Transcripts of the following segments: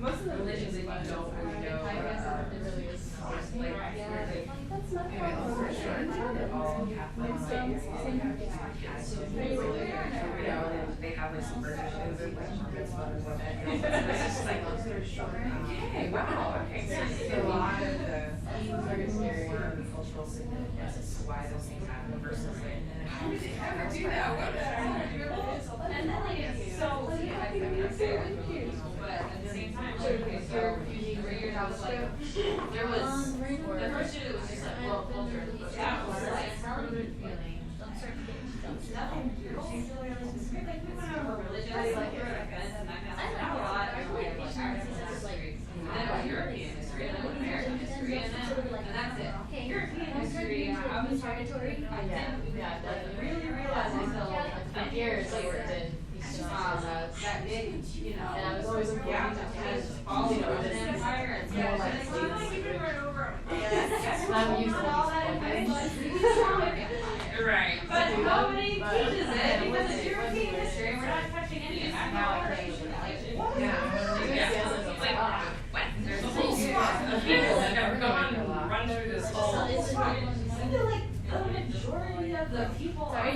Most of the religions that you don't really know, it really is like, all Catholics, they have like some versions of like mitzvahs and whatnot. It's just like, okay, wow, okay. So a lot of the cultural significance as to why those things happen versus like, how did it ever do that? What did I do? And then like, it's so, but at the same time, okay, so your house, like, there was, the first year it was just like, well, culture, but that was like, nothing particularly specific, like, we went over religion, like, events and that kind of stuff, not a lot, like, African history, and then it was European history, and then American history, and that's it. European history, I was territory, I didn't, really realize until, like, 10 years later, that big, you know, and I was always important to follow the Roman Empire and so like you can run over I'm used to all that right, but nobody teaches it because it's European history and we're not touching any of that now. I think what? There's a whole people that have gone and run through this whole like the majority of the people are it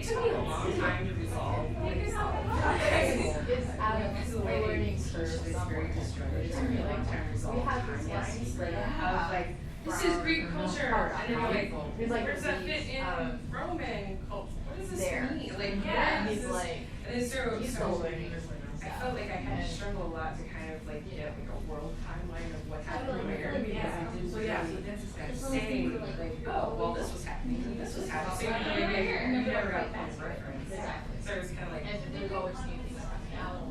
took me a long time to resolve. It's out of the learning curve. It's very destructive. It took me a long time to resolve. I was like, this is Greek culture. And then you're like, where does that fit in Roman culture? What does this mean? Like, yeah, he's like, and then so I felt like I had to struggle a lot to kind of like get like a world timeline of what happened where. So that's just kind of saying like, oh, well, this was happening and this was happening. So you never got that reference. Exactly. So it's kind of like, and there's always new things coming out.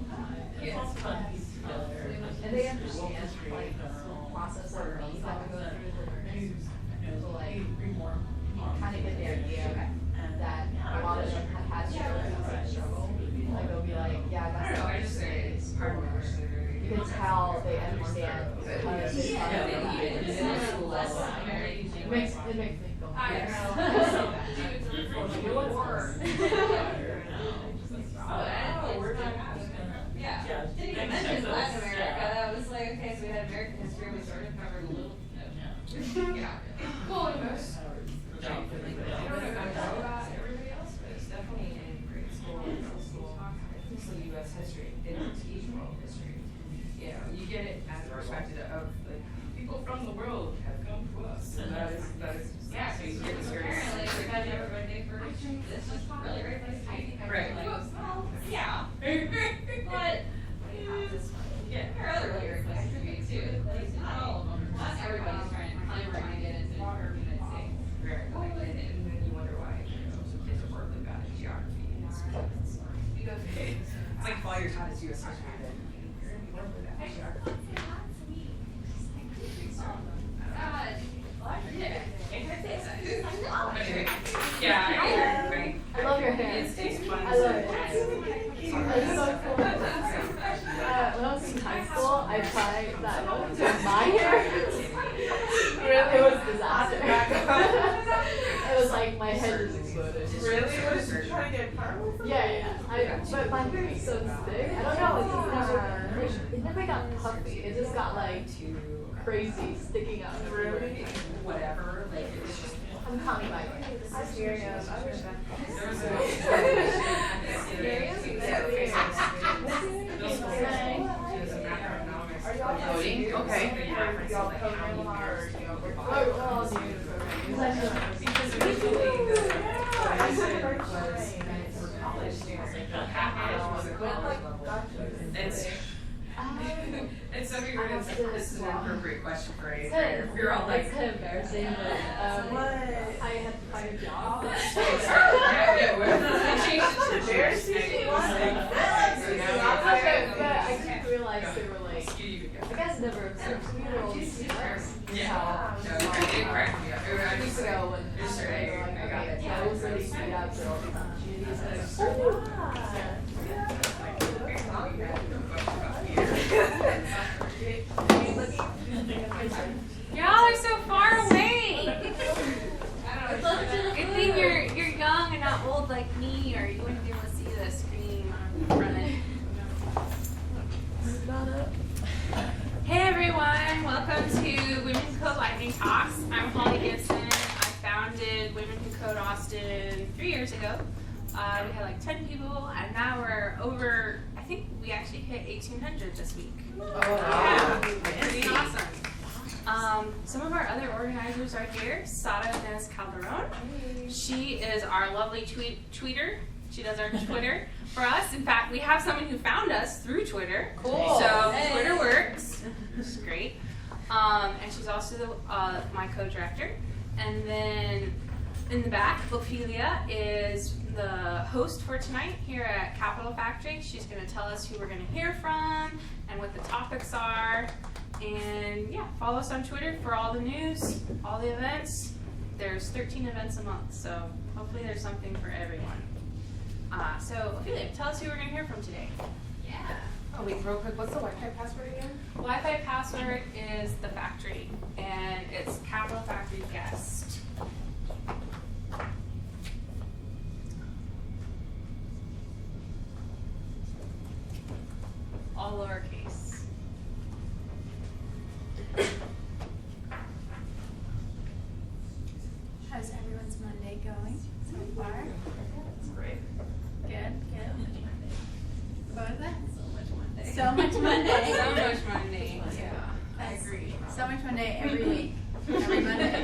Yeah, it's fun piece together. And they understand like the process of me that we go through the learning. So like, kind of get the idea that a lot of them have had struggle. Like they'll be like, yeah, that's not what it's hard work. You can tell they understand because it makes me feel yeah. Didn't even mention Latin America. That was like, okay, so we had American history, we sort of covered a little. Yeah. Cool. I don't know about everybody else, but it's definitely in grade school, middle school, U.S. history. They don't teach world history. You know, you get it as a perspective of like people from the world have come to us. So that is yeah. So you get this very apparently we've had everybody for this is really great place to be. Right. Well, yeah. But yeah, there are other really great places to be too. Not all of them. Not everybody's trying to get into the United States. Very cool. And then you wonder why some kids are working bad at geography. Because it's like all you're taught is U.S. history, then you work with that geography. Yeah, I love your hair. It's fun. I love it. It's so cool. When I was in high school, I tried that to my hair. Really, it was a disaster. It was like my head just exploded. Really? What did you try to get perm? Yeah. But my hair is so thick. I don't know. It never got puffy. It just got like crazy sticking out. Really? Whatever. Like it was just. I'm counting my hair. I'm serious. I wish that. There was voting. Okay. Y'all program hard. Because usually an appropriate question for It's eighth kind grader. of, You're all like, it's kind of embarrassing, but What? I had to find a job. yeah, we changed it to embarrassing. But I didn't realize they were like, I guess it never occurred to me they're all smart. Yeah. No, it cracked me up. I Weeks just ago when they were like, okay, so I was ready to meet up for all the opportunities. And I was like, Y'all are so far away. Good thing you're young and not old like me, or you wouldn't be able to see the screen on the front. Hey everyone, welcome to Women Who Code Lightning Talks. I'm Holly Gibson. I founded Women Who Code Austin 3 years ago. We had like 10 people, and now we're over. I think we actually hit 1,800 this week. Yeah, pretty awesome. Some of our other organizers are here. Sara Inez Calderon. She is our lovely tweeter. She does our Twitter for us. In fact, we have someone who found us through Twitter. Cool. So Hey. Twitter works. It's great. And she's also my co-director. And then in the back, Ophelia is the host for tonight here at Capital Factory. She's going to tell us who we're going to hear from and what the topics are. And yeah, follow us on Twitter for all the news, all the events. There's 13 events a month, so hopefully there's something for everyone. So Ophelia, tell us who we're going to hear from today. Yeah. Oh wait, real quick, what's the Wi-Fi password again? Wi-Fi password is the factory, and it's Capital Factory Guest. All lowercase. How's everyone's Monday going so far? Great. Good, good. What was that? So much Monday. So much Monday. So much Monday. Yeah, I agree. So much Monday every week. Every Monday.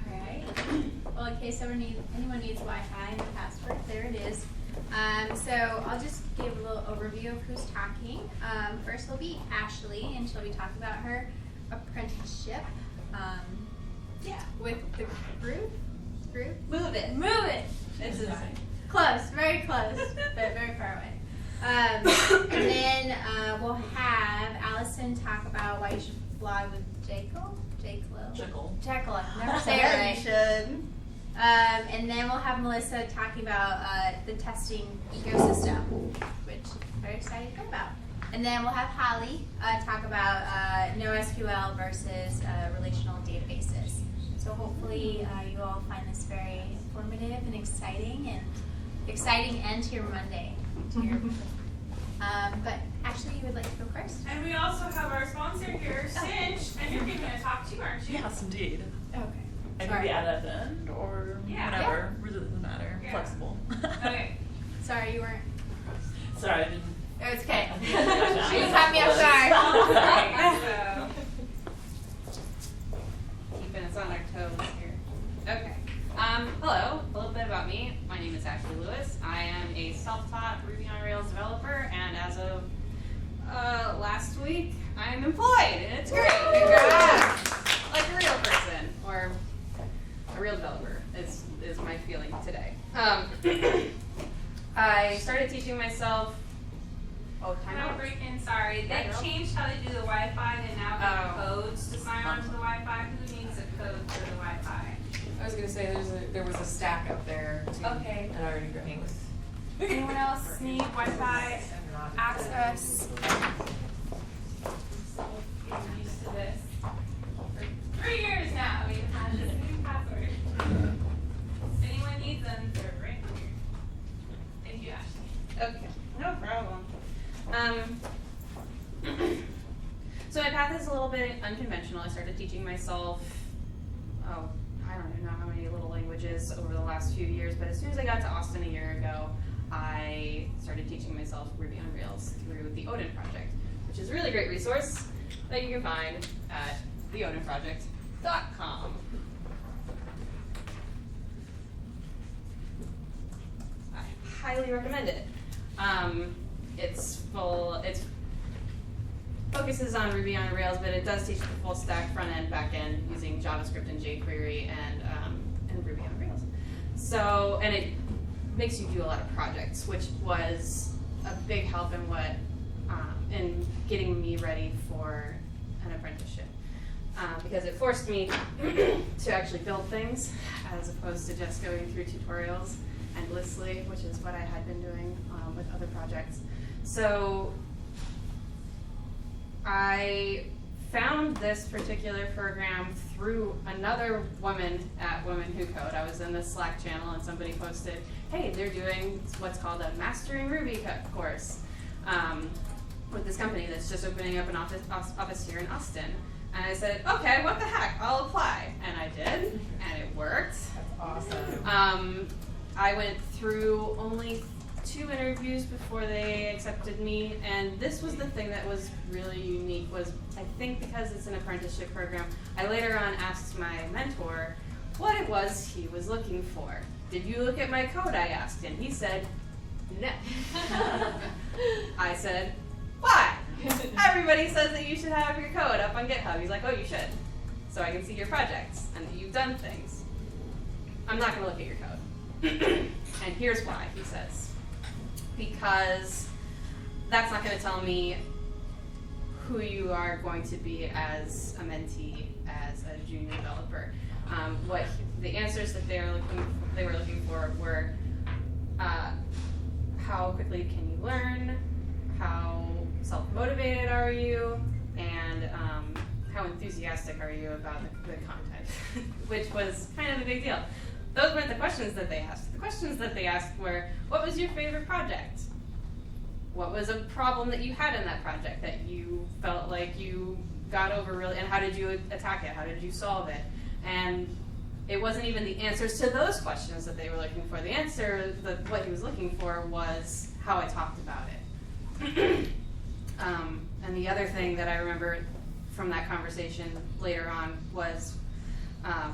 Alright. Well, in case anyone needs Wi-Fi and the password, there it is. So I'll just give a little overview of who's talking. First will be Ashley, and she'll be talking about her apprenticeship with the group. Move it. Move it. This is Close, very close, but very far away. And then we'll have Allison talk about why you should vlog with Jekyll. Jekyll, I can never say it right. should. And then we'll have Melissa talking about the testing ecosystem, which I'm very excited to hear about. And then we'll have Holly talk about NoSQL versus relational databases. So hopefully you all find this very informative and exciting end to your Monday. But actually, you would like to go first? And we also have our sponsor here, Cinch, and you're giving a talk too, aren't you? Yes, indeed. Okay. I can Sorry. be at the end or Yeah. whatever. Really doesn't matter. Yeah. Flexible. Okay. Sorry, you weren't. Sorry, I didn't. It's okay. I She didn't just had me off guard. Keeping us on our toes here. Okay. Hello. A little bit about me. My name is Ashley Lewis. I am a self-taught Ruby on Rails developer, and as of last week, I'm employed, and it's great. Like a real person, or a real developer is my feeling today. I started teaching myself. Oh, time Time out. break in, sorry. They changed how they do the Wi-Fi. They now have codes to sign on to the Wi-Fi. Who needs a code for the Wi-Fi? I was gonna say there was a stack up there too. Okay. And I already agreed with. Anyone else need Wi-Fi access? Getting used to this. For 3 years now, we've had this new password. If anyone needs them, they're right here. Thank you, Ashley. Okay, no problem. So my path is a little bit unconventional. I started teaching myself, I don't even know how many little languages over the last few years, but as soon as I got to Austin a year ago, I started teaching myself Ruby on Rails through the Odin Project, which is a really great resource that you can find at theodinproject.com. I highly recommend it. It's focuses on Ruby on Rails, but it does teach the full stack, front end, back end, using JavaScript and jQuery and Ruby on Rails. So, and it makes you do a lot of projects, which was a big help in getting me ready for an apprenticeship. Because it forced me to actually build things as opposed to just going through tutorials endlessly, which is what I had been doing with other projects. So I found this particular program through another woman at Women Who Code. I was in the Slack channel and somebody posted, hey, they're doing what's called a Mastering Ruby course with this company that's just opening up an office here in Austin. And I said, okay, what the heck, I'll apply. And I did, and it worked. That's awesome. I went through only 2 interviews before they accepted me, and this was the thing that was really unique, was I think because it's an apprenticeship program, I later on asked my mentor what it was he was looking for. Did you look at my code, I asked him. He said, no. I said, why? Everybody says that you should have your code up on GitHub. He's like, oh, you should. So I can see your projects and that you've done things. I'm not gonna look at your code. And here's why, he says. Because that's not gonna tell me who you are going to be as a mentee, as a junior developer. What the answers that they were looking for were how quickly can you learn, how self-motivated are you, and how enthusiastic are you about the content, which was kind of a big deal. Those weren't the questions that they asked. The questions that they asked were, what was your favorite project? What was a problem that you had in that project that you felt like you got over really, and how did you attack it? How did you solve it? And it wasn't even the answers to those questions that they were looking for. The answer, what he was looking for, was how I talked about it. And the other thing that I remember from that conversation later on was I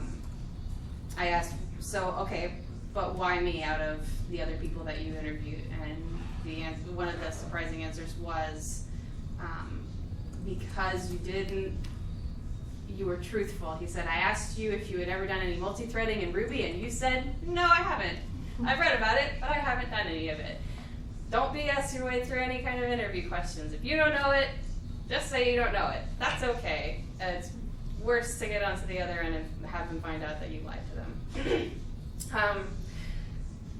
asked, so, okay, but why me out of the other people that you interviewed? And one of the surprising answers was because you were truthful. He said, I asked you if you had ever done any multi-threading in Ruby, and you said, no, I haven't. I've read about it, but I haven't done any of it. Don't BS your way through any kind of interview questions. If you don't know it, just say you don't know it. That's okay. It's worse to get onto the other end and have them find out that you lied to them.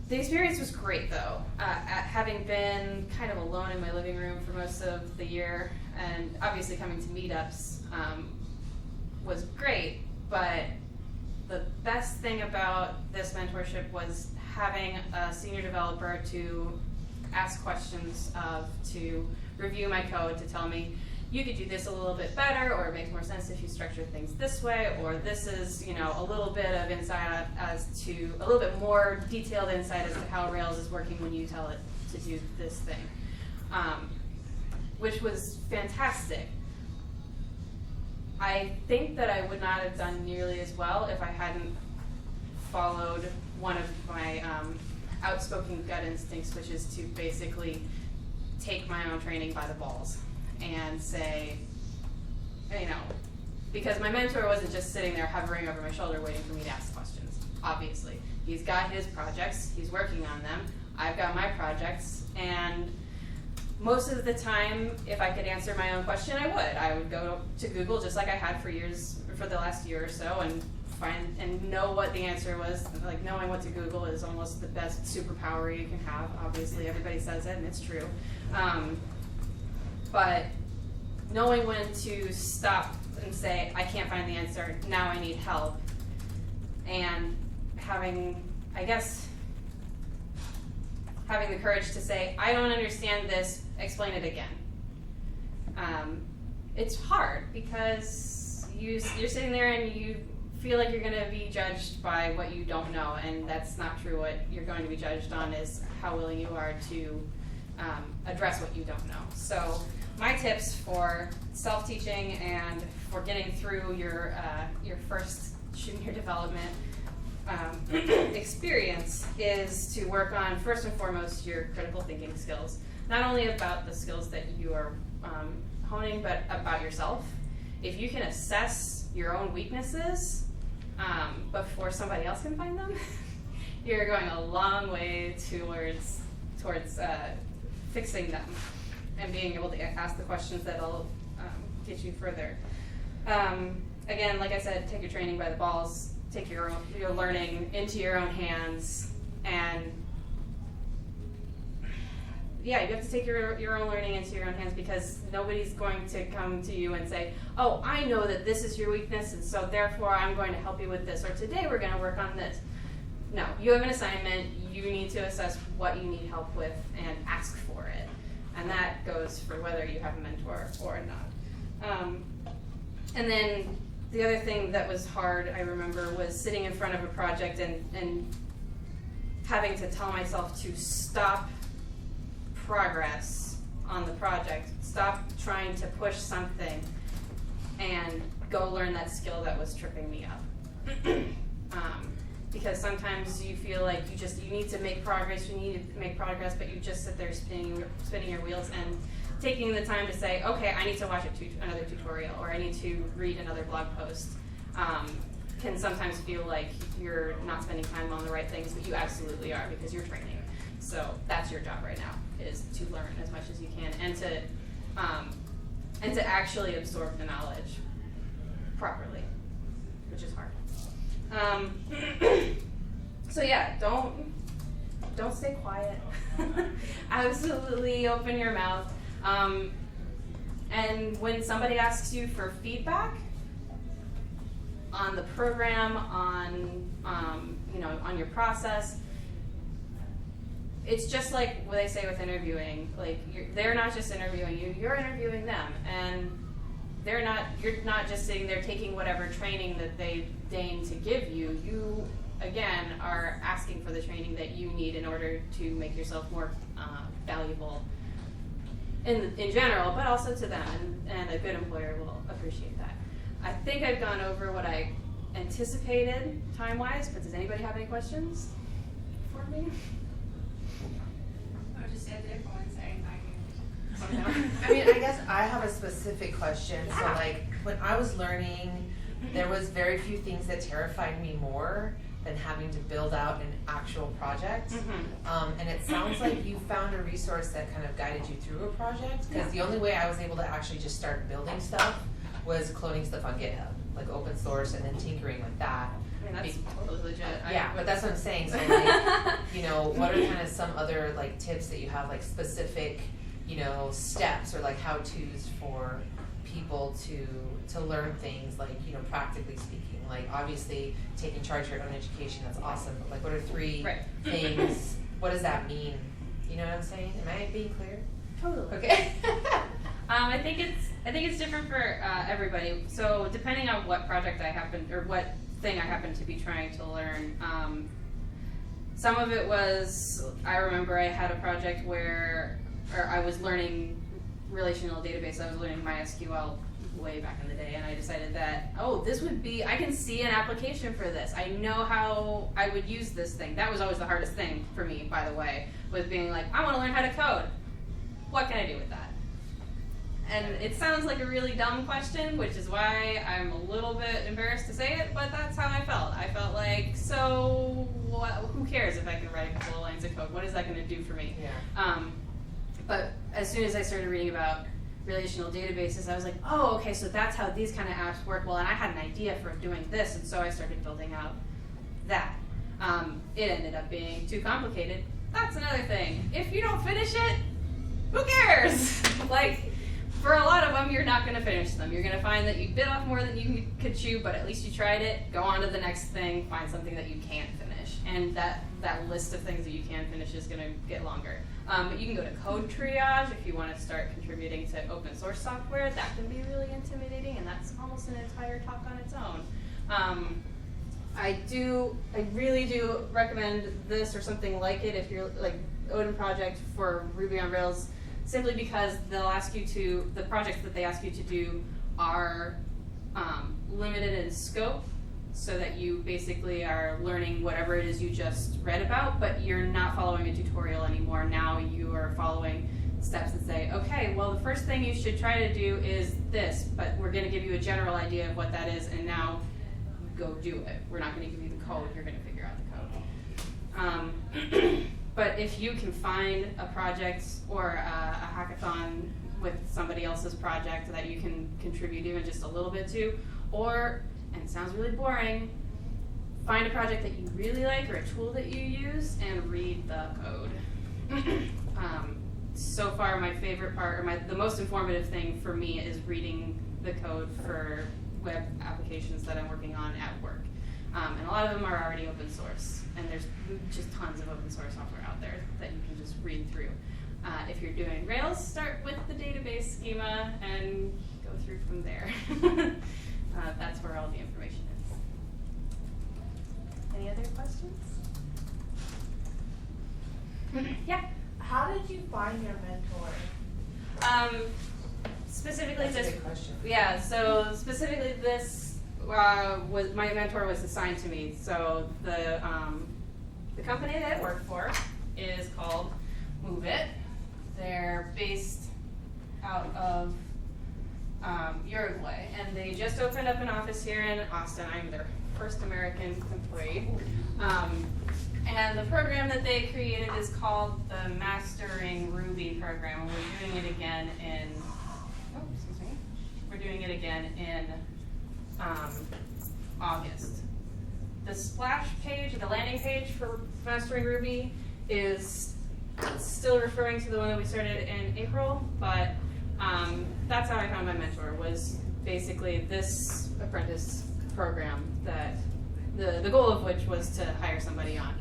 The experience was great, though. Having been kind of alone in my living room for most of the year, and obviously coming to meetups was great, but the best thing about this mentorship was having a senior developer to ask questions of, to review my code, to tell me, you could do this a little bit better, or it makes more sense if you structure things this way, or this is, a little bit of insight as to, a little bit more detailed insight as to how Rails is working when you tell it to do this thing, which was fantastic. I think that I would not have done nearly as well if I hadn't followed one of my outspoken gut instincts, which is to basically take my own training by the balls and say, because my mentor wasn't just sitting there hovering over my shoulder waiting for me to ask questions, obviously. He's got his projects, he's working on them, I've got my projects, and most of the time, if I could answer my own question, I would. I would go to Google, just like I had for the last year or so, and find and know what the answer was. Like, knowing what to Google is almost the best superpower you can have. Obviously, everybody says it, and it's true. But knowing when to stop and say, I can't find the answer, now I need help, and having the courage to say, I don't understand this, explain it again. It's hard because you're sitting there and you feel like you're going to be judged by what you don't know, and that's not true. What you're going to be judged on is how willing you are to address what you don't know. So my tips for self-teaching and for getting through your first junior development experience is to work on, first and foremost, your critical thinking skills. not only about the skills that you are honing, but about yourself. If you can assess your own weaknesses before somebody else can find them, you're going a long way towards fixing them and being able to ask the questions that'll get you further. Again, like I said, take your training by the balls, take your learning into your own hands, and yeah, you have to take your own learning into your own hands, because nobody's going to come to you and say, oh, I know that this is your weakness, and so therefore I'm going to help you with this, or today we're going to work on this. No, you have an assignment, you need to assess what you need help with and ask for it. And that goes for whether you have a mentor or not. And then the other thing that was hard, I remember, was sitting in front of a project and having to tell myself to stop progress on the project, stop trying to push something, and go learn that skill that was tripping me up. Because sometimes you feel like you need to make progress, but you just sit there spinning your wheels, and taking the time to say, okay, I need to watch another tutorial, or I need to read another blog post, can sometimes feel like you're not spending time on the right things, but you absolutely are, because you're training. So that's your job right now, is to learn as much as you can, and to actually absorb the knowledge properly, which is hard. So yeah, don't stay quiet. Absolutely open your mouth. And when somebody asks you for feedback on the program, on your process, it's just like what they say with interviewing. Like, they're not just interviewing you, you're interviewing them, and you're not just sitting there taking whatever training that they deign to give you. You, again, are asking for the training that you need in order to make yourself more valuable in general, but also to them, and a good employer will appreciate that. I think I've gone over what I anticipated time-wise, but does anybody have any questions for me? I would just stand there for and say thank you. I mean, I guess I have a specific question. So, Yeah. like, when I was learning, there was very few things that terrified me more than having to build out an actual project. Mm-hmm. And it sounds like you found a resource that kind of guided you through a project. Because the only way I was able to actually just start building stuff was cloning stuff on GitHub, like open source, and then tinkering with that. I mean, that's totally legit. Yeah, but that's what I'm saying. So, like, what are kind of some other like tips that you have, like specific, steps or like how-tos for people to learn things, like, practically speaking? Like, obviously, taking charge of your own education, that's awesome. But like, what are 3 things? What does that mean? You know what I'm saying? Am I being clear? Totally. Okay. I think it's different for everybody. So depending on what project what thing I happen to be trying to learn, some of it was, I remember I had a project where I was learning relational database. I was learning MySQL way back in the day, and I decided that, I can see an application for this. I know how I would use this thing. That was always the hardest thing for me, by the way, was being like, I want to learn how to code. What can I do with that? And it sounds like a really dumb question, which is why I'm a little bit embarrassed to say it, but that's how I felt. I felt like, who cares if I can write a couple of lines of code? What is that going to do for me? Yeah. But as soon as I started reading about relational databases, I was like, oh, okay, so that's how these kind of apps work. Well, and I had an idea for doing this, and so I started building out that. It ended up being too complicated. That's another thing. If you don't finish it, who cares? Like, for a lot of them, you're not going to finish them. You're going to find that you bit off more than you could chew, but at least you tried it. Go on to the next thing, find something that you can't finish. And that list of things that you can finish is going to get longer. But you can go to Code Triage if you want to start contributing to open source software. That can be really intimidating, and that's almost an entire talk on its own. I really do recommend this or something like it if you're like Odin Project for Ruby on Rails, simply because the projects that they ask you to do are limited in scope, so that you basically are learning whatever it is you just read about, but you're not following a tutorial anymore. Now you are following steps that say, okay, well, the first thing you should try to do is this, but we're going to give you a general idea of what that is, and now go do it. We're not going to give you the code, you're going to figure out the code. But if you can find a project or a hackathon with somebody else's project that you can contribute even just a little bit to, or, and it sounds really boring, find a project that you really like or a tool that you use and read the code. So far, my favorite part, or the most informative thing for me is reading the code for web applications that I'm working on at work. And a lot of them are already open source, and there's just tons of open source software out there that you can just read through. If you're doing Rails, start with the database schema and go through from there. That's where all the information is. Any other questions? Yeah. How did you find your mentor? Specifically That's a this. good question. Yeah. So specifically this was my mentor was assigned to me. So the company that I work for is called Move It. They're based out of Uruguay, and they just opened up an office here in Austin. I'm their first American employee. And the program that they created is called the Mastering Ruby program. And we're doing it again in, We're doing it again in August. The splash page, the landing page for Mastering Ruby is still referring to the one that we started in April, but that's how I found my mentor, was basically this apprentice program that the goal of which was to hire somebody on.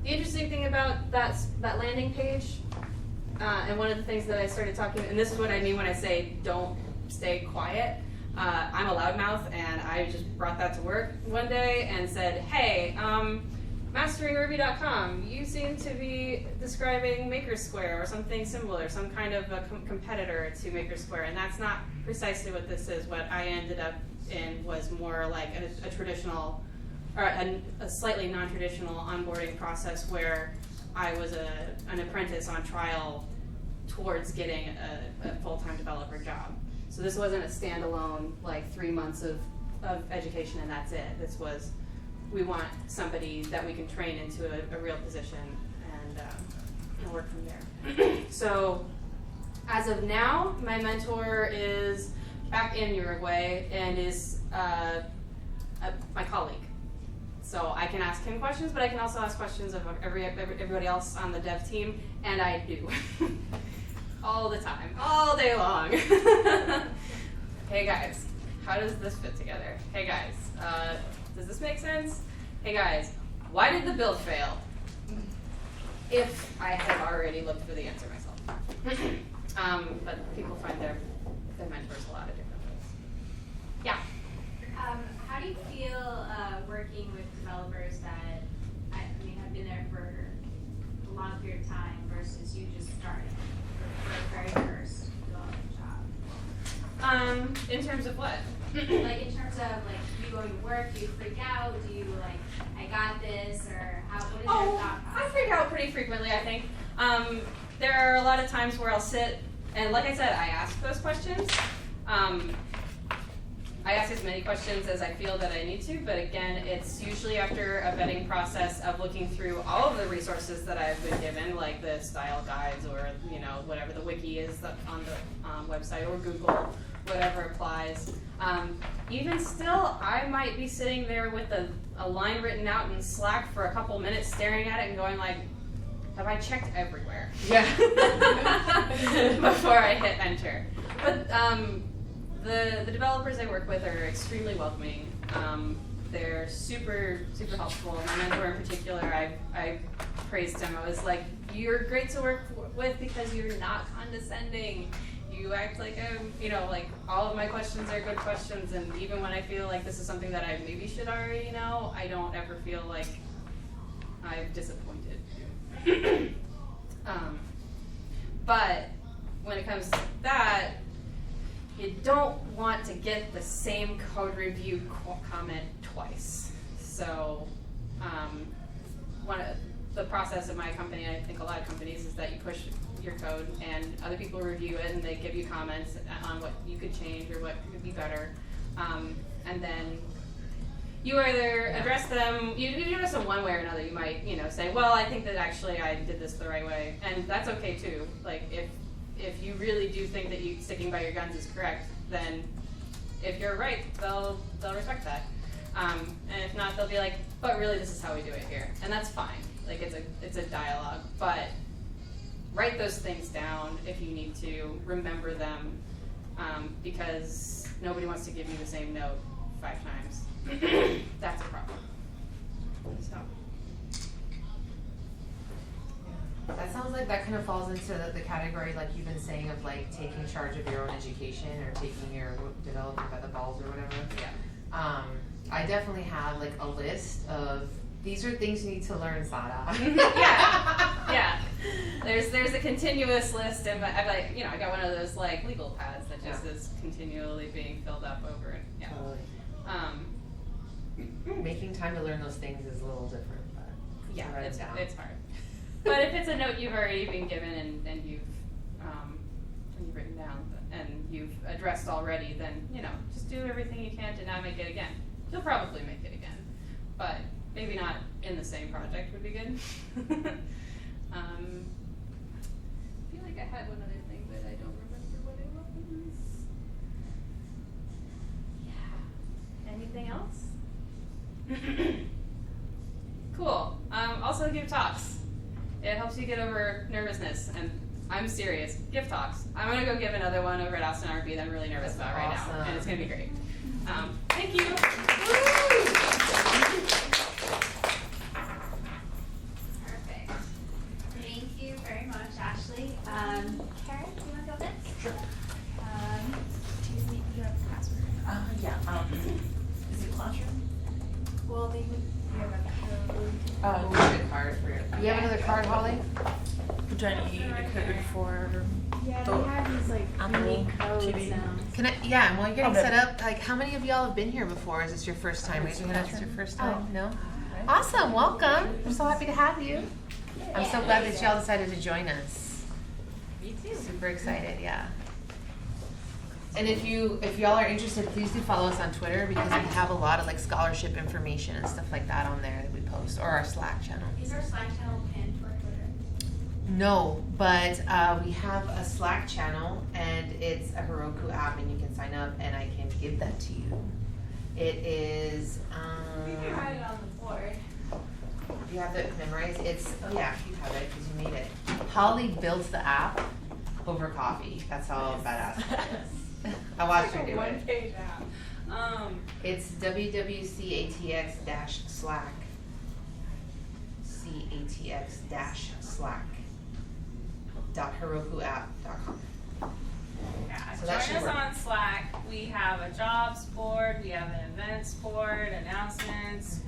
The interesting thing about that landing page, and one of the things that I started talking, and this is what I mean when I say don't stay quiet. I'm a loudmouth, and I just brought that to work one day and said, hey, masteringruby.com, you seem to be describing MakerSquare or something similar, some kind of a competitor to MakerSquare, and that's not precisely what this is. What I ended up in was more like a traditional, or a slightly non-traditional onboarding process where I was an apprentice on trial towards getting a full-time developer job. So this wasn't a standalone, like 3 months of education and that's it. This was, we want somebody that we can train into a real position and work from there. So as of now, my mentor is back in Uruguay and is my colleague. So I can ask him questions, but I can also ask questions of everybody else on the dev team, and I do. All the time, all day long. Hey guys, how does this fit together? Hey guys, does this make sense? Hey guys, why did the build fail? If I had already looked for the answer myself. But people find their mentors a lot of different ways. Yeah. How do you feel working with developers that have been there for a long period of time versus you just starting for the very first development job? In terms of what? Like in terms of like you going to work, do you freak out? Do you like, I got this, or what is your thought I process? freak out pretty frequently, I think. There are a lot of times where I'll sit, and like I said, I ask those questions. I ask as many questions as I feel that I need to, but again, it's usually after a vetting process of looking through all of the resources that I've been given, like the style guides or whatever the wiki is on the website, or Google, whatever applies. Even still, I might be sitting there with a line written out in Slack for a couple minutes, staring at it and going like, have I checked everywhere? Yeah. Before I hit enter. But the developers I work with are extremely welcoming. They're super, super helpful. My mentor in particular, I praised him. I was like, you're great to work with because you're not condescending. You act like like all of my questions are good questions, and even when I feel like this is something that I maybe should already know, I don't ever feel like I've disappointed you. But when it comes to that, you don't want to get the same code review comment twice. So the process of my company, I think a lot of companies, is that you push your code and other people review it and they give you comments on what you could change or what could be better. And then you either address them, you address them one way or another. You might, say, well, I think that actually I did this the right way. And that's okay too. Like if you really do think that you sticking by your guns is correct, then if you're right, they'll respect that. And if not, they'll be like, but really this is how we do it here. And that's fine. Like it's a dialogue. But write those things down if you need to. Remember them. Because nobody wants to give you the same note 5 times. That's a problem. So. That sounds like that kind of falls into the category, like you've been saying, of like taking charge of your own education or taking your developing by the balls or whatever. Yeah. I definitely have like a list of these are things you need to learn, Sada. Yeah. There's a continuous list, and I've like I got one of those like legal pads that just is continually being filled up over it. Yeah. Totally. Making time to learn those things is a little different, but Yeah, write it it's down. hard. But if it's a note you've already been given and you've written down and you've addressed already, then just do everything you can to not make it again. You'll probably make it again, but maybe not in the same project would be good. I feel like I had one other thing, but I don't remember what it was. Yeah. Anything else? Cool. Also give talks. It helps you get over nervousness, and I'm serious. Give talks. I'm gonna go give another one over at Austin RP that I'm really nervous about right now, and it's gonna be great. Thank you. Perfect. Thank you very much, Ashley. Karen, do you want to go next? Sure. Do you have a password? Yeah. Is it Classroom? Well, you have a code. Oh, we need a card for your. Do you have another card, Holly? Do I need a code for? Yeah, Oh. they have these like Apple unique codes TV. now. Can I? Yeah. While you're getting Okay. set up, like, how many of y'all have been here before? Is this your first time? Raise your hand if it's your first time. No. Awesome. Welcome. We're so happy to have you. I'm so glad that y'all decided to join us. Me too. Super excited. Yeah. And if y'all are interested, please do follow us on Twitter because we have a lot of like scholarship information and stuff like that on there that we post, or our Slack channel. Is our Slack channel pinned to our Twitter? No, but we have a Slack channel and it's a Heroku app and you can sign up and I can give that to you. It is, You can write it on the board. you have it memorized? It's, oh yeah, you have it because you made it. Holly built the app over coffee. That's how badass it is. I watched her do it. One-page app. It's www.catx-slack. catx-slack.herokuapp.com. Yeah, So that join should us work. on Slack. We have a jobs board, we have an events board, announcements.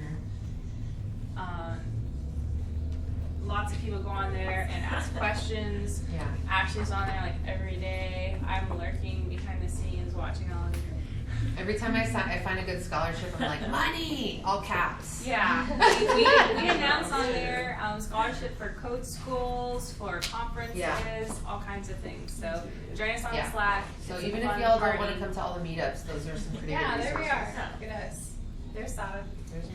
Lots of people go on there and ask questions. Yeah. Ashley's on there like every day. I'm lurking behind the scenes watching all of you. Every time I find a good scholarship, I'm like, money! All caps. Yeah, we announce on there scholarship for code schools, for conferences, all kinds of things. So join us on Yeah. Slack. So It's a even if fun y'all don't party. want to come to all the meetups, those are some pretty Yeah, good there resources. we are. Look at us. There's Sada. There's me.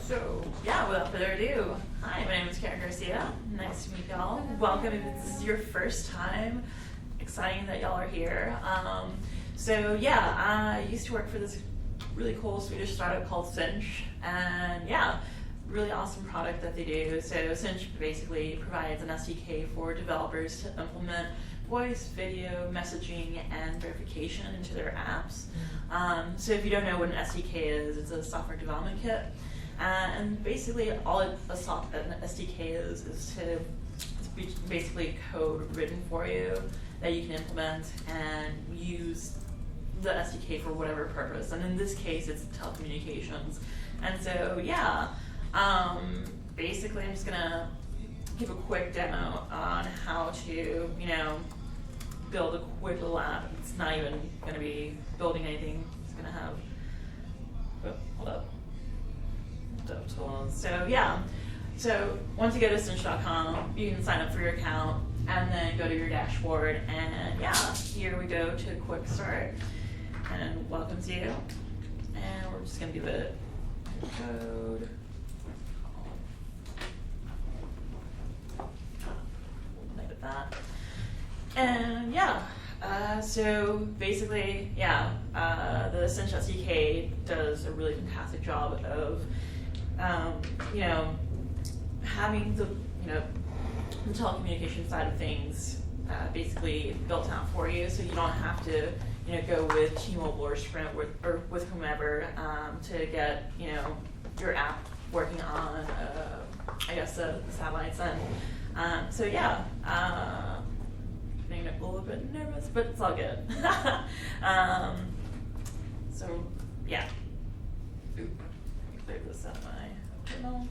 So, yeah, without further ado, hi, my name is Karen Garcia. Nice to meet y'all. Welcome if this is your first time. Exciting that y'all are here. So, yeah, I used to work for this really cool Swedish startup called Cinch. And, yeah, really awesome product that they do. So, Cinch basically provides an SDK for developers to implement voice, video, messaging, and verification into their apps. So if you don't know what an SDK is, it's a software development kit. And basically all an SDK is basically code written for you that you can implement and use the SDK for whatever purpose. And in this case, it's telecommunications. And so, yeah, basically I'm just gonna give a quick demo on how to, build a quick little app. It's not even gonna be building anything. It's gonna have, oh, hold up. DevTools. So yeah, so once you go to cinch.com, you can sign up for your account and then go to your dashboard, and yeah, here we go to quick start and welcomes you. And we're just gonna give it code. Like that. And yeah, so basically, yeah, the Cinch SDK does a really fantastic job of, you know, having the, you know, the telecommunication side of things basically built out for you, so you don't have to, you know, go with T-Mobile or Sprint or with whomever to get, you know, your app working on, I guess, the satellites. And so yeah, getting a little bit nervous, but it's all good. So yeah, clear this out of my terminal.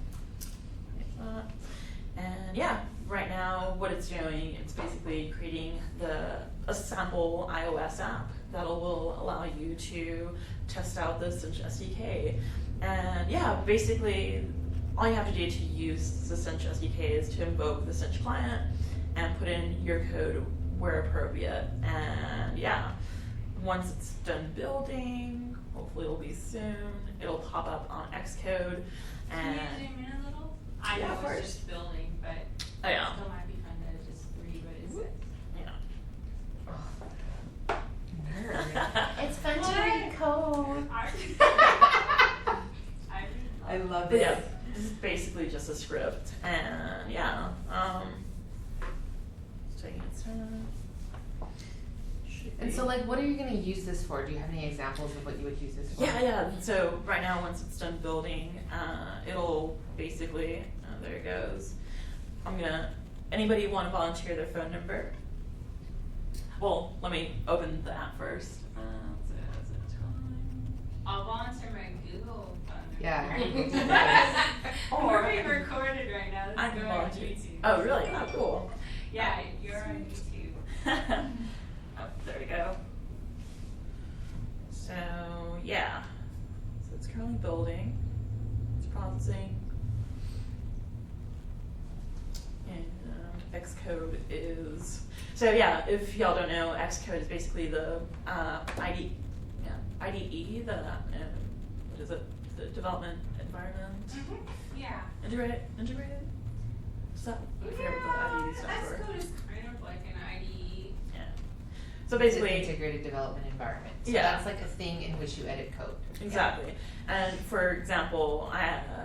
And yeah, right now what it's doing, it's basically creating a sample iOS app that will allow you to test out the Cinch SDK. And yeah, basically all you have to do to use the Cinch SDK is to invoke the Cinch client and put in your code where appropriate. And yeah, once it's done building, hopefully it'll be soon, it'll pop up on Xcode. And Can you zoom in a little? I Yeah, know of it's course. just building, but oh yeah, still might be fun to just read what it says. yeah. It's fun to read code. I love But it. yeah, this is basically just a script, and yeah, it's taking its time. Should And be- so like, what are you gonna use this for? Do you have any examples of what you would use this for? yeah. So right now, once it's done building, it'll basically, there it goes. Anybody want to volunteer their phone number? Well, let me open the app first. I'll volunteer my Google phone number. Yeah. We're being recorded right now. This I is can going on volunteer. YouTube. Oh, really? Oh, cool. Yeah, you're on YouTube. Oh, there we go. So yeah, so it's currently building, it's processing, and Xcode is, so yeah, if y'all don't know, Xcode is basically the IDE, the what is it? The development environment. Yeah. Integrated? Is that? I forget what the IDE stands for. Xcode is kind of like an IDE. Yeah. So It's an basically, integrated development environment. So Yeah. that's like a thing in which you edit code. exactly. And for example,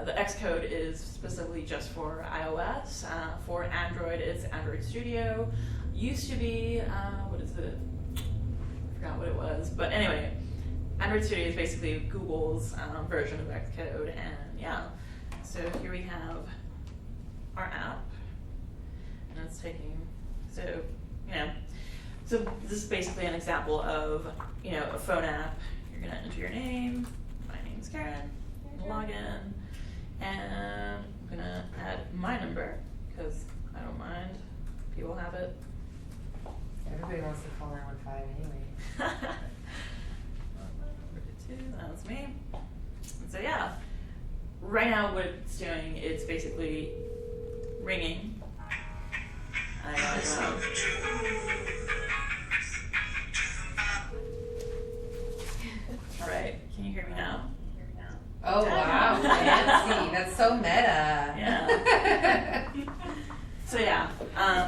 the Xcode is specifically just for iOS. For Android, it's Android Studio. Used to be, what is it? I forgot what it was. But anyway, Android Studio is basically Google's version of Xcode. And yeah, so here we have our app. And it's taking, so, you know, so this is basically an example of, you know, a phone app. You're gonna enter your name. My name's Karen. Log in, and I'm gonna add my number because I don't mind. People have it. Everybody wants to call 915 anyway. Number 2, that's me. And so yeah, right now what it's doing, it's basically ringing. I know. All right, can you hear me now? Oh wow, fancy. That's so meta. Yeah. So yeah,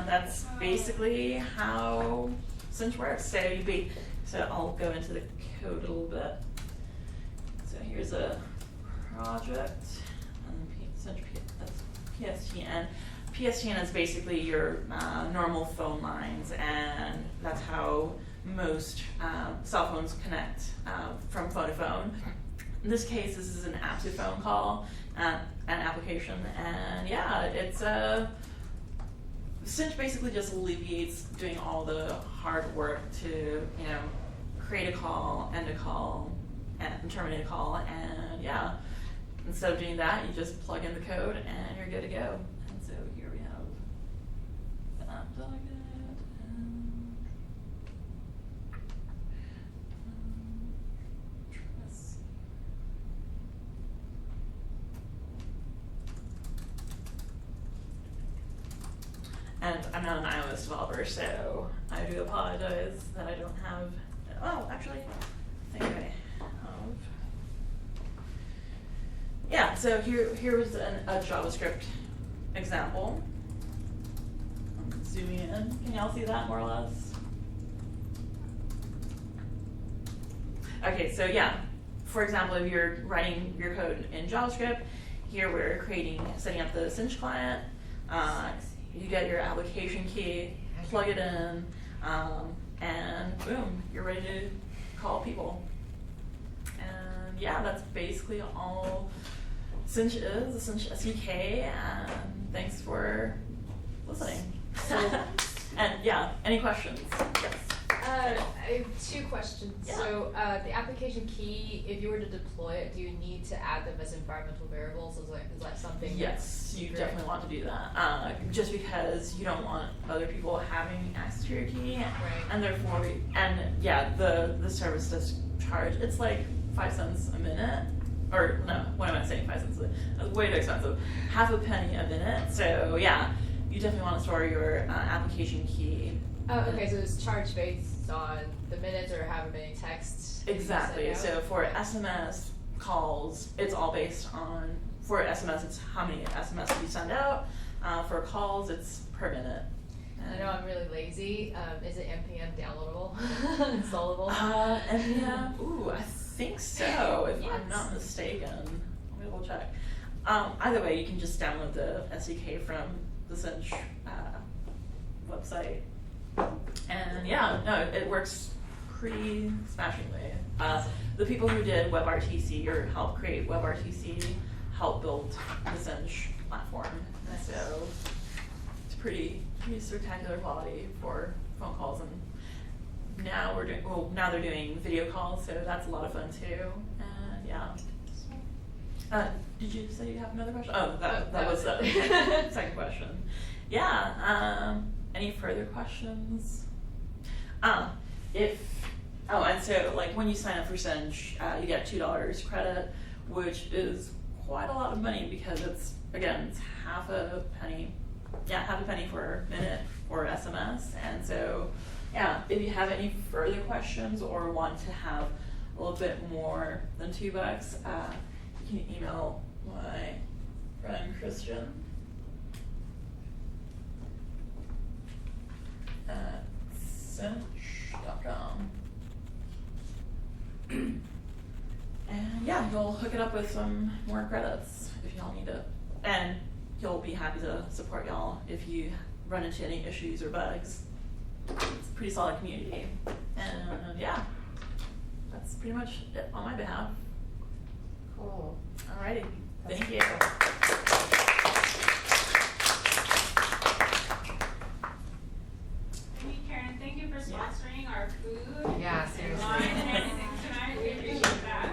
that's basically how Cinch works. So I'll go into the code a little bit. So here's a project, Cinch that's PSTN. PSTN is basically your normal phone lines, and that's how most cell phones connect from phone to phone. In this case, this is an app to phone call, an application, and yeah, it's Cinch basically just alleviates doing all the hard work to, you know, create a call, end a call, and terminate a call, and yeah, instead of doing that, you just plug in the code and you're good to go. And so here we have the app document, and trust. I'm not an iOS developer, so I do apologize that I don't have. Oh, actually, I think I have. Yeah. So here was a JavaScript example. I'm zooming in. Can y'all see that more or less? Okay. So yeah. For example, if you're writing your code in JavaScript, here we're setting up the Cinch client. You get your application key, plug it in, and boom, you're ready to call people. And yeah, that's basically all Cinch is, the Cinch SDK, and thanks for listening. And yeah, any questions? Yes. I have 2 questions. Yeah. So the application key, if you were to deploy it, do you need to add them as environmental variables? Is that something? Yes, you Great. definitely want to do that. Just because you don't want other people having access to your key, Right. and therefore, the service does charge. It's like 5 cents a minute, or no, what am I saying? 5 cents? That's way too expensive. Half a penny a minute. So yeah, you definitely want to store your application key. Oh, okay, so it's charged based on the minutes or however many texts. you Exactly. send out? So for SMS calls, it's all based on, for SMS, it's how many SMS you send out. For calls, it's per minute. I know I'm really lazy. Is it npm downloadable, installable? NPM, ooh, I think so, if I'm Yes. not mistaken. Let me double check. Either way, you can just download the SDK from the Cinch website. And yeah, no, it works pretty smashingly. The people who did WebRTC or helped create WebRTC helped build the Cinch platform. And so it's pretty spectacular quality for phone calls, and now they're doing video calls, so that's a lot of fun too. And yeah. Did you say you have another question? Oh, that was the second question. Yeah. Any further questions? And so like when you sign up for Cinch, you get $2 credit, which is quite a lot of money because it's half a penny. Yeah, half a penny for a minute or SMS. And so, yeah, if you have any further questions or want to have a little bit more than $2, you can email my friend Christian at cinch.com. And yeah, he'll hook it up with some more credits if y'all need it. And he'll be happy to support y'all if you run into any issues or bugs. It's a pretty solid community. And yeah, that's pretty much it on my behalf. Cool. Alrighty, thank you. Hey, Karen, thank you for sponsoring our food. Yeah, seriously. Wine and everything tonight. We appreciate that.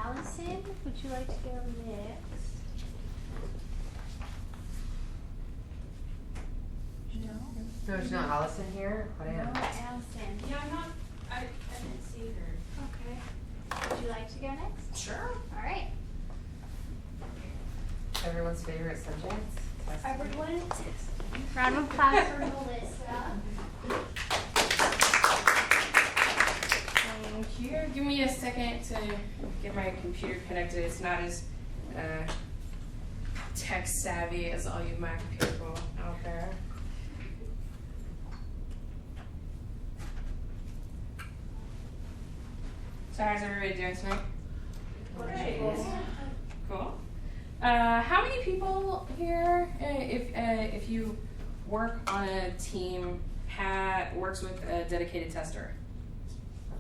Allison, would you like to go next? No, there's no Allison here. What No, am? Allison. Yeah, I didn't see her. Okay. Would you like to go next? Sure. All right. Everyone's favorite subject? Everyone, round of applause for Melissa. Thank you. Give me a second to get my computer connected. It's not as tech savvy as all you Mac people out there. So how's everybody doing tonight? Cool. How many people here, if you work on a team, works with a dedicated tester?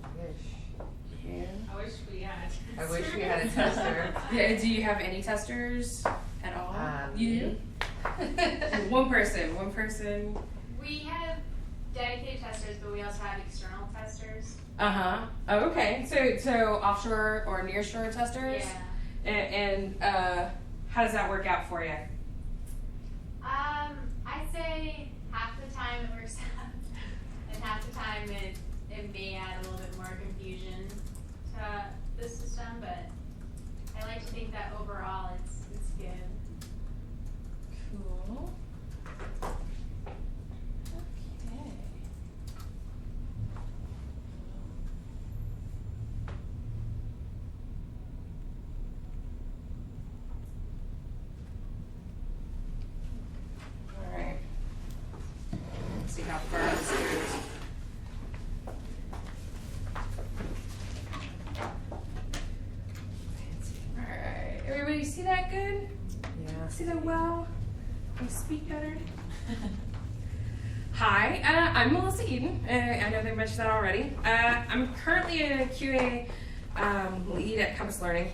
I wish. Yeah. I wish we had. I wish we had a tester. Yeah, do you have any testers at all? You do? One person. We have dedicated testers, but we also have external testers. Uh-huh. Oh, okay. So offshore or nearshore testers? Yeah. And how does that work out for you? I'd say half the time it works out, and half the time it may add a little bit more confusion to the system, but I like to think that overall it's good. how far this goes. Alright, everybody see that good? Yeah. See that well? Can you speak better? Hi, I'm Melissa Eden. I know they mentioned that already. I'm currently a QA lead at Compass Learning.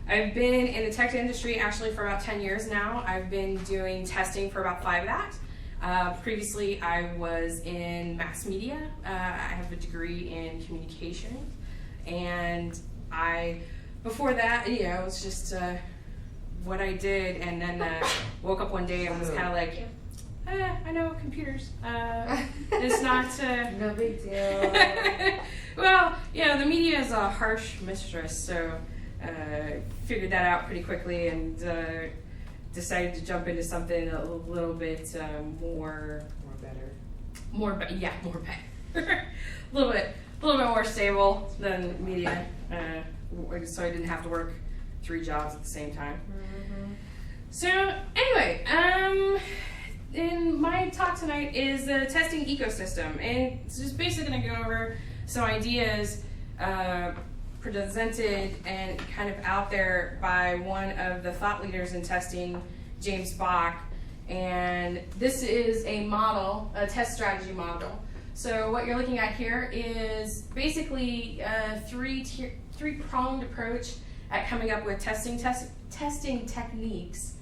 I've been in the tech industry actually for about 10 years now. I've been doing testing for about 5 of that. Previously, I was in mass media. I have a degree in communication. And before that, you know, it was just what I did. And then woke up one day and was kind of like, I know computers. It's not... No big deal. Well, you know, the media is a harsh mistress, so figured that out pretty quickly and decided to jump into something a little bit more better. A little bit more stable than media, so I didn't have to work 3 jobs at the same time. Mm-hmm. So anyway, in my talk tonight is the testing ecosystem, and it's just basically going to go over some ideas presented and kind of out there by one of the thought leaders in testing, James Bach. And this is a model, a test strategy model. So what you're looking at here is basically a three-pronged approach at coming up with testing techniques.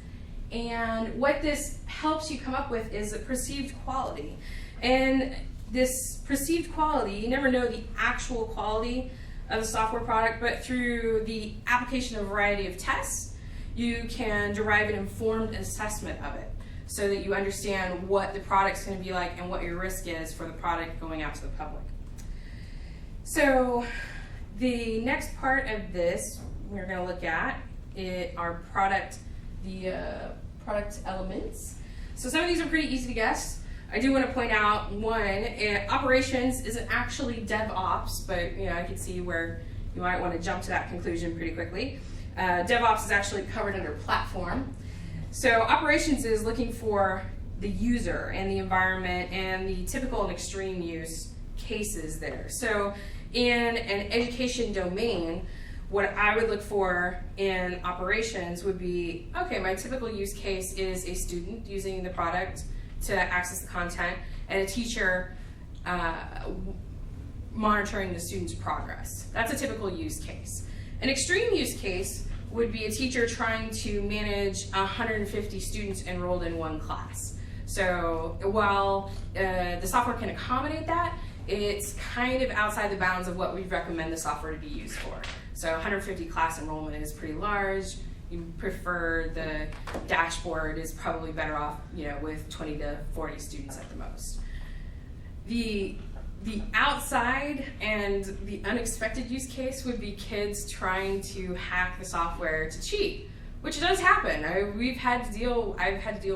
And what this helps you come up with is a perceived quality. And this perceived quality, you never know the actual quality of the software product, but through the application of a variety of tests, you can derive an informed assessment of it so that you understand what the product's going to be like and what your risk is for the product going out to the public. So the next part of this we're going to look at our product elements. So some of these are pretty easy to guess. I do want to point out one, operations isn't actually DevOps, but you know, I can see where you might want to jump to that conclusion pretty quickly. DevOps is actually covered under platform. So operations is looking for the user and the environment and the typical and extreme use cases there. So in an education domain, what I would look for in operations would be, okay, my typical use case is a student using the product to access the content and a teacher monitoring the student's progress. That's a typical use case. An extreme use case would be a teacher trying to manage 150 students enrolled in one class. So while the software can accommodate that, it's kind of outside the bounds of what we recommend the software to be used for. So 150 class enrollment is pretty large. You prefer the dashboard is probably better off, you know, with 20 to 40 students at the most. The outside and the unexpected use case would be kids trying to hack the software to cheat, which does happen. I've had to deal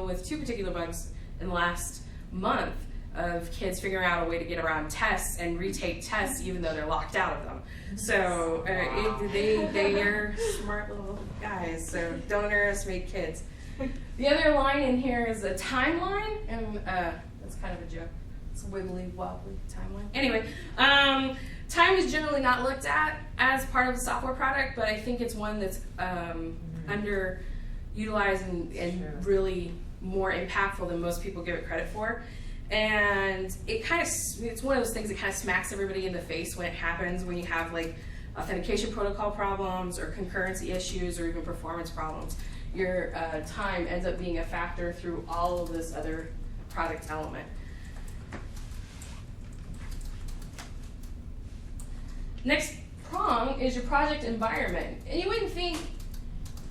with 2 particular bugs in the last month of kids figuring out a way to get around tests and retake tests even though they're locked out of them. So they are smart little guys, so don't underestimate kids. The other line in here is a timeline, and that's kind of a joke. It's a wibbly wobbly timeline. Anyway, time is generally not looked at as part of the software product, but I think it's one that's underutilized and really more impactful than most people give it credit for. And it's one of those things that kind of smacks everybody in the face when it happens, when you have like authentication protocol problems or concurrency issues or even performance problems. Your time ends up being a factor through all of this other product element. Next prong is your project environment. And you wouldn't think,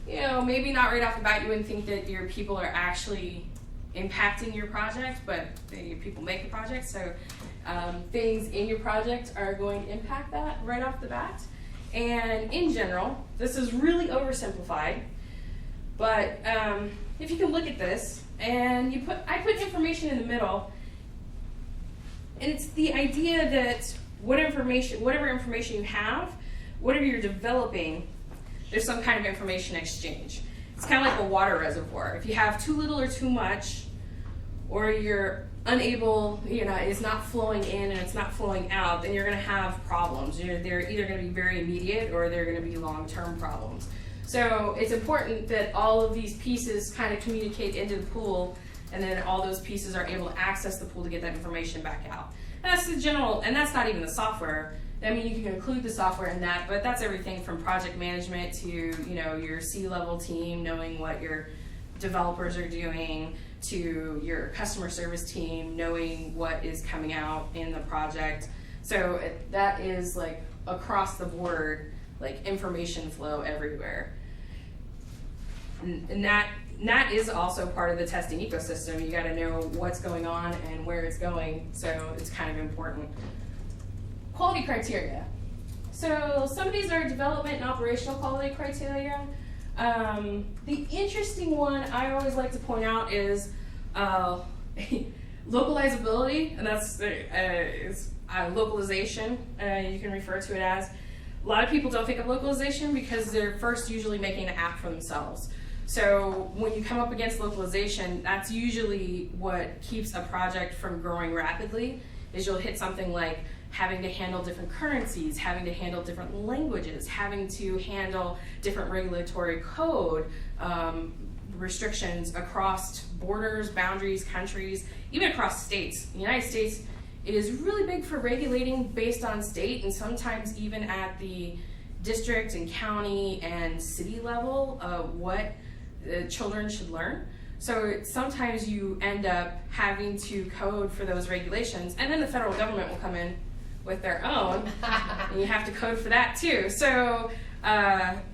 you know, maybe not right off the bat, you wouldn't think that your people are actually impacting your project, but your people make the project, so things in your project are going to impact that right off the bat. And in general, this is really oversimplified, but if you can look at this, and I put information in the middle, and it's the idea that whatever information you have, whatever you're developing, there's some kind of information exchange. It's kind of like a water reservoir. If you have too little or too much, or you're unable, is not flowing in and it's not flowing out, then you're going to have problems. They're either going to be very immediate or they're going to be long-term problems. So it's important that all of these pieces kind of communicate into the pool, and then all those pieces are able to access the pool to get that information back out. And that's the general, and that's not even the software. I mean, you can include the software in that, but that's everything from project management to, your C-level team, knowing what your developers are doing, to your customer service team, knowing what is coming out in the project. So that is like across the board, like information flow everywhere. And that is also part of the testing ecosystem. You got to know what's going on and where it's going, so it's kind of important. Quality criteria. So some of these are development and operational quality criteria. The interesting one I always like to point out is localizability, and that's localization, you can refer to it as. A lot of people don't think of localization because they're first usually making an app for themselves. So when you come up against localization, that's usually what keeps a project from growing rapidly, is you'll hit something like having to handle different currencies, having to handle different languages, having to handle different regulatory code, restrictions across borders, boundaries, countries, even across states. In the United States, it is really big for regulating based on state, and sometimes even at the district and county and city level, what children should learn. So sometimes you end up having to code for those regulations, and then the federal government will come in with their own, and you have to code for that too. So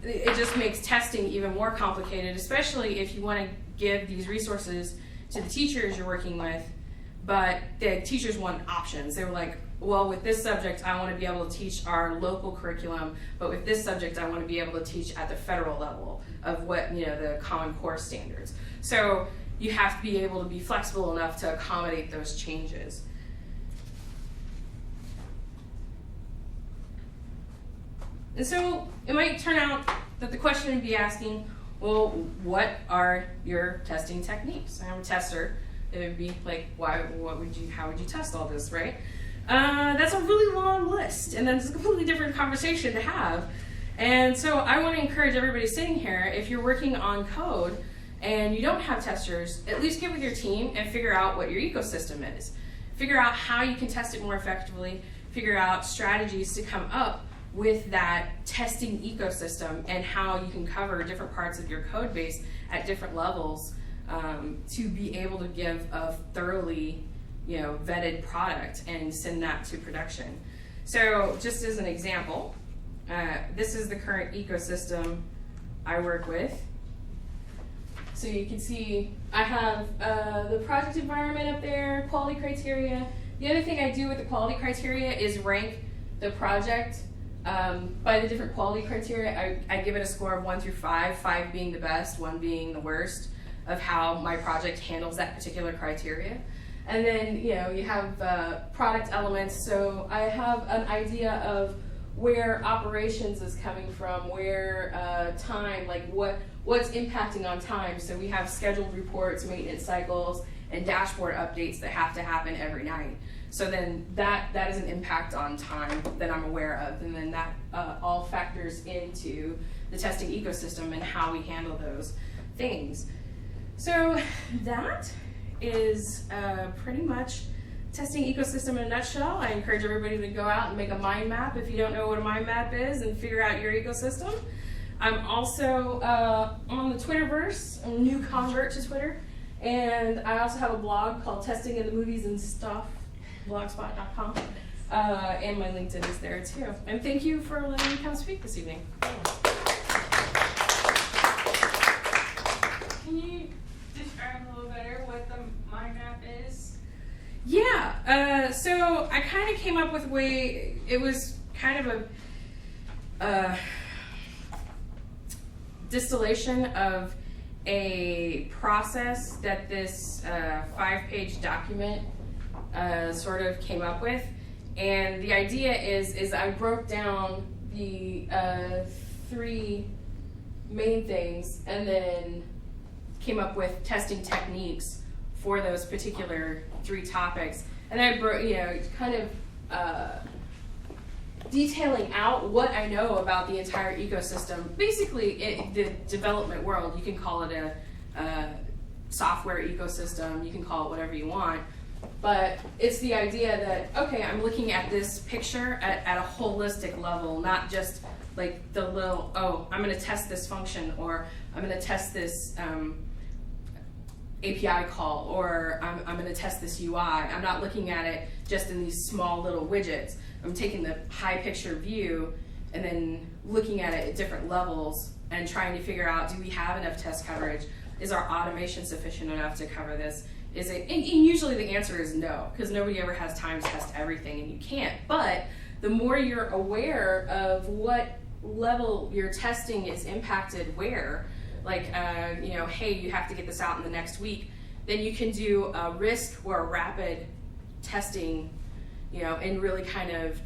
it just makes testing even more complicated, especially if you want to give these resources to the teachers you're working with, but the teachers want options. They were like, well, with this subject, I want to be able to teach our local curriculum, but with this subject, I want to be able to teach at the federal level of what, the Common Core standards. So you have to be able to be flexible enough to accommodate those changes. And so it might turn out that the question would be asking, well, what are your testing techniques? I'm a tester. It would be like, how would you test all this, right? That's a really long list, and then it's a completely different conversation to have. And so I want to encourage everybody sitting here, if you're working on code and you don't have testers, at least get with your team and figure out what your ecosystem is. Figure out how you can test it more effectively, figure out strategies to come up with that testing ecosystem and how you can cover different parts of your code base at different levels to be able to give a thoroughly vetted product and send that to production. So just as an example, this is the current ecosystem I work with. So you can see I have the project environment up there, quality criteria. The other thing I do with the quality criteria is rank the project by the different quality criteria. I give it a score of 1 through 5, 5 being the best, 1 being the worst, of how my project handles that particular criteria. And then, you have product elements. So I have an idea of where operations is coming from, where time, like what's impacting on time. So we have scheduled reports, maintenance cycles, and dashboard updates that have to happen every night. So then that is an impact on time that I'm aware of. And then that all factors into the testing ecosystem and how we handle those things. So that is pretty much testing ecosystem in a nutshell. I encourage everybody to go out and make a mind map if you don't know what a mind map is and figure out your ecosystem. I'm also on the Twitterverse. I'm a new convert to Twitter. And I also have a blog called Testing in the Movies and Stuff, blogspot.com. And my LinkedIn is there too. And thank you for letting me come speak this evening. Can you describe a little better what the mind map is? Yeah, so I kind of came up with a way, it was kind of a distillation of a process that this 5-page document sort of came up with. And the idea is I broke down the 3 main things and then came up with testing techniques for those particular 3 topics, and I kind of detailing out what I know about the entire ecosystem. Basically, the development world, you can call it a software ecosystem, you can call it whatever you want, but it's the idea that, okay, I'm looking at this picture at a holistic level, not just like the little, oh, I'm going to test this function, or I'm going to test this API call, or I'm going to test this UI. I'm not looking at it just in these small little widgets. I'm taking the high picture view and then looking at it at different levels and trying to figure out, do we have enough test coverage? Is our automation sufficient enough to cover this? Is it? And usually the answer is no, because nobody ever has time to test everything, and you can't. But the more you're aware of what level your testing is impacted where, like, hey, you have to get this out in the next week, then you can do a risk or a rapid testing, and really kind of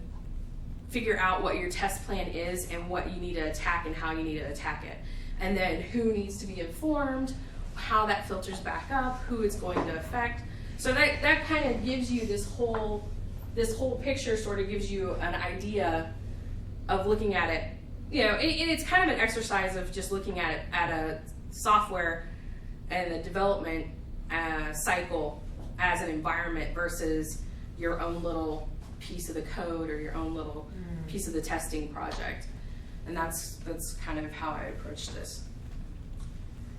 figure out what your test plan is and what you need to attack and how you need to attack it. And then who needs to be informed, how that filters back up, who it's going to affect. So that kind of gives you this whole picture, sort of gives you an idea of looking at it. It's kind of an exercise of just looking at it at a software and the development cycle as an environment versus your own little piece of the code or your own little piece of the testing project. And that's kind of how I approach this.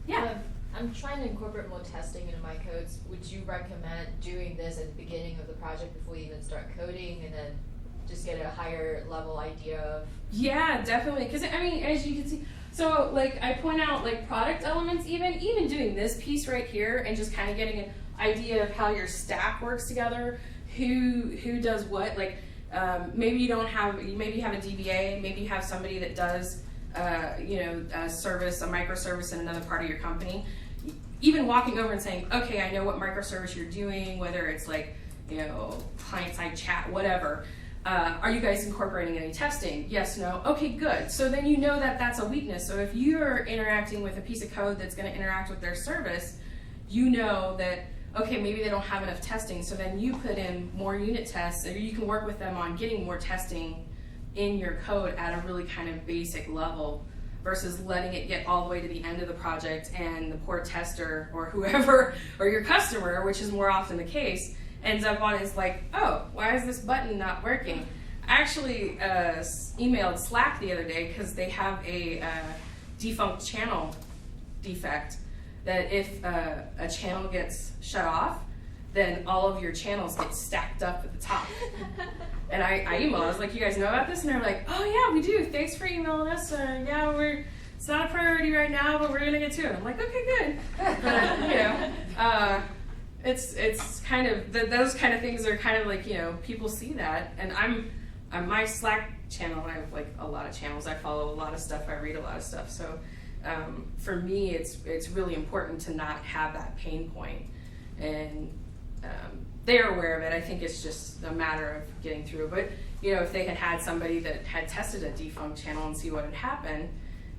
Yeah. I'm trying to incorporate more testing into my codes. Would you recommend doing this at the beginning of the project before you even start coding, and then just get a higher level idea of? Yeah, definitely. Because as you can see, so like I point out like product elements, even doing this piece right here, and just kind of getting an idea of how your stack works together, who does what. Like maybe you have a DBA, maybe you have somebody that does a service, a microservice in another part of your company. Even walking over and saying, okay, I know what microservice you're doing, whether it's like client-side chat, whatever. Are you guys incorporating any testing? Yes, no. Okay, good. So then you know that that's a weakness. So if you're interacting with a piece of code that's going to interact with their service, you know that, okay, maybe they don't have enough testing. So then you put in more unit tests, or you can work with them on getting more testing in your code at a really kind of basic level versus letting it get all the way to the end of the project and the poor tester or whoever, or your customer, which is more often the case, ends up on is like, oh, why is this button not working? I actually emailed Slack the other day because they have a defunct channel defect that if a channel gets shut off, then all of your channels get stacked up at the top. And I emailed, I was like, you guys know about this? And they're like, oh yeah, we do. Thanks for emailing us. It's not a priority right now, but we're gonna get to it. I'm like, okay, good. But it's kind of those kind of things are kind of like people see that, and I'm my Slack channel. I have like a lot of channels. I follow a lot of stuff. I read a lot of stuff. So for me, it's really important to not have that pain point, and they're aware of it. I think it's just a matter of getting through. But if they had somebody that had tested a defunct channel and see what had happened,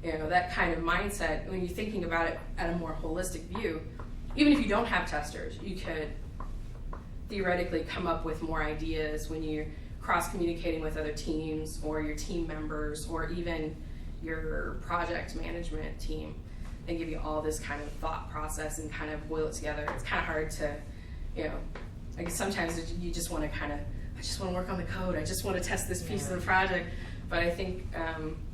that kind of mindset, when you're thinking about it at a more holistic view, even if you don't have testers, you could theoretically come up with more ideas when you're cross-communicating with other teams or your team members or even your project management team, and give you all this kind of thought process and kind of boil it together. It's kind of hard to, I guess sometimes you just want to I just want to work on the code. I just want to test this piece of the project. But I think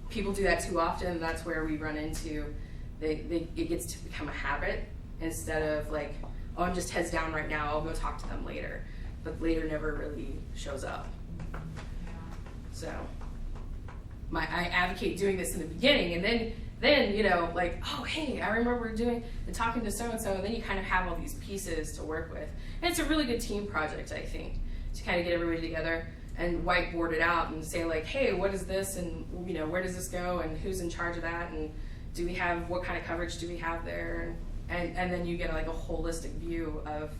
people do that too often, and that's where we run into, it gets to become a habit instead of like, oh, I'm just heads down right now, I'll go talk to them later. But later never really shows up. So I advocate doing this in the beginning, and then like, oh, hey, I remember talking to so-and-so, and then you kind of have all these pieces to work with. And it's a really good team project, I think, to kind of get everybody together and whiteboard it out and say like, hey, what is this, and where does this go, and who's in charge of that, and what kind of coverage do we have there, and then you get like a holistic view of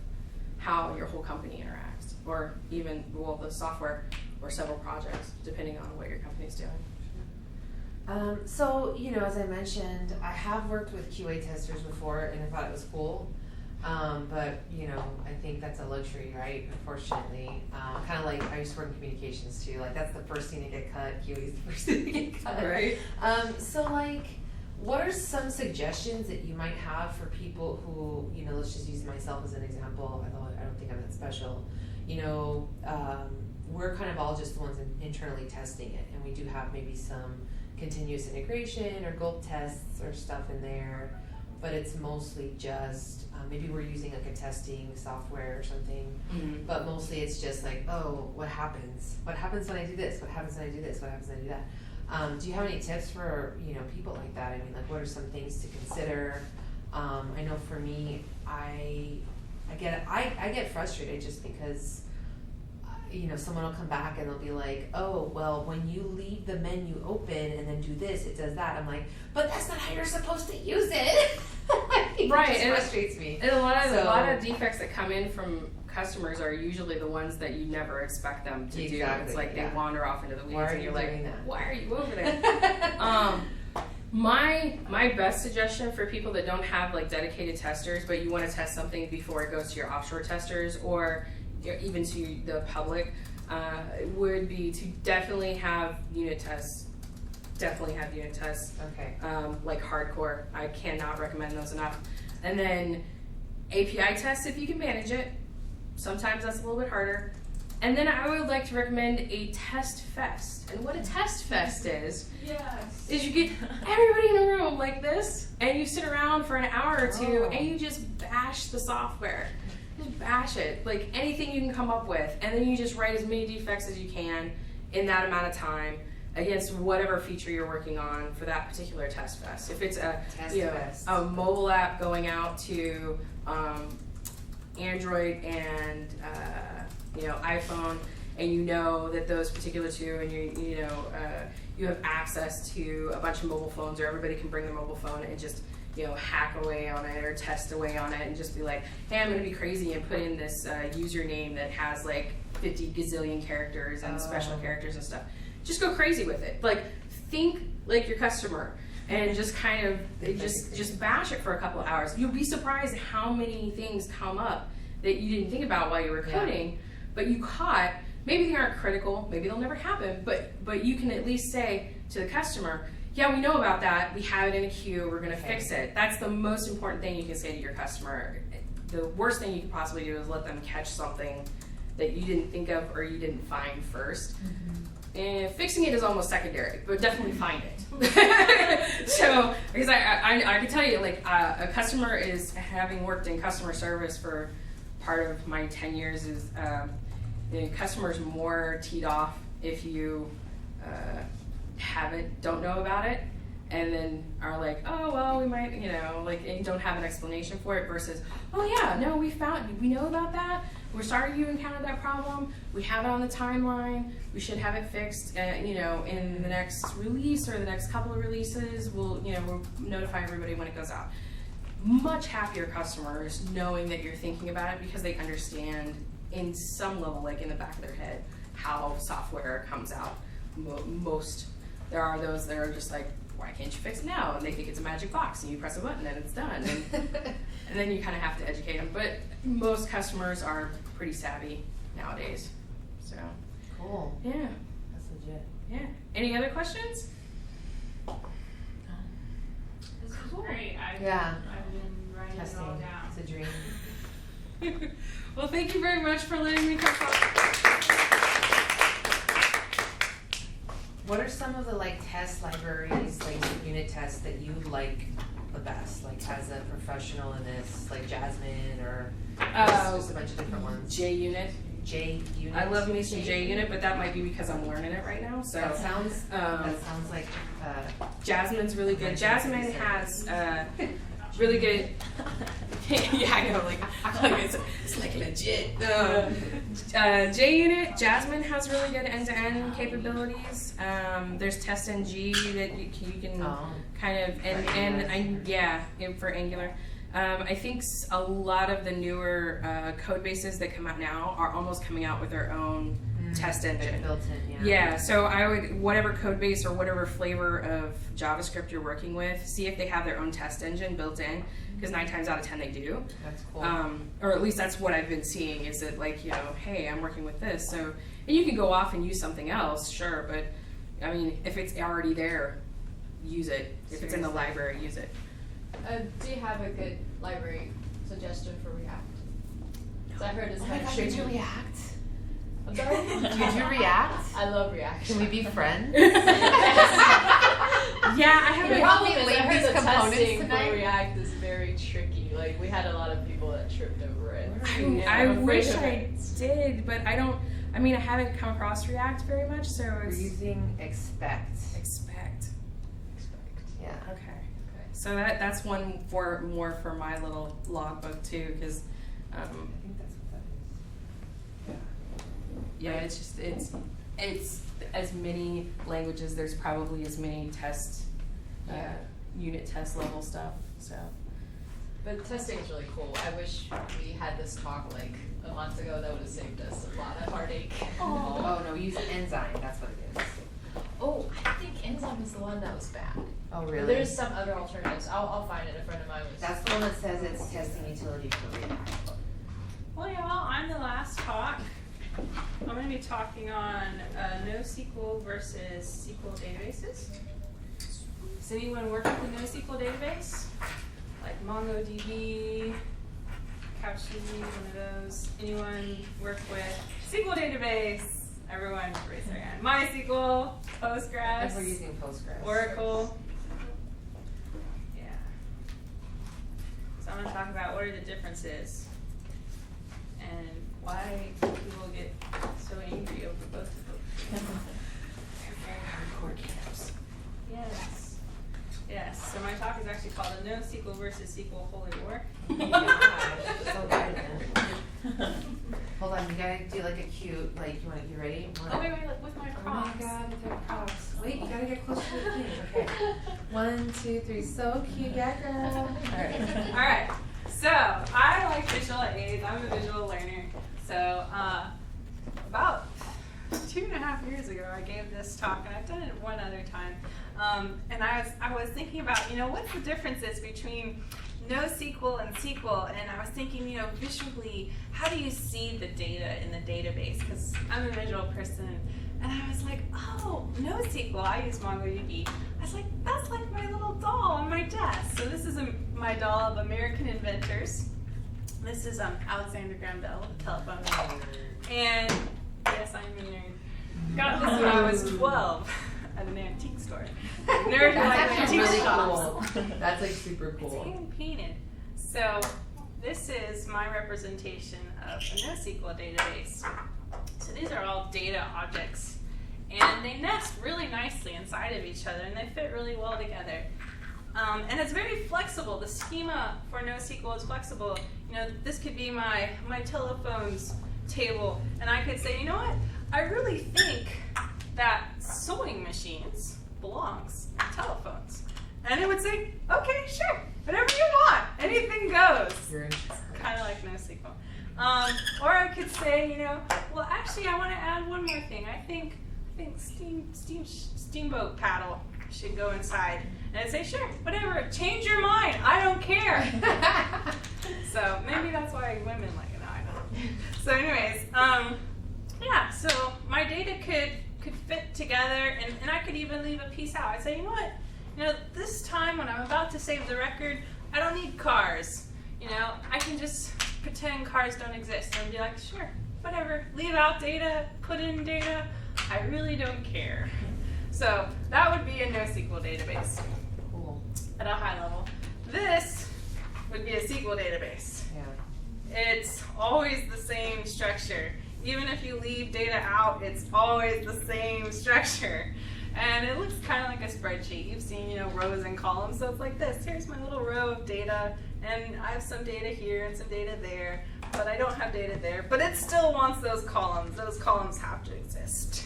how your whole company interacts, or even the software or several projects, depending on what your company's doing. So, as I mentioned, I have worked with QA testers before, and I thought it was cool. But you know, I think that's a luxury, right? Unfortunately, kind of like I used to work in communications too. Like that's the first thing to get cut. QA is the first thing to get cut. Right. So like, what are some suggestions that you might have for people who, you know, let's just use myself as an example. I don't think I'm that special. You know, we're kind of all just the ones internally testing it, and we do have maybe some continuous integration or gulp tests or stuff in there, but it's mostly just maybe we're using like a testing software or something, but mostly it's just like, oh, what happens? What happens when I do this? What happens when I do this? What happens when I do that? Do you have any tips for, you know, people like that? I mean, like, what are some things to consider? I know for me, I get frustrated just because, you know, someone will come back and they'll be like, oh, well, when you leave the menu open and then do this, it does that. I'm like, but that's not how you're supposed to use it. Right, It just frustrates me. And a lot of defects that come in from customers are usually the ones that you never expect them to do. It's like they wander off into the weeds, and you're like, why are you over there? My best suggestion for people that don't have like dedicated testers, but you want to test something before it goes to your offshore testers or even to the public, would be to definitely have unit tests. Okay. Like hardcore. I cannot recommend those enough. And then API tests if you can manage it. Sometimes that's a little bit harder. And then I would like to recommend a test fest. And what a test fest is you get everybody in a room like this, and you sit around for an hour or two, and you just bash the software. Just bash it, like anything you can come up with, and then you just write as many defects as you can in that amount of time against whatever feature you're working on for that particular test fest. If it's a a mobile app going out to Android and iPhone, and you know that those particular two, and you have access to a bunch of mobile phones, or everybody can bring their mobile phone and just hack away on it or test away on it and just be like, hey, I'm going to be crazy and put in this username that has like 50 gazillion characters and special characters and stuff. Just go crazy with it. Like, think like your customer and just kind of just bash it for a couple of hours. You'll be surprised how many things come up that you didn't think about while you were coding, but you caught. Maybe they aren't critical, maybe they'll never happen, but you can at least say to the customer, yeah, we know about that, we have it in a queue, we're gonna fix it. That's the most important thing you can say to your customer. The worst thing you can possibly do is let them catch something that you didn't think of or you didn't find first. And fixing it is almost secondary, but definitely find it. So, because I can tell you, like, a customer is, having worked in customer service for part of my 10 years, is the customer's more teed off if you don't know about it, and then are like, oh, well, we might, and don't have an explanation for it, versus, oh yeah, no, we know about that. We're sorry you encountered that problem. We have it on the timeline. We should have it fixed, in the next release or the next couple of releases. We'll notify everybody when it goes out. Much happier customers knowing that you're thinking about it, because they understand in some level, like in the back of their head, how software comes out. There are those that are just like, why can't you fix it now? And they think it's a magic box, and you press a button and it's done. And then you kind of have to educate them. But most customers are pretty savvy nowadays. So cool. Yeah. That's legit. Yeah. Any other questions? This is great. I've been writing it all down. It's a dream. Well, thank you very much for letting me come talk. What are some of the test libraries, unit tests that you like the best, as a professional in this, like Jasmine or just a bunch of different ones? JUnit. JUnit. I love me some JUnit, but that might be because I'm learning it right now. So that sounds like Jasmine's really good. Jasmine has really good. Yeah, I know, it's like legit. JUnit, Jasmine has really good end-to-end capabilities. There's TestNG that you can kind of, for Angular. I think a lot of the newer code bases that come out now are almost coming out with their own test engine. Built in, Yeah, so I would, whatever code base or whatever flavor of JavaScript you're working with, see if they have their own test engine built in, because 9 times out of 10 they do. That's cool. Or at least that's what I've been seeing, is that like, hey, I'm working with this. So, and you can go off and use something else, sure, but I mean, if it's already there, use it. If it's in the library, use it. Do you have a good library suggestion for React? Because I heard it's Oh my kind of God, tricky. did you React? I'm sorry? Did you React? I love React. Can we be friends? Yeah, I The haven't. problem is I leave heard these the components testing tonight? for React is very tricky. Like, we had a lot of people that tripped over it. And I I'm afraid wish of I it. did, but I don't. I mean, I haven't come across React very much, so We're it's using expect. expect. Yeah. Okay. So that's one for more for my little logbook too, because I think that's what that is. yeah, it's just it's as many languages. There's probably as many unit test level stuff. So But testing is really cool. I wish we had this talk like a month ago. That would have saved us a lot of heartache. Oh no, use enzyme. That's what it is. Oh, I think Enzyme is the one that was bad. Oh really? There's some other alternatives. I'll find it. A friend of mine was. That's the one that says it's testing utility for React. Well, y'all, I'm the last talk. I'm going to be talking on NoSQL versus SQL databases. Does anyone work with a NoSQL database? Like MongoDB, CouchDB, one of those. Anyone work with SQL database? Everyone raise their hand. MySQL, Postgres, And we're using Postgres. Oracle. Yeah. So I'm going to talk about what are the differences and why people get so angry over both of them. They're very hardcore camps. Yes. Yes. So my talk is actually called the NoSQL versus SQL Holy War. Oh my gosh, so good. Hold on, you gotta do like a cute, like, you ready? Oh wait, look, with my Oh my props. God, with your props. Wait, you gotta get closer to the thing. Okay. 1, 2, 3. So cute, yeah, girl. Alright. All right. So I like visual aids. I'm a visual learner. So about 2.5 years ago, I gave this talk, and I've done it one other time. And I was thinking about, what's the differences between NoSQL and SQL, and I was thinking, visually, how do you see the data in the database? Because I'm a visual person, and I was like, oh, NoSQL, I use MongoDB. I was like, that's like my little doll on my desk. So this is my doll of American inventors. This is Alexander Graham Bell, the telephone. And yes, I'm a nerd. Got this when I was 12 at an antique store. Nerd That's like actually antique really shops. cool. That's like super It's cool. hand painted. So this is my representation of a NoSQL database. So these are all data objects, and they nest really nicely inside of each other, and they fit really well together. And it's very flexible. The schema for NoSQL is flexible. This could be my telephones table, and I could say, you know what? I really think that sewing machines belongs in telephones. And it would say, okay, sure, whatever you want, anything goes. You're in charge. Kind of like NoSQL. Or I could say, well, actually, I want to add one more thing. I think steamboat paddle should go inside. And I'd say, sure, whatever, change your mind. I don't care. So maybe that's why women like it. No, I don't know. So anyways, yeah, so my data could fit together, and I could even leave a piece out. I'd say, you know what? This time when I'm about to save the record, I don't need cars. I can just pretend cars don't exist and be like, sure, whatever, leave out data, put in data, I really don't care. So that would be a NoSQL database Cool. at a high level. This would be a SQL database. Yeah. It's always the same structure. Even if you leave data out, it's always the same structure. And it looks kind of like a spreadsheet. You've seen, rows and columns. So it's like this. Here's my little row of data, and I have some data here and some data there, but I don't have data there. But it still wants those columns. Those columns have to exist.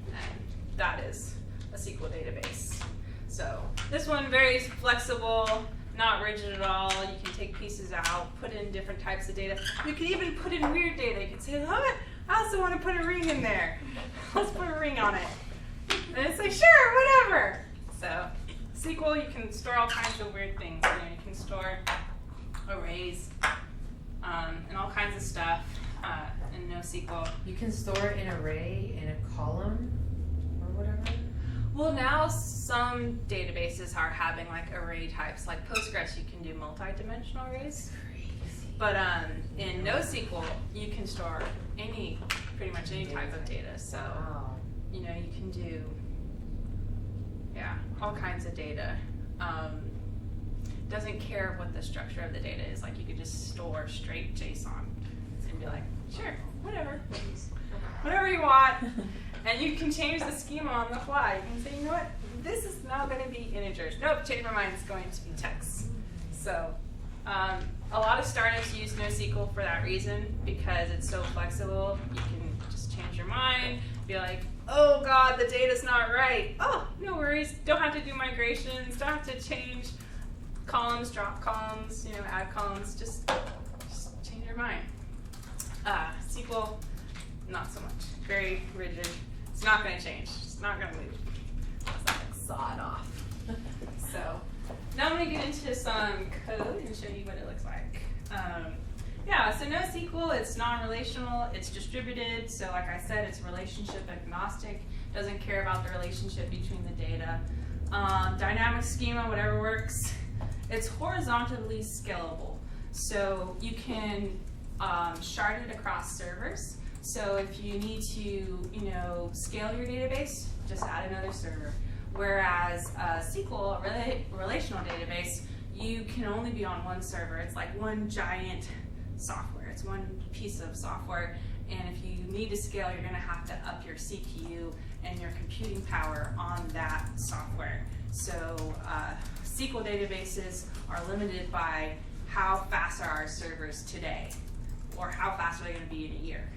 And that is a SQL database. So this one, very flexible, not rigid at all. You can take pieces out, put in different types of data. You can even put in weird data. You can say, oh, I also want to put a ring in there. Let's put a ring on it. And it's like, sure, whatever. So SQL, you can store all kinds of weird things. You know, you can store arrays and all kinds of stuff in NoSQL. You can store an array in a column or whatever? Well, now some databases are having like array types. Like Postgres, you can do multi-dimensional arrays. But in NoSQL, you can store pretty much any type of data. So, you know, you can do, all kinds of data. Doesn't care what the structure of the data is. Like, you could just store straight JSON and be like, sure, whatever you want. And you can change the schema on the fly. You can say, you know what, this is now going to be integers. Nope, change my mind, it's going to be text. So a lot of startups use NoSQL for that reason, because it's so flexible. You can just change your mind, be like, oh God, the data's not right. Oh, no worries, don't have to do migrations, don't have to change columns, drop columns, you know, add columns, just change your mind. SQL, not so much, very rigid. It's not going to change. It's not going to move. It's not like saw it off. So now I'm going to get into some code and show you what it looks like. So NoSQL, it's non-relational, it's distributed. So like I said, it's relationship agnostic. Doesn't care about the relationship between the data. Dynamic schema, whatever works. It's horizontally scalable. So you can shard it across servers. So if you need to, you know, scale your database, just add another server. Whereas SQL, a relational database, you can only be on one server. It's like one giant software. It's one piece of software. And if you need to scale, you're going to have to up your CPU and your computing power on that software. So SQL databases are limited by how fast are our servers today, or how fast are they going to be in a year.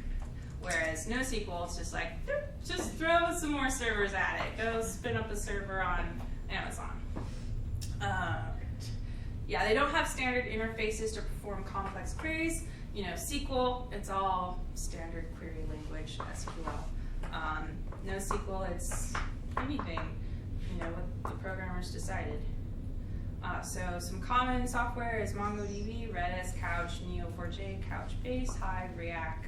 Whereas NoSQL, it's just like, just throw some more servers at it. Go spin up a server on Amazon. They don't have standard interfaces to perform complex queries. You know, SQL, it's all standard query language, SQL. NoSQL, it's anything, you know, what the programmers decided. So some common software is MongoDB, Redis, Couch, Neo4j, Couchbase, Hive, React,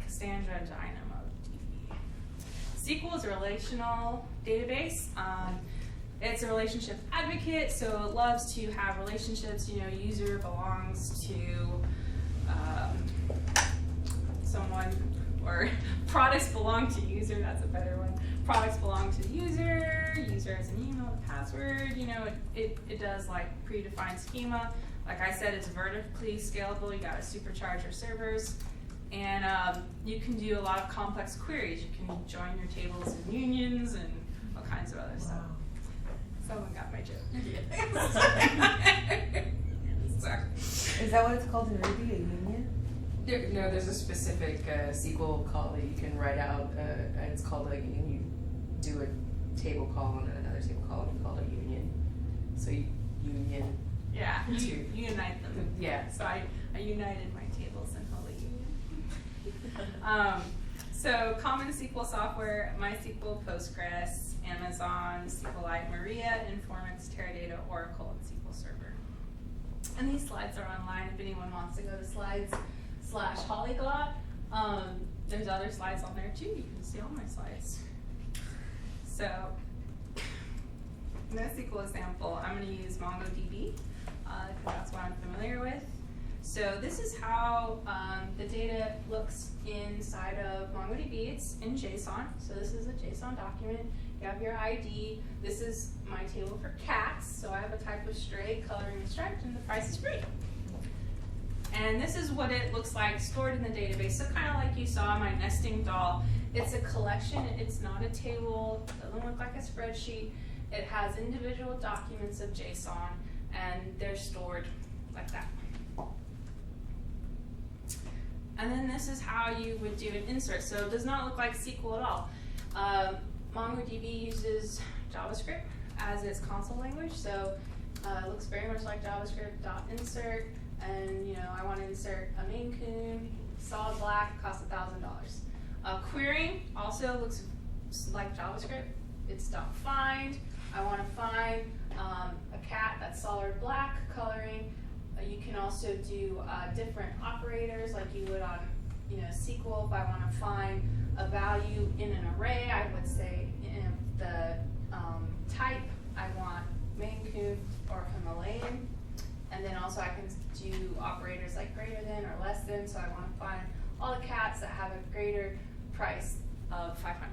Cassandra, and DynamoDB. SQL is a relational database. It's a relationship advocate, so it loves to have relationships. You know, user belongs to someone, or products belong to user, that's a better one. Products belong to the user, user has an email, a password, you know, it does like predefined schema. Like I said, it's vertically scalable, you gotta supercharge your servers. And you can do a lot of complex queries. You can join your tables and unions and all kinds of other stuff. Someone got my joke. Sorry. Is that what it's called in Ruby, a union? There's a specific SQL call that you can write out, and it's called a union. You do a table call and another table call, and you call it a union. So you union. Yeah, you unite them. Yeah. So I united my tables and called it union. So common SQL software, MySQL, Postgres, Amazon, SQLite, Maria, Informix, Teradata, Oracle, and SQL Server. And these slides are online if anyone wants to go to slides/Polyglot. There's other slides on there too. You can see all my slides. So, NoSQL example, I'm going to use MongoDB because that's what I'm familiar with. So this is how the data looks inside of MongoDB. It's in JSON. So this is a JSON document. You have your ID. This is my table for cats. So I have a type of stray, coloring and striped, and the price is free. And this is what it looks like stored in the database. So kind of like you saw my nesting doll. It's a collection. It's not a table. It doesn't look like a spreadsheet. It has individual documents of JSON, and they're stored like that. And then this is how you would do an insert. So it does not look like SQL at all. MongoDB uses JavaScript as its console language. So It looks very much like JavaScript. Insert, and I want to insert a Maine Coon, solid black, costs $1,000. Querying also looks like JavaScript. It's .find. I want to find a cat that's solid black coloring. You can also do different operators like you would on SQL. If I want to find a value in an array, I would say in the type I want Maine Coon or Himalayan. And then also I can do operators like greater than or less than. So I want to find all the cats that have a greater price of 500.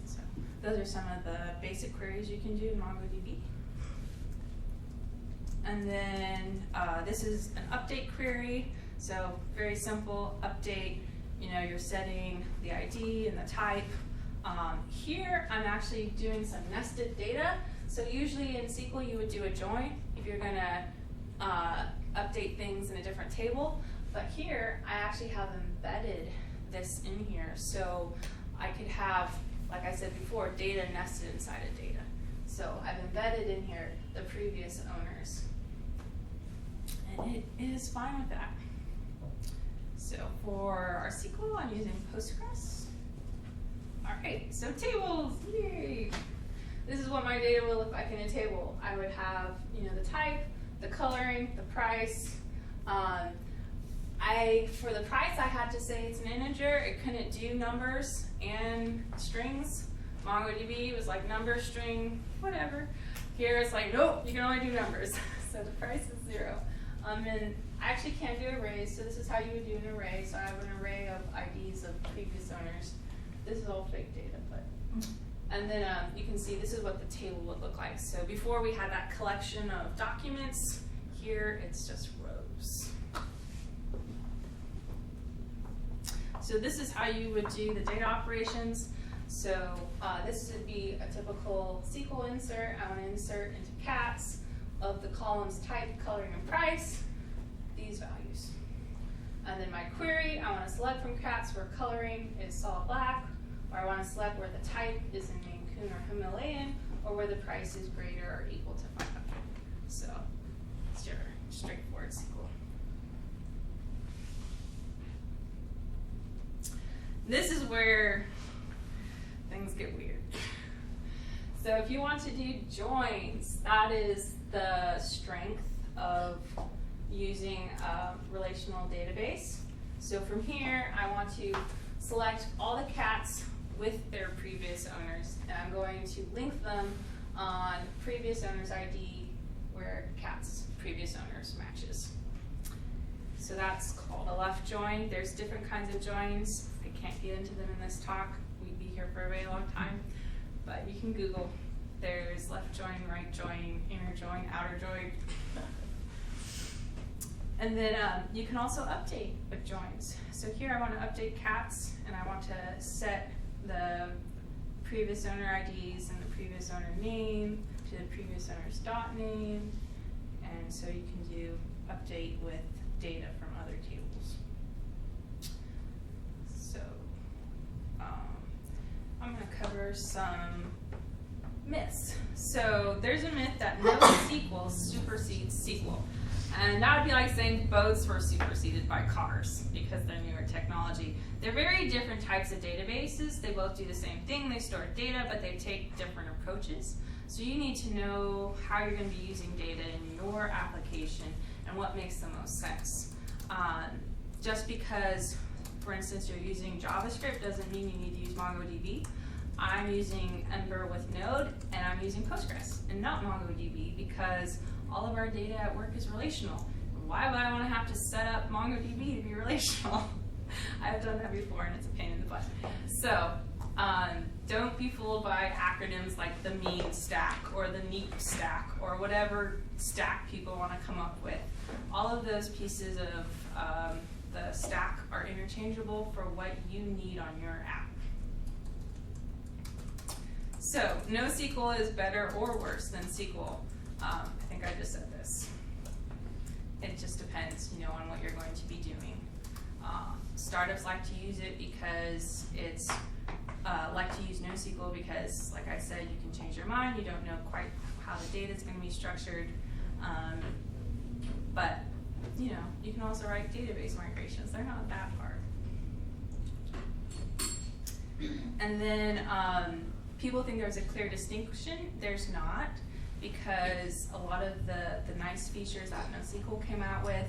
So those are some of the basic queries you can do in MongoDB. And then this is an update query. So very simple update. You're setting the ID and the type. Here I'm actually doing some nested data. So usually in SQL you would do a join if you're going to update things in a different table. But here I actually have embedded this in here. So I could have, like I said before, data nested inside of data. So I've embedded in here the previous owners. And it is fine with that. So for our SQL, I'm using Postgres. All right, so tables, yay! This is what my data will look like in a table. I would have, the type, the coloring, the price. For the price, I had to say it's an integer. It couldn't do numbers and strings. MongoDB was like number, string, whatever. Here it's like, nope, you can only do numbers. So the price is 0. And I actually can't do arrays, so this is how you would do an array. So I have an array of IDs of previous owners. This is all fake data, but. And then you can see this is what the table would look like. So before we had that collection of documents, here it's just rows. So this is how you would do the data operations. So this would be a typical SQL insert. I want to insert into cats of the columns type, coloring, and price, these values. And then my query, I want to select from cats where coloring is solid black, or I want to select where the type is in Maine Coon or Himalayan, or where the price is greater or equal to 500. So it's your straightforward SQL. This is where things get weird. So if you want to do joins, that is the strength of using a relational database. So from here, I want to select all the cats with their previous owners, and I'm going to link them on previous owner's ID where cat's previous owners matches. So that's called a left join. There's different kinds of joins. I can't get into them in this talk. We'd be here for a very long time, but you can Google. There's left join, right join, inner join, outer join. And then you can also update with joins. So here I want to update cats, and I want to set the previous owner IDs and the previous owner name to the previous owner's .name. And so you can do update with data from other tables. So I'm going to cover some myths. So there's a myth that NoSQL supersedes SQL. And that would be like saying boats were superseded by cars because they're newer technology. They're very different types of databases. They both do the same thing. They store data, but they take different approaches. So you need to know how you're going to be using data in your application and what makes the most sense. Just because, for instance, you're using JavaScript doesn't mean you need to use MongoDB. I'm using Ember with Node, and I'm using Postgres and not MongoDB because all of our data at work is relational. Why would I want to have to set up MongoDB to be relational? I've done that before, and it's a pain in the butt. So don't be fooled by acronyms like the mean stack or the neat stack or whatever stack people want to come up with. All of those pieces of the stack are interchangeable for what you need on your app. So NoSQL is better or worse than SQL. I think I just said this. It just depends, on what you're going to be doing. Startups like to use it because like to use NoSQL because, like I said, you can change your mind. You don't know quite how the data is going to be structured. But you know, you can also write database migrations. They're not that hard. And then people think there's a clear distinction. There's not, because a lot of the nice features that NoSQL came out with,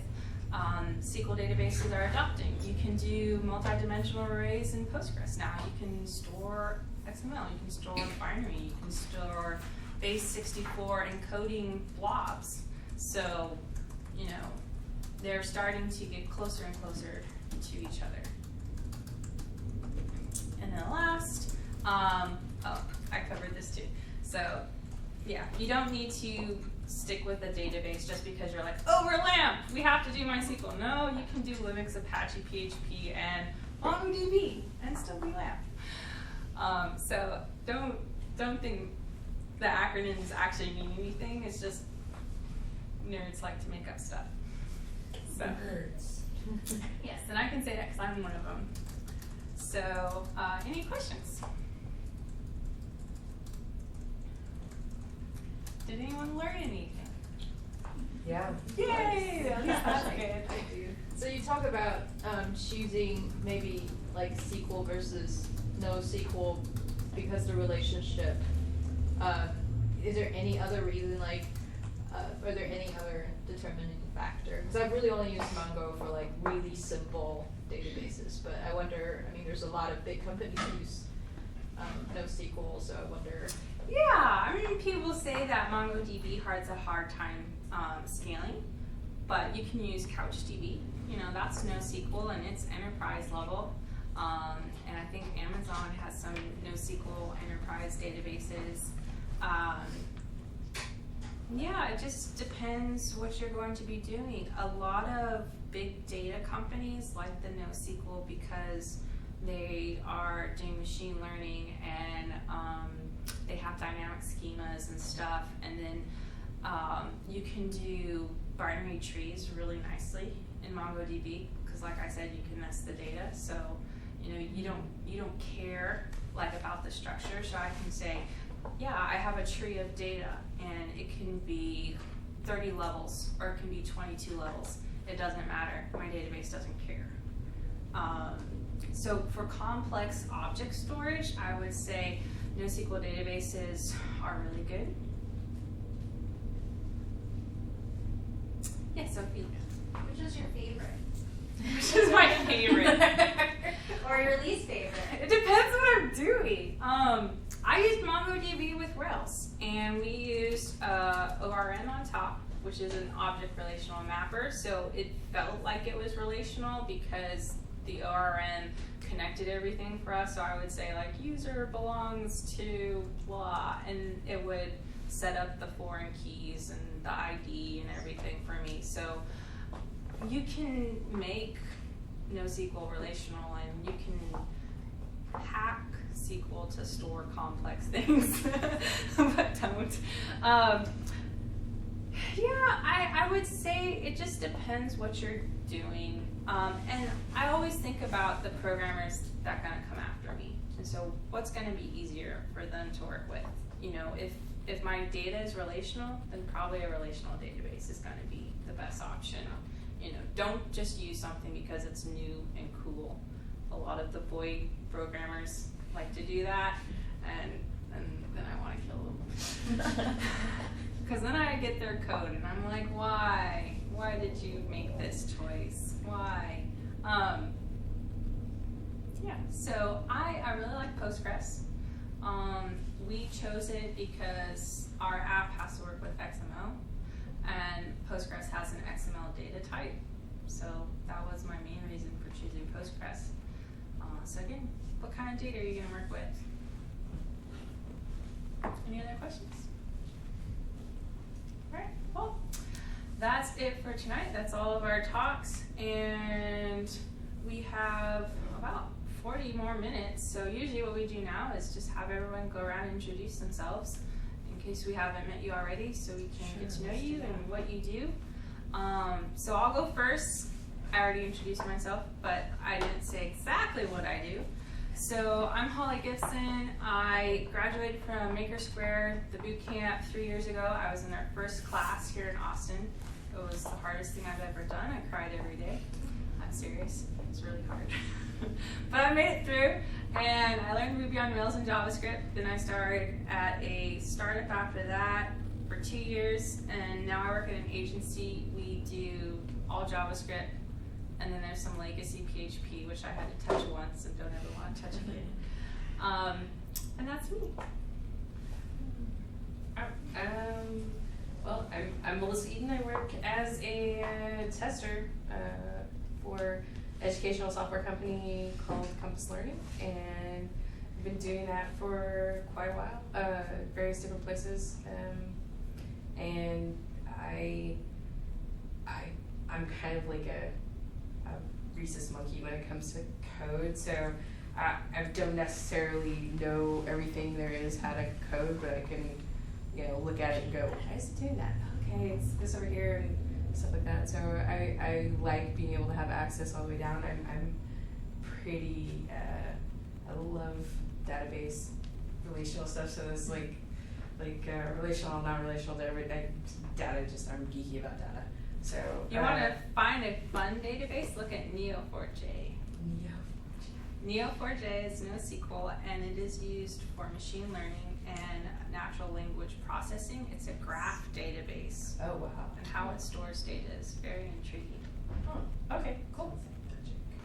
SQL databases are adopting. You can do multi-dimensional arrays in Postgres now. You can store XML, you can store binary, you can store base64 encoding blobs. So, you know, they're starting to get closer and closer to each other. And then last, oh, I covered this too. So, yeah, you don't need to stick with a database just because you're like, oh, we're LAMP, we have to do MySQL. No, you can do Linux, Apache, PHP, and MongoDB, and still be LAMP. So don't think the acronyms actually mean anything. It's just nerds like to make up stuff. So, yes, and I can say that because I'm one of them. So, any questions? Did anyone learn anything? Yeah. Yay! That's good. So you talk about choosing maybe like SQL versus NoSQL because the relationship. Is there any other reason, like, are there any other determining factor? Because I've really only used Mongo for like really simple databases, but I wonder, I mean, there's a lot of big companies who use NoSQL, so I wonder. Yeah, I mean, people say that MongoDB has a hard time scaling, but you can use CouchDB. You know, that's NoSQL and it's enterprise level. And I think Amazon has some NoSQL enterprise databases. Yeah, it just depends what you're going to be doing. A lot of big data companies like the NoSQL because they are doing machine learning and they have dynamic schemas and stuff. And then you can do binary trees really nicely in MongoDB because, like I said, you can nest the data. So you know you don't care like about the structure. So I can say, yeah, I have a tree of data and it can be 30 levels or it can be 22 levels. It doesn't matter. My database doesn't care. So for complex object storage, I would say NoSQL databases are really good. Yeah, Sophie. Which is your favorite? Which is my favorite. Or your least favorite? It depends what I'm doing. I used MongoDB with Rails, and we used ORM on top, which is an object relational mapper. So it felt like it was relational because the ORM connected everything for us. So I would say like user belongs to blah, and it would set up the foreign keys and the ID and everything for me. So you can make NoSQL relational, and you can hack SQL to store complex things, but don't. Yeah, I would say it just depends what you're doing. And I always think about the programmers that are going to come after me. And so what's going to be easier for them to work with? You know, if my data is relational, then probably a relational database is going to be the best option. You know, don't just use something because it's new and cool. A lot of the boy programmers like to do that, and then I want to kill them. Because then I get their code and I'm like, why? Why did you make this choice? Why? Yeah, so I really like Postgres. We chose it because our app has to work with XML, and Postgres has an XML data type. So that was my main reason for choosing Postgres. So again, what kind of data are you going to work with? Any other questions? All right, well, that's it for tonight. That's all of our talks, and we have about 40 more minutes. So usually what we do now is just have everyone go around and introduce themselves in case we haven't met you already, so we can get to know you and what you do. So I'll go first. I already introduced myself, but I didn't say exactly what I do. So I'm Holly Gibson. I graduated from Maker Square, the boot camp 3 years ago. I was in our first class here in Austin. It was the hardest thing I've ever done. I cried every day. I'm serious. It's really hard. But I made it through, and I learned Ruby on Rails and JavaScript. Then I started at a startup after that for 2 years, and now I work at an agency. We do all JavaScript, and then there's some legacy PHP, which I had to touch once and don't ever want to touch again. And that's me. Well, I'm Melissa Eden. I work as a tester for educational software company called Compass Learning, and I've been doing that for quite a while, various different places, and I'm kind of like a rhesus monkey when it comes to code, so I don't necessarily know everything there is how to code, but I can, look at it and go, why is it doing that? Okay, it's this over here and stuff like that. So I like being able to have access all the way down. I'm pretty, I love database relational stuff, so there's like relational, non-relational data, I'm geeky about data. So You want to find a fun database? Look at Neo4j. Neo4j is NoSQL, and it is used for machine learning and natural language processing. It's a graph database, Oh, wow. and how it stores data is very intriguing. Okay, cool.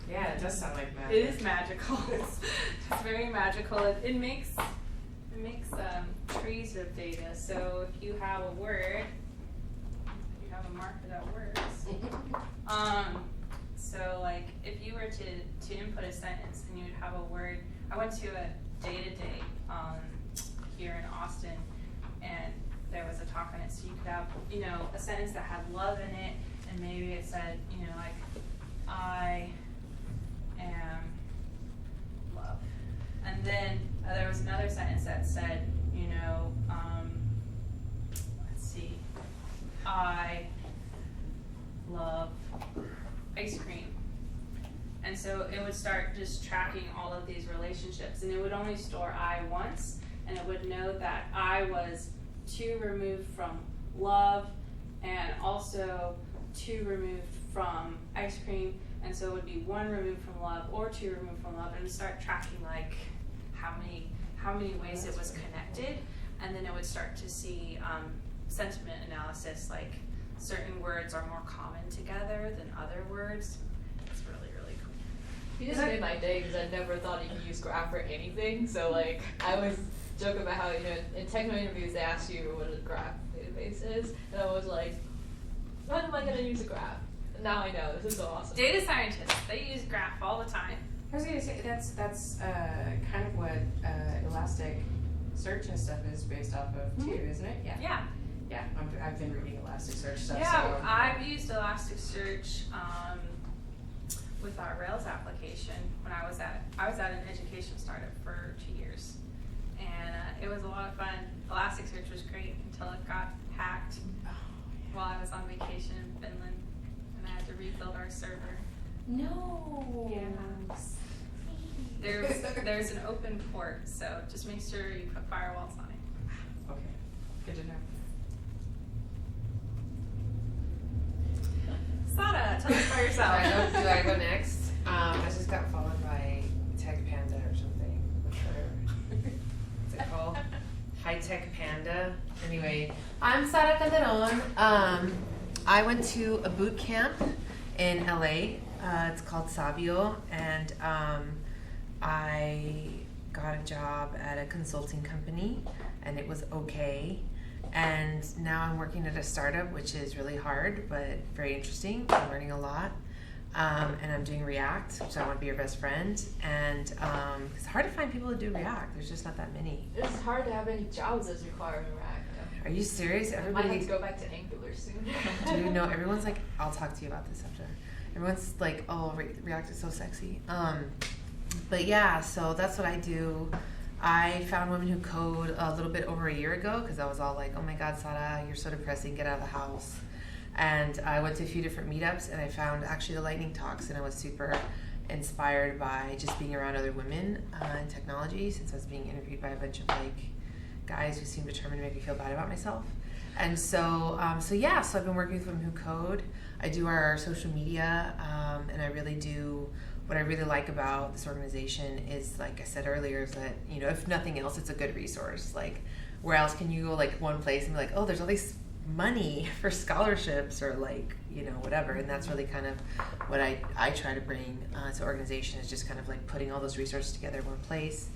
Yeah, it does sound like magic. It is magical. It's very magical. It makes trees of data. So if you have a word, you have a marker that works. So like if you were to input a sentence and you would have a word, I went to a day-to-day here in Austin, and there was a talk on it, so you could have, a sentence that had love in it, and maybe it said, like, I am love. And then there was another sentence that said, let's see, I love ice cream. And so it would start just tracking all of these relationships, and it would only store I once, and it would know that I was 2 removed from love, and also 2 removed from ice cream, and so it would be 1 removed from love or 2 removed from love, and it would start tracking like how many ways it was connected, and then it would start to see sentiment analysis, like certain words are more common together than other words. It's really, really cool. You just made my day because I never thought you could use graph for anything. So like I was joking about how in technical interviews they ask you what a graph database is, and I was like, when am I going to use a graph? And now I know. This is so awesome. Data scientists, they use graph all the time. I was gonna say that's kind of what Elasticsearch and stuff is based off of too, isn't it? Yeah. Yeah, I've been reading Elasticsearch stuff. Yeah, so. I've used Elasticsearch with our Rails application when I was at an education startup for 2 years, and it was a lot of fun. Elasticsearch was great until it got hacked while I was on vacation in Finland, and I had to rebuild our server. No. Yeah. There's an open port, so just make sure you put firewalls on it. Okay, good to know. Sada, tell us about yourself. Do I go next? I just got followed by Tech Panda or something. What's it called? High Tech Panda. Anyway, I'm Sara Calderon. I went to a boot camp in LA. It's called Sabio, and I got a job at a consulting company, and it was okay. And now I'm working at a startup, which is really hard, but very interesting. I'm learning a lot. And I'm doing React, which I want to be your best friend. And it's hard to find people to do React. There's just not that many. It's hard to have any jobs as required in React. Are you serious? I might have to go back to Angular soon. Dude, no, everyone's like, I'll talk to you about this after. Everyone's like, oh, React is so sexy. But yeah, so that's what I do. I found Women Who Code a little bit over a year ago because I was all like, oh my God, Sada, you're so depressing, get out of the house. And I went to a few different meetups, and I found actually the lightning talks, and I was super inspired by just being around other women in technology, since I was being interviewed by a bunch of like guys who seemed determined to make me feel bad about myself. And so I've been working with Women Who Code. I do our social media, and I really do. What I really like about this organization is, like I said earlier, is that, you know, if nothing else, it's a good resource. Like, where else can you go, like, one place and be like, oh, there's all this money for scholarships or, like, you know, whatever. And that's really kind of what I try to bring to organization, is just kind of like putting all those resources together in one place.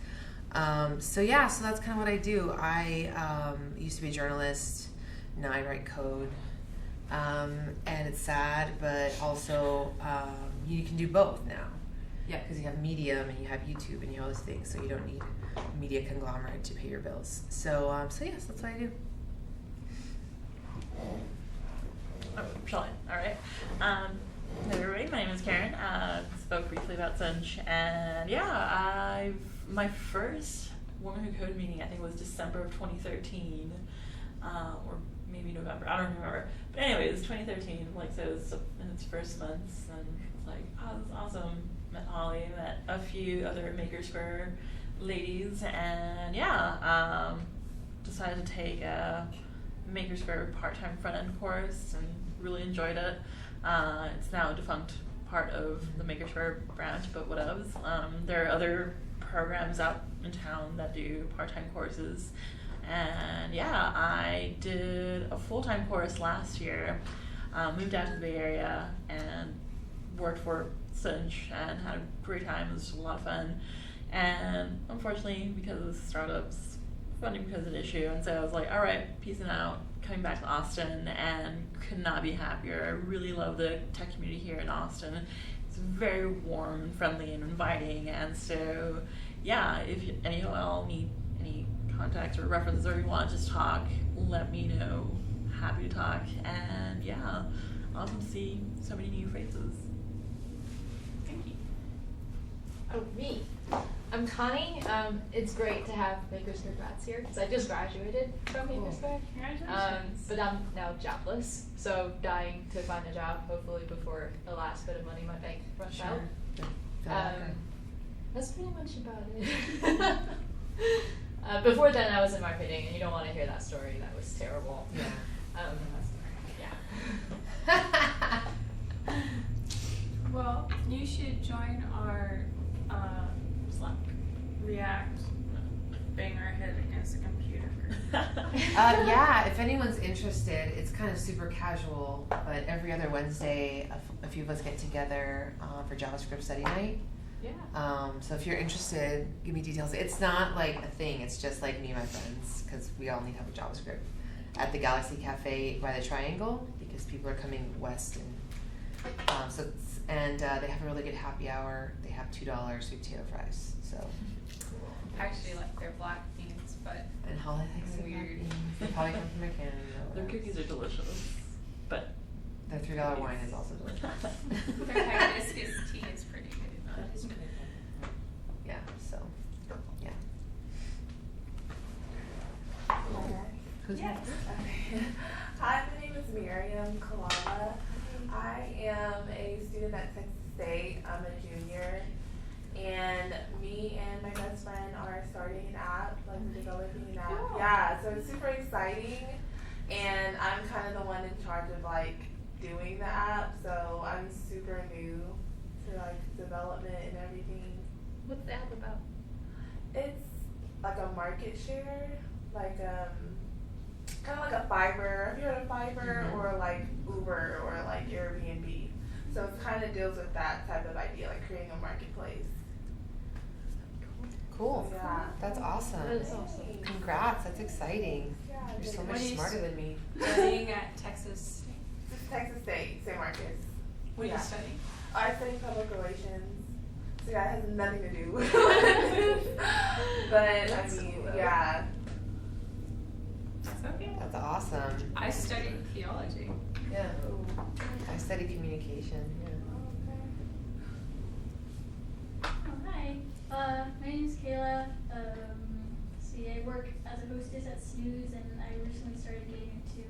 So that's kind of what I do. I used to be a journalist. Now I write code. And it's sad, but also you can do both now. Yeah, because you have Medium and you have YouTube and you have all those things, so you don't need a media conglomerate to pay your bills. So yes, that's what I do. Oh, shall I? All right. Hi everybody, my name is Karen. Spoke briefly about Cinch, and my first Women Who Code meeting, I think, was December of 2013, or maybe November. I don't remember. But anyway, it was 2013. Like, so it was in its first months, and it's like, oh, this is awesome. Met Holly, met a few other Makersquare ladies, and decided to take a Makersquare part-time front-end course and really enjoyed it. It's now a defunct part of the Makersquare branch, but whatevs. There are other programs out in town that do part-time courses, and I did a full-time course last year. Moved out to the Bay Area and worked for Cinch and had a great time. It was a lot of fun, and unfortunately, because of the startups, funding was an issue, and so I was like, all right, peacing out, coming back to Austin, and could not be happier. I really love the tech community here in Austin. It's very warm, friendly, and inviting, and so if any of y'all need any contacts or references, or you want to just talk, let me know. Happy to talk, and awesome to see so many new faces. Thank you. Oh, me. I'm Connie. It's great to have Makersquare grads here because I just graduated from Makersquare. Congratulations. But I'm now jobless, so dying to find a job, hopefully before the last bit of money in my bank runs out. That's pretty much about it. Before then, I was in marketing, and you don't want to hear that story. That was terrible. Yeah. Well, you should join our Slack React bang our head against a computer. If anyone's interested, it's kind of super casual, but every other Wednesday, a few of us get together for JavaScript study night. Yeah. So if you're interested, give me details. It's not like a thing, it's just like me and my friends, because we all need to have a JavaScript at the Galaxy Cafe by the Triangle, because people are coming west, and they have a really good happy hour. They have $2 sweet potato fries. So. I actually like their black beans, but And Holly likes the black Weird. beans. They probably come from Canada. Their cookies are delicious, but Their $3 wine is also delicious. their hibiscus tea is pretty good. Yeah. So. Yeah. Who's Yes. Okay. Hi, my name is Miriam Kalala. I am a student at Texas State. I'm a junior. And me and my best friend are starting an app, like we're developing an app. Cool. Yeah, so it's super exciting. And I'm kind of the one in charge of like doing the app. So I'm super new to like development and everything. What's the app about? It's like a market share, like kind of like a Fiverr. Have you heard of Fiverr? Mhm. Or like Uber or like Airbnb? So it kind of deals with that type of idea, like creating a marketplace. Cool. Yeah. That's awesome. That is awesome. Congrats. That's exciting. Yeah. You're so What much do you smarter than me. Studying at Texas. This is Texas State, St. Marcus. What are Yeah. you studying? I study public relations. So yeah, it has nothing to do with this. But I mean, yeah. Okay. That's awesome. I studied theology. Yeah. I study communication. Yeah. Oh, hi. My name is Kayla. I work as a hostess at Snooze, and I recently started getting into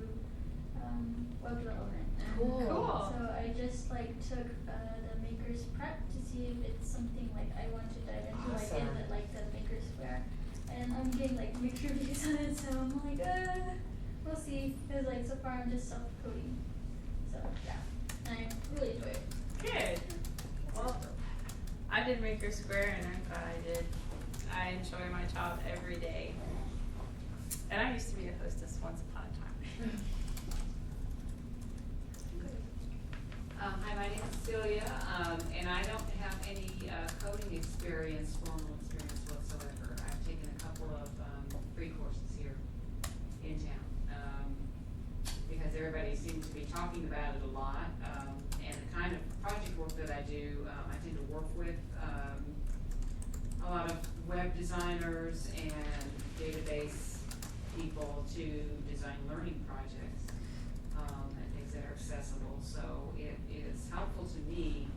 web development. Cool. So I just like took the Maker's Prep to see if it's something like I want to dive into, like in Awesome. the, like the Maker Square. And I'm getting like mixed reviews on it, so I'm like, we'll see. Cause like so far I'm just self-coding. So yeah, and I really enjoy it. Good. Well, I did Maker Square and I'm glad I did. I enjoy my job every day. And I used to be a hostess once upon a time. Hi, my name is Celia, and I don't have any coding experience, formal experience whatsoever. I've taken a couple of free courses here in town because everybody seems to be talking about it a lot. And the kind of project work that I do, I tend to work with a lot of web designers and database people to design learning projects and things that are accessible. So it is helpful to me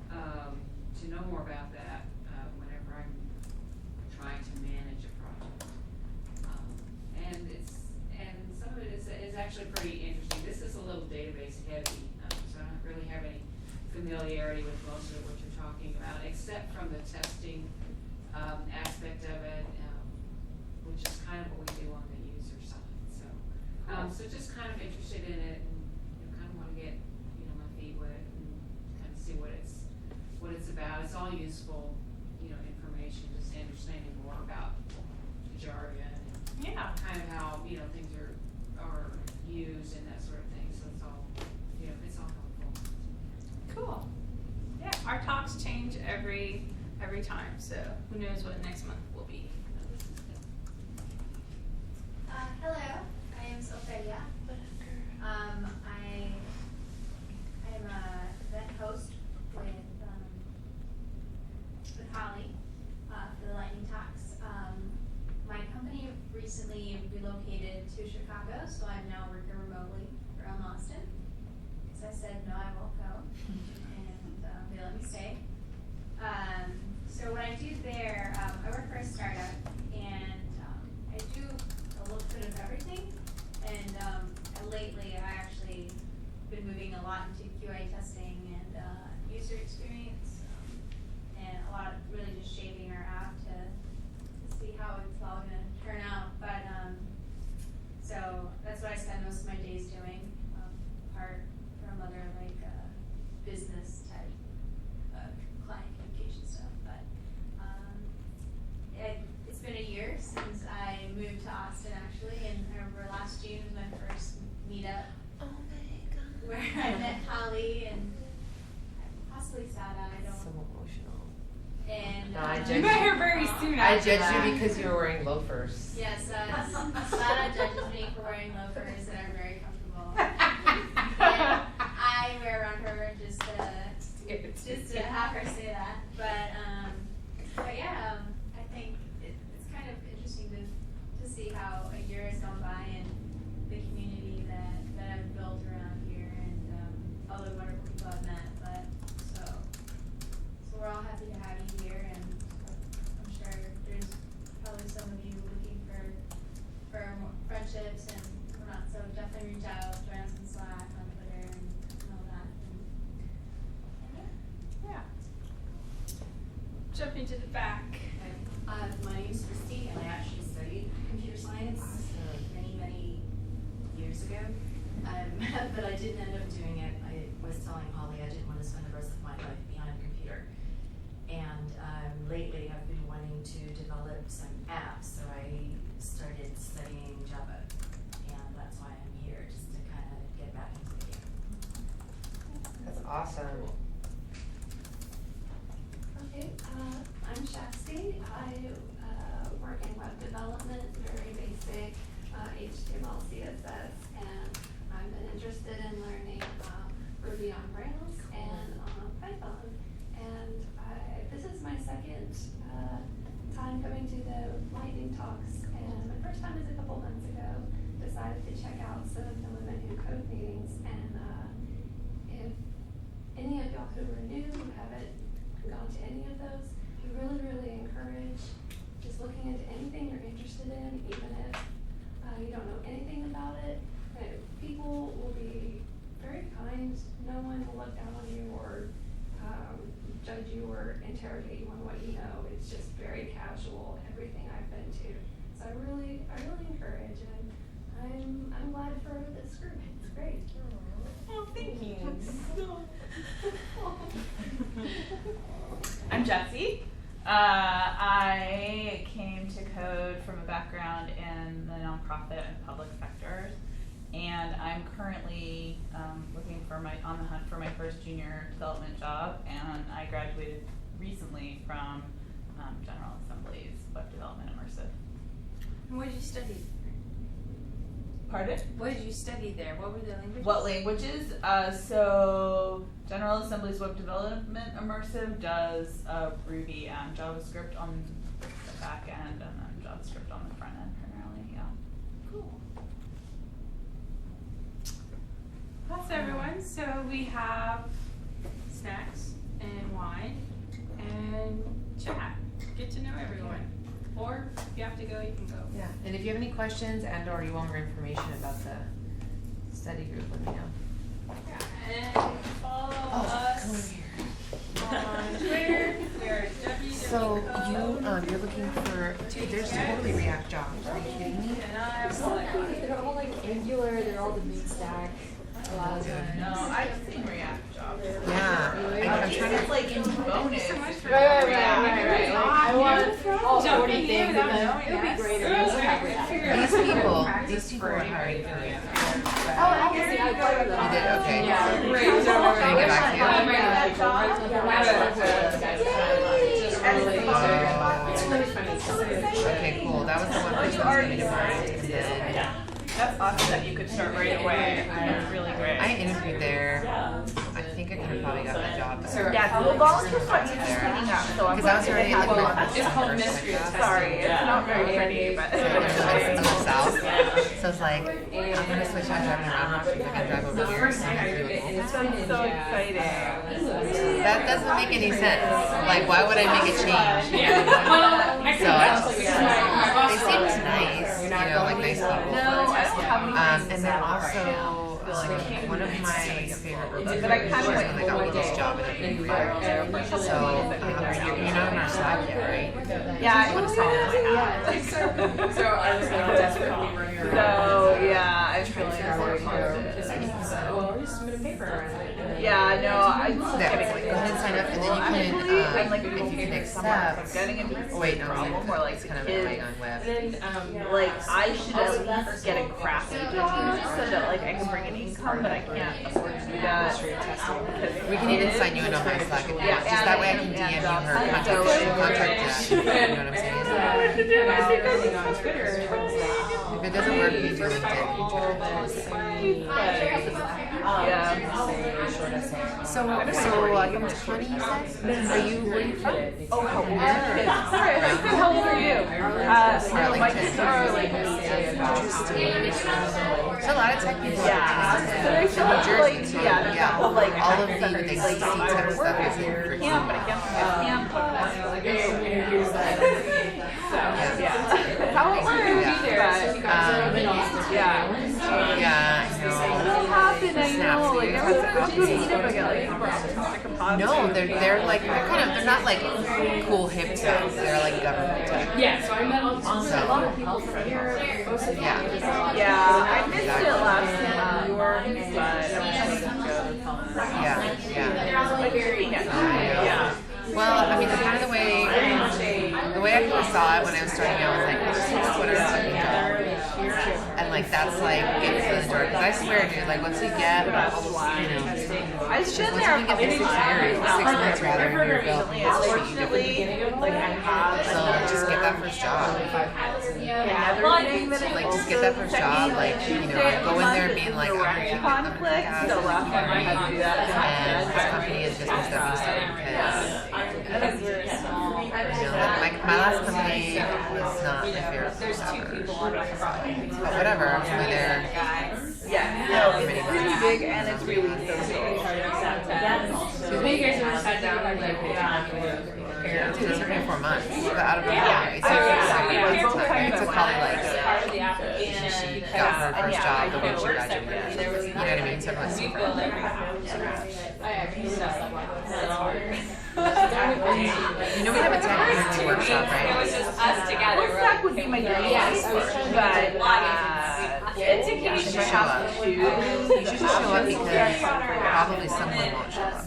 to know more about that whenever I'm trying to manage a project. And some of it is actually pretty interesting. This is a little database heavy, so I don't really have any familiarity with most of what you're talking about, except from the testing aspect of it, which is kind of what we do on the user side. So, so just kind of interested in it, and kind of want to get my feet wet and kind of see what it's about. It's all useful, information, just understanding more about jargon and kind of how things are used and that sort of thing. So it's all helpful. Cool. Yeah, our talks change every time, so who knows what next month will be. Hello, my name is Ophelia. I am a event host with Holly for the Lightning Talks. My company recently relocated to Chicago, so I'm now working remotely from Austin. Because I said no, I won't go, and they let me stay. So what I do there, I work for a startup, and I do a little bit of everything. And lately, I actually been moving a lot into QA testing and user experience, and a lot of really just shaping our app to see how it's all going to turn out. But so that's what I spend most of my days doing, apart from other like business type client communication stuff. But it's been a year since I moved to Austin actually, and I remember last June was my first meetup. Oh my god. Where I met Holly and possibly Sada, I don't So emotional. And No, I You judge met you. her very soon I after judged that. you because you were wearing loafers. yes, Sada judges me for wearing loafers that are very comfortable. And I wear around her just to have her say that. But yeah, I think it's kind of interesting to see how a year has gone by and the community that I've built around here and all the wonderful people I've met. But so we're all happy to have you here, and I'm sure there's probably some of you looking for more friendships and whatnot. So definitely reach out, join us in Slack, on Twitter, and all that. Yeah. Jumping to the back. My name's Christy, and I actually studied computer science many years ago. But I didn't end up doing it. I was telling Holly I didn't want to spend the rest of my life behind a computer. And lately I've been wanting to develop some apps, so I started studying Java. And that's why I'm here, just to kind of get back into the game. That's awesome. Okay, I'm Shasti. I work in web development, very basic HTML, CSS, and I've been interested in learning Ruby on Rails and Python. And this is my second time coming to the Lightning Talks, and my first time was a couple months ago. Decided to check out some of the Women Who Code meetings, and if any of y'all who are new, who haven't gone to any of those, I really encourage just looking into anything you're interested in, even if you don't know anything about it. People will part of this group. It's great. Oh, thank you. I'm Jessie. I came to Code from a background in the nonprofit and public sectors, and I'm currently looking for on the hunt for my first junior development job. And I graduated recently from General Assembly's Web Development Immersive. And what did you study? Pardon? What did you study there? What were the languages? What languages? So General Assembly's Web Development Immersive does Ruby and JavaScript on the back end, and then JavaScript on the front end primarily. Yeah. Cool. That's everyone. So we have snacks and wine and chat. Get to know everyone. Or if you have to go, you can go. Yeah, and if you have any questions and or you want more information about the study group, let me know. Yeah, and follow us on Twitter. We're So you're looking for, there's totally React jobs, are you kidding me? They're all like Angular, they're all the main stack. A lot of times. No, I've seen React jobs. Yeah, I'm trying to. Like in bonus. Right. I want all 40 things, and then it'll be great if you have React. These people are hiring for React. Oh, obviously, I part of them. You did, okay. Yeah. Great. Can I get back to you? Okay, cool. That was the one person I was going to do. That's awesome that you could start right away. That's really great. I interviewed there. I think I could have probably got that job. Yeah, well, volunteers got you cleaning up, so I'm Because I was already like it's called mystery. Sorry, it's not very pretty, but. So I live south. So it's like, I'm going to switch out driving around Rock Creek. I can drive over here. It sounds so exciting. That doesn't make any sense. Like, why would I make a change? So they seemed nice, you know, like nice people. And then also, one of my favorite recruiters was when they got me this job at a big firm. So, you're not on our Slack yet, right? Yeah, I want to call So I was like desperately running around. So, yeah, I feel like I'm more well, just submit a paper. Yeah, no, I'm just getting like, go ahead and sign up, and then you can, if you can accept. getting into this Wait, no, problem where like it's kind of kids, annoying on web. like I should at least get a crappy job so that like I can bring in income, but I can't afford to do that. We can even sign you in on my Slack if you want. Just that way I can DM you her contact Jack. You know what I'm saying? If it doesn't work, you can do LinkedIn. So Connie, you said? Where are you from? Oh, how old are you? Sorry, how old are you? There's a lot of tech people. Yeah. But I feel like, Jersey, yeah, like all of the DC tech stuff is here. Camp, but I can't So, yeah. How old are you? Yeah, I know. No, they're like they're not like cool hip tech. They're like government tech. Yeah, so I met a lot of people from here. Yeah, I missed it last New York, but yeah. Well, I mean, kind of the way I kind of saw it when I was starting out was like, this is what I'm talking about. And like, that's like getting to the door. Because I swear, dude, like, once you get, you know, I should once you get this experience, 6 months rather than your belt, so just get that first job. Like, just get that first job. Like, you know, go in there being like, I'm going to keep conflict. So last time I had to do that, and this company is just a stepping stone because, you know, my last company was not my favorite place ever. But whatever, I'm really there. Yeah, no, it's really big and it's really social. It took me 4 months, but out of nowhere, it took probably like, she got her first job the week she graduated. You know what I mean? So everyone's super. You know we have a tech workshop, right? It was just us together. That would be my dream. Yes, but it's a huge show up. You should just show up because probably someone won't show up.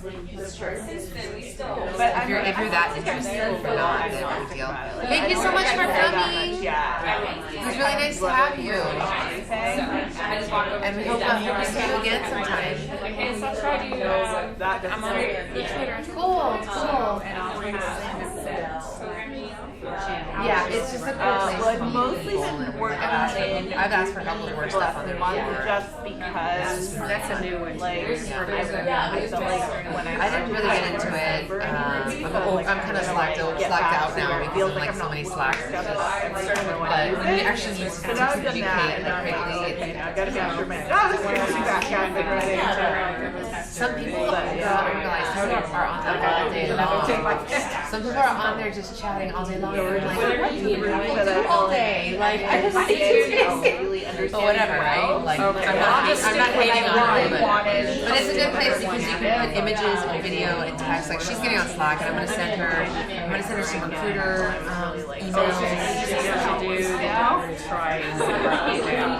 But If you're that interested, if you're not, then no big deal. Thank you so much for coming. It was really nice to have you. And we hope to see you again sometime. Okay, so I'll try to, I'm on Twitter. Cool. And I'll bring Yeah, it's just a cool place to meet mostly people been and working I've asked for a couple of work stuff on there before. just because That's a new one. like I didn't really get into it. I'm kind of slacked out now because of like so many slackers. But when you actually need to communicate like quickly, some people don't realize how are on there all day long. Some people are on there just chatting all day long. And I'm like, what do you do all day? Like, I just but whatever, right? Like, I'm not hating on it, but it's a good place because you can put images and video and text. Like, she's getting on Slack, and I'm gonna send her some recruiter emails.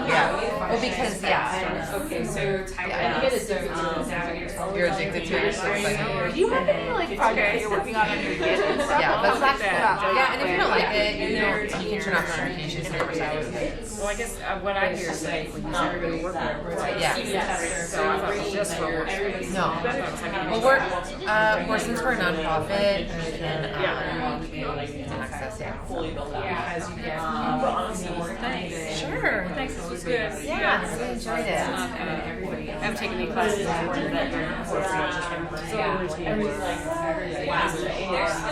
Yeah. Well, because Okay, so you're addicted to it. So do you have any like projects you're working on your Git and stuff? yeah, but Slack's cool. Yeah, and if you don't like it, you can turn off notifications and everything. well, I guess what I hear is like when you say everybody work there, it's like Yeah. so I thought it was just for work. No. Well, since we're a nonprofit, we can access it. Because you get more things. Sure. Thanks, this was good. Yeah, I enjoyed it. And everybody, I haven't taken any classes before that during the course, so it's just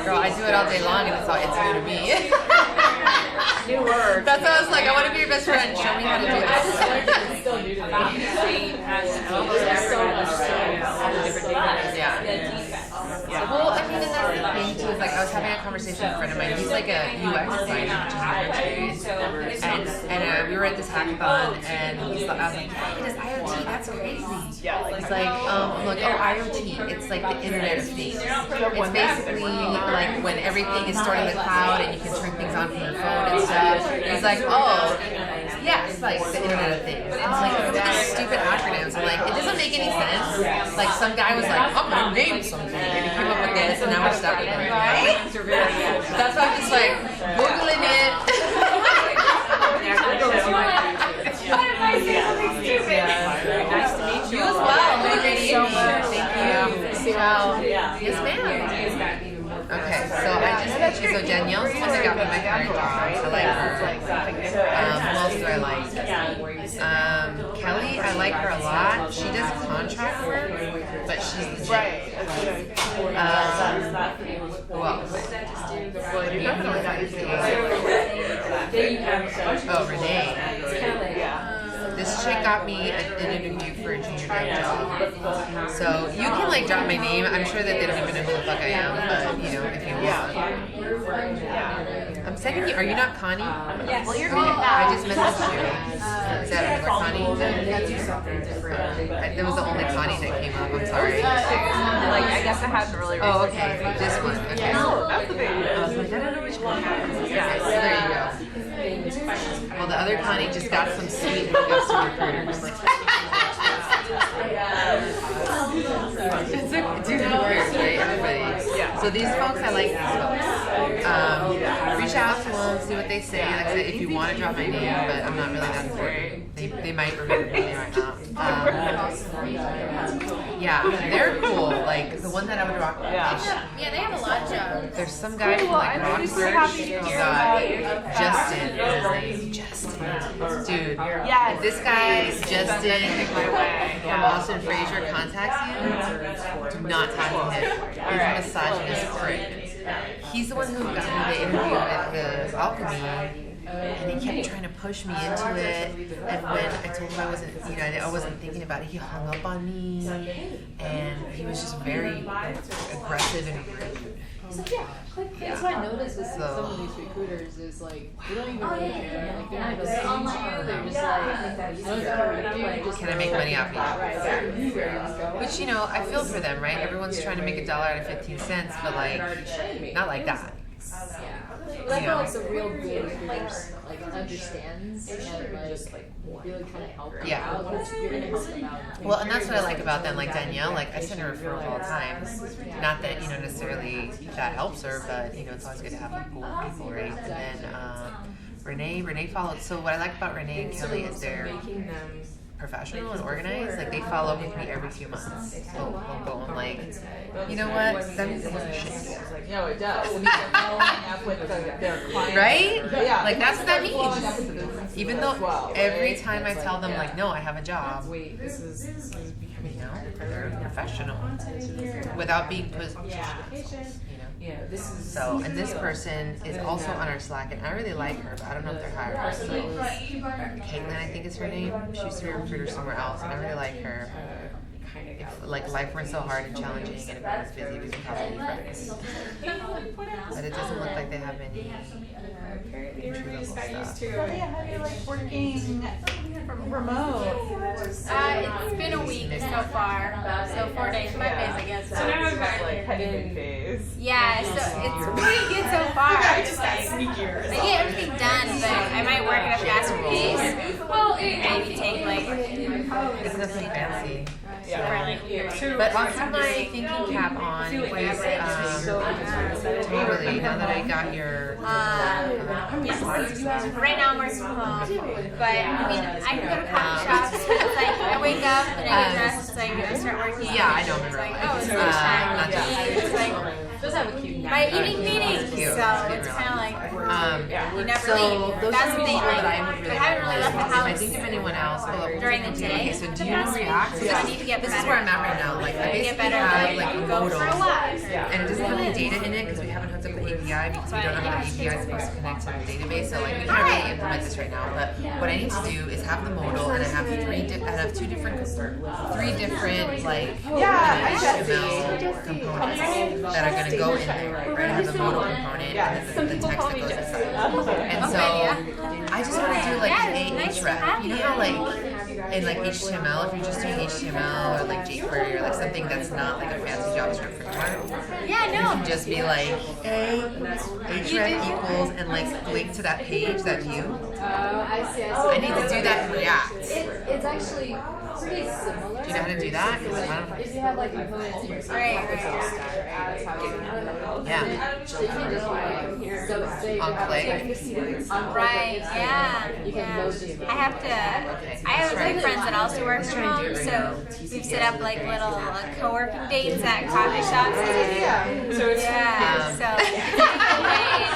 Girl, I do it all day long, and it's new to me. New word. That's why I was like, I want to be your best friend. Show me how to do this. Yeah. Well, I mean, and that's the thing too. Is like I was having a conversation with a friend of mine. He's like a UX designer, which is and we were at this hackathon, and I was like, yeah, it is IoT. That's crazy. Yeah. It's like, I'm like, oh, IoT. It's like the Internet of Things. It's basically like when everything is stored in the cloud and you can turn things on from your phone and stuff. He's like, oh, yeah, it's like the Internet of Things. And it's like these stupid acronyms. I'm like, it doesn't make any sense. Like some guy was like, I'm gonna name something, and he came up with this, and now we're stuck with it. Right? That's why I'm just like googling it. Nice to meet you. You as well. Thank you so much. Thank you. Yes, ma'am. Okay, so I just met you. So Danielle's the one that got me my current job. I like her. Who else do I like? Kelly, I like her a lot. She does contract work, but she's legit. Who else? Oh, Renee. This chick got me an interview for a junior dev job. So you can like drop my name. I'm sure that they don't even know who the fuck I am, but you know, if you want. I'm sending you. Are you not Connie? Yes. Well, you're good at that. I just messaged you. Is that another Connie? That was the only Connie that came up. I'm sorry. Like I guess I haven't really. Oh, okay. This one. Okay. Oh, that's a big one. I was like, I don't know which one. Yeah. So there you go. Well, the other Connie just got some sweet hookups to recruiters. It's a dude, it works, right? Everybody. Yeah. So these folks, I like these folks. Reach out to them, see what they say. Like I said, if you want to drop my name, but I'm not really that important. They might remember me, they might not. Yeah, they're cool. Like the one that I would rock with. Yeah, they have a lot of jobs. There's some guy from like Roxbury. Oh god, Justin is his name. Justin, dude. Yeah, this guy Justin from Austin Fraser contacts you. Do not talk to him. He's a misogynist prick. He's the one who got me the interview at the Alchemy. And he kept trying to push me into it, and when I told him I wasn't thinking about it, he hung up on me, and he was just very aggressive and rude. That's what I noticed with some of these recruiters is like, they don't even really care. Like, they're not even speaking to you. They're just like, can I make money off you? Which, you know, I feel for them, right? Everyone's trying to make $1 out of 15 cents, but like, not like that. I feel like the real good recruiters, like understands and like just like really kind of help them Yeah. out. You're gonna help them out. Well, and that's what I like about them, like Danielle, like I send her referrals all the time. Not that, necessarily that helps her, but, it's always good to have cool people, right? And then, Renee followed, so what I like about Renee and Kelly is they're professional and organized. Like they follow up with me every few months. So we'll go and like, you know what? That means it wasn't shit. No, it does. It means they're following up with their clients. Right? Yeah. Like that's what that means. Even though every time I tell them like, no, I have a job. This is They're professional without being Yeah, this is so, and this person is also on our Slack, and I really like her, but I don't know if they're hiring. So, Caitlin, I think is her name. She used to be a recruiter somewhere else, and I really like her. If like life weren't so hard and challenging, and if I was busy, we could probably be friends. But it doesn't look like they have any entry-level stuff. You're like working from remote. It's been a week so far, so 4 days, 5 days, I guess. So now I'm back like honeymoon phase. Yeah, so it's pretty good so far. I just got sneakier. I get everything done, but I might work at a faster pace. Well, maybe take like. It's nothing fancy. Yeah. But I'll have my thinking cap on because totally now that I got your right now I'm working from home, but I mean I can go to coffee shops. It's like I wake up and I get dressed. It's like I start working. Yeah, I know. It's like it's lunchtime. It's like my evening meeting. So it's kind of like you never leave. Those That's are the thing. people Like that I would really I haven't really left the If I house think of anyone else, during the day. Okay, so do you React? So I need to get This better. is where I'm at right now. Like I Get basically better. have like Go modals, for a walk. and it doesn't have any data in it because we haven't hooked up the API because we don't know how the API is supposed to connect to the database. So like we can't really implement this right now. But what I need to do is have the modal, and I have two different like HTML components that are going to go in there. Right, I have the modal component and the text that goes inside. And so I just want to do like href. You know how like in like HTML, if you're just doing HTML or like jQuery or like something that's not like a fancy JavaScript framework, Yeah, you no. can just be like href equals and like link to that page, that view. I see. I need to do that in React. It's actually pretty similar. Do you know how to do that? 'Cause I don't. If you have like components in your site, that's how you Yeah. So you can just like say On click. Right, yeah. You can load these. I have a few friends that also work from home, so we've set up like little co-working dates at coffee shops. So it's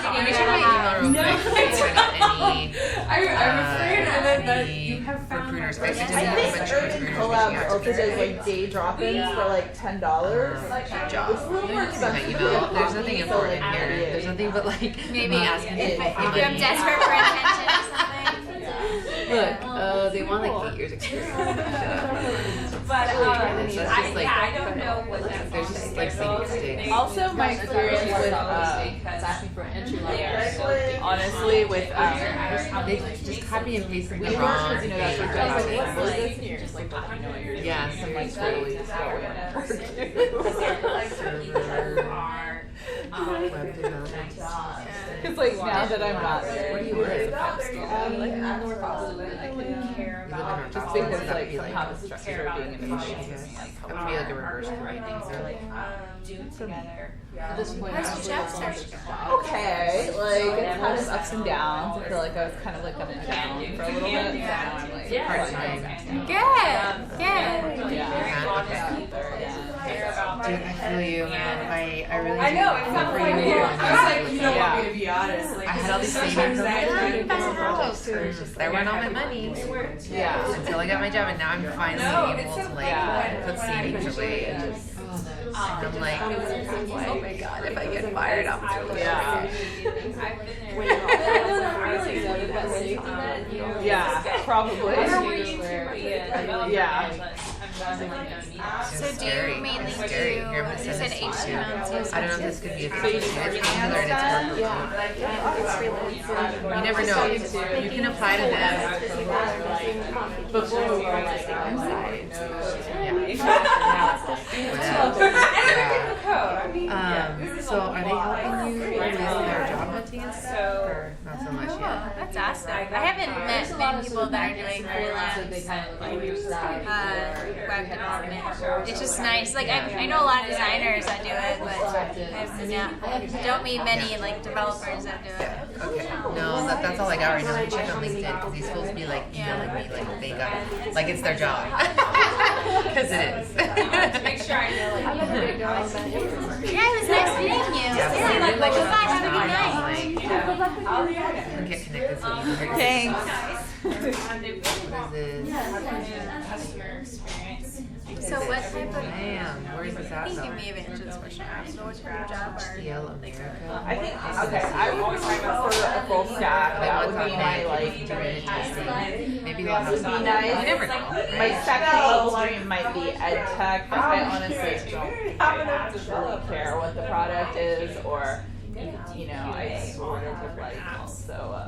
Let me check my email real quick. Find out any. I'm afraid that you have recruiters. I I think Urban Collab also does like day drop-ins for like $10. Job. It's a little more My expensive. email. There's nothing important here. There's nothing but like Maybe me asking if for I'm money. desperate for attention or something. Look, they want like 8 years experience. But That's just like I don't know what that there's just like single sticks. Also, my experience with asking for an entry level. honestly with They just copy and paste the we work wrong because you know that's what page. jobs what is this and you're just like Yeah, some like totally web development. it's like now that I'm not there. What do you work? Like I'm more positive. I can care about just because like somehow the structure of being in the machine is like That would be like a reverse things thing. are like do together. At this point, How's your job search okay, like it's had its ups and downs. I feel like I was kind of like on a down for a little bit, so now I'm like Part-time. Good. Dude, I feel you, man. I really I know, do. it's not For like you. I was like, you don't want me to be honest. Like, I had all these savings. sometimes I was like, I projects. That weren't all my money. yeah. Until I got my job, and now I'm finally able to like put savings away and just. And I'm like, oh my god, if I get fired, I'm totally Yeah. Yeah. Yeah, probably. Yeah. So do you mainly do, you said HTML? I don't know if this could be a thing. It's Angular and it's You never know. You can apply to them before we were like inside. So are they helping you with your job hunting and stuff? Or not so much yet? That's awesome. I haven't met many people that are doing freelance web development. It's just nice. Like I know a lot of designers that do it, but I don't meet many like developers that do it. Okay. No, that's all I got right now. I checked on LinkedIn because these schools be like emailing me like they got like it's their job. Because it is. Make sure I know. Yeah, it was nice meeting you. Yeah, Yeah, like like, goodbye. Have a good night. Like, get connected so easy. Thanks. What is this? Customer experience. So what type of? Damn, where's this I at think though? give me a bit of introduction. I don't know what's your job or. HDL America. I think, okay, I'm always talking about for a full stack, that would be my, like, Maybe they'll have would be some. nice. You never know, My right? second level stream might be ed tech, but I honestly don't really care what the product is, or, you know, I sort of like, so,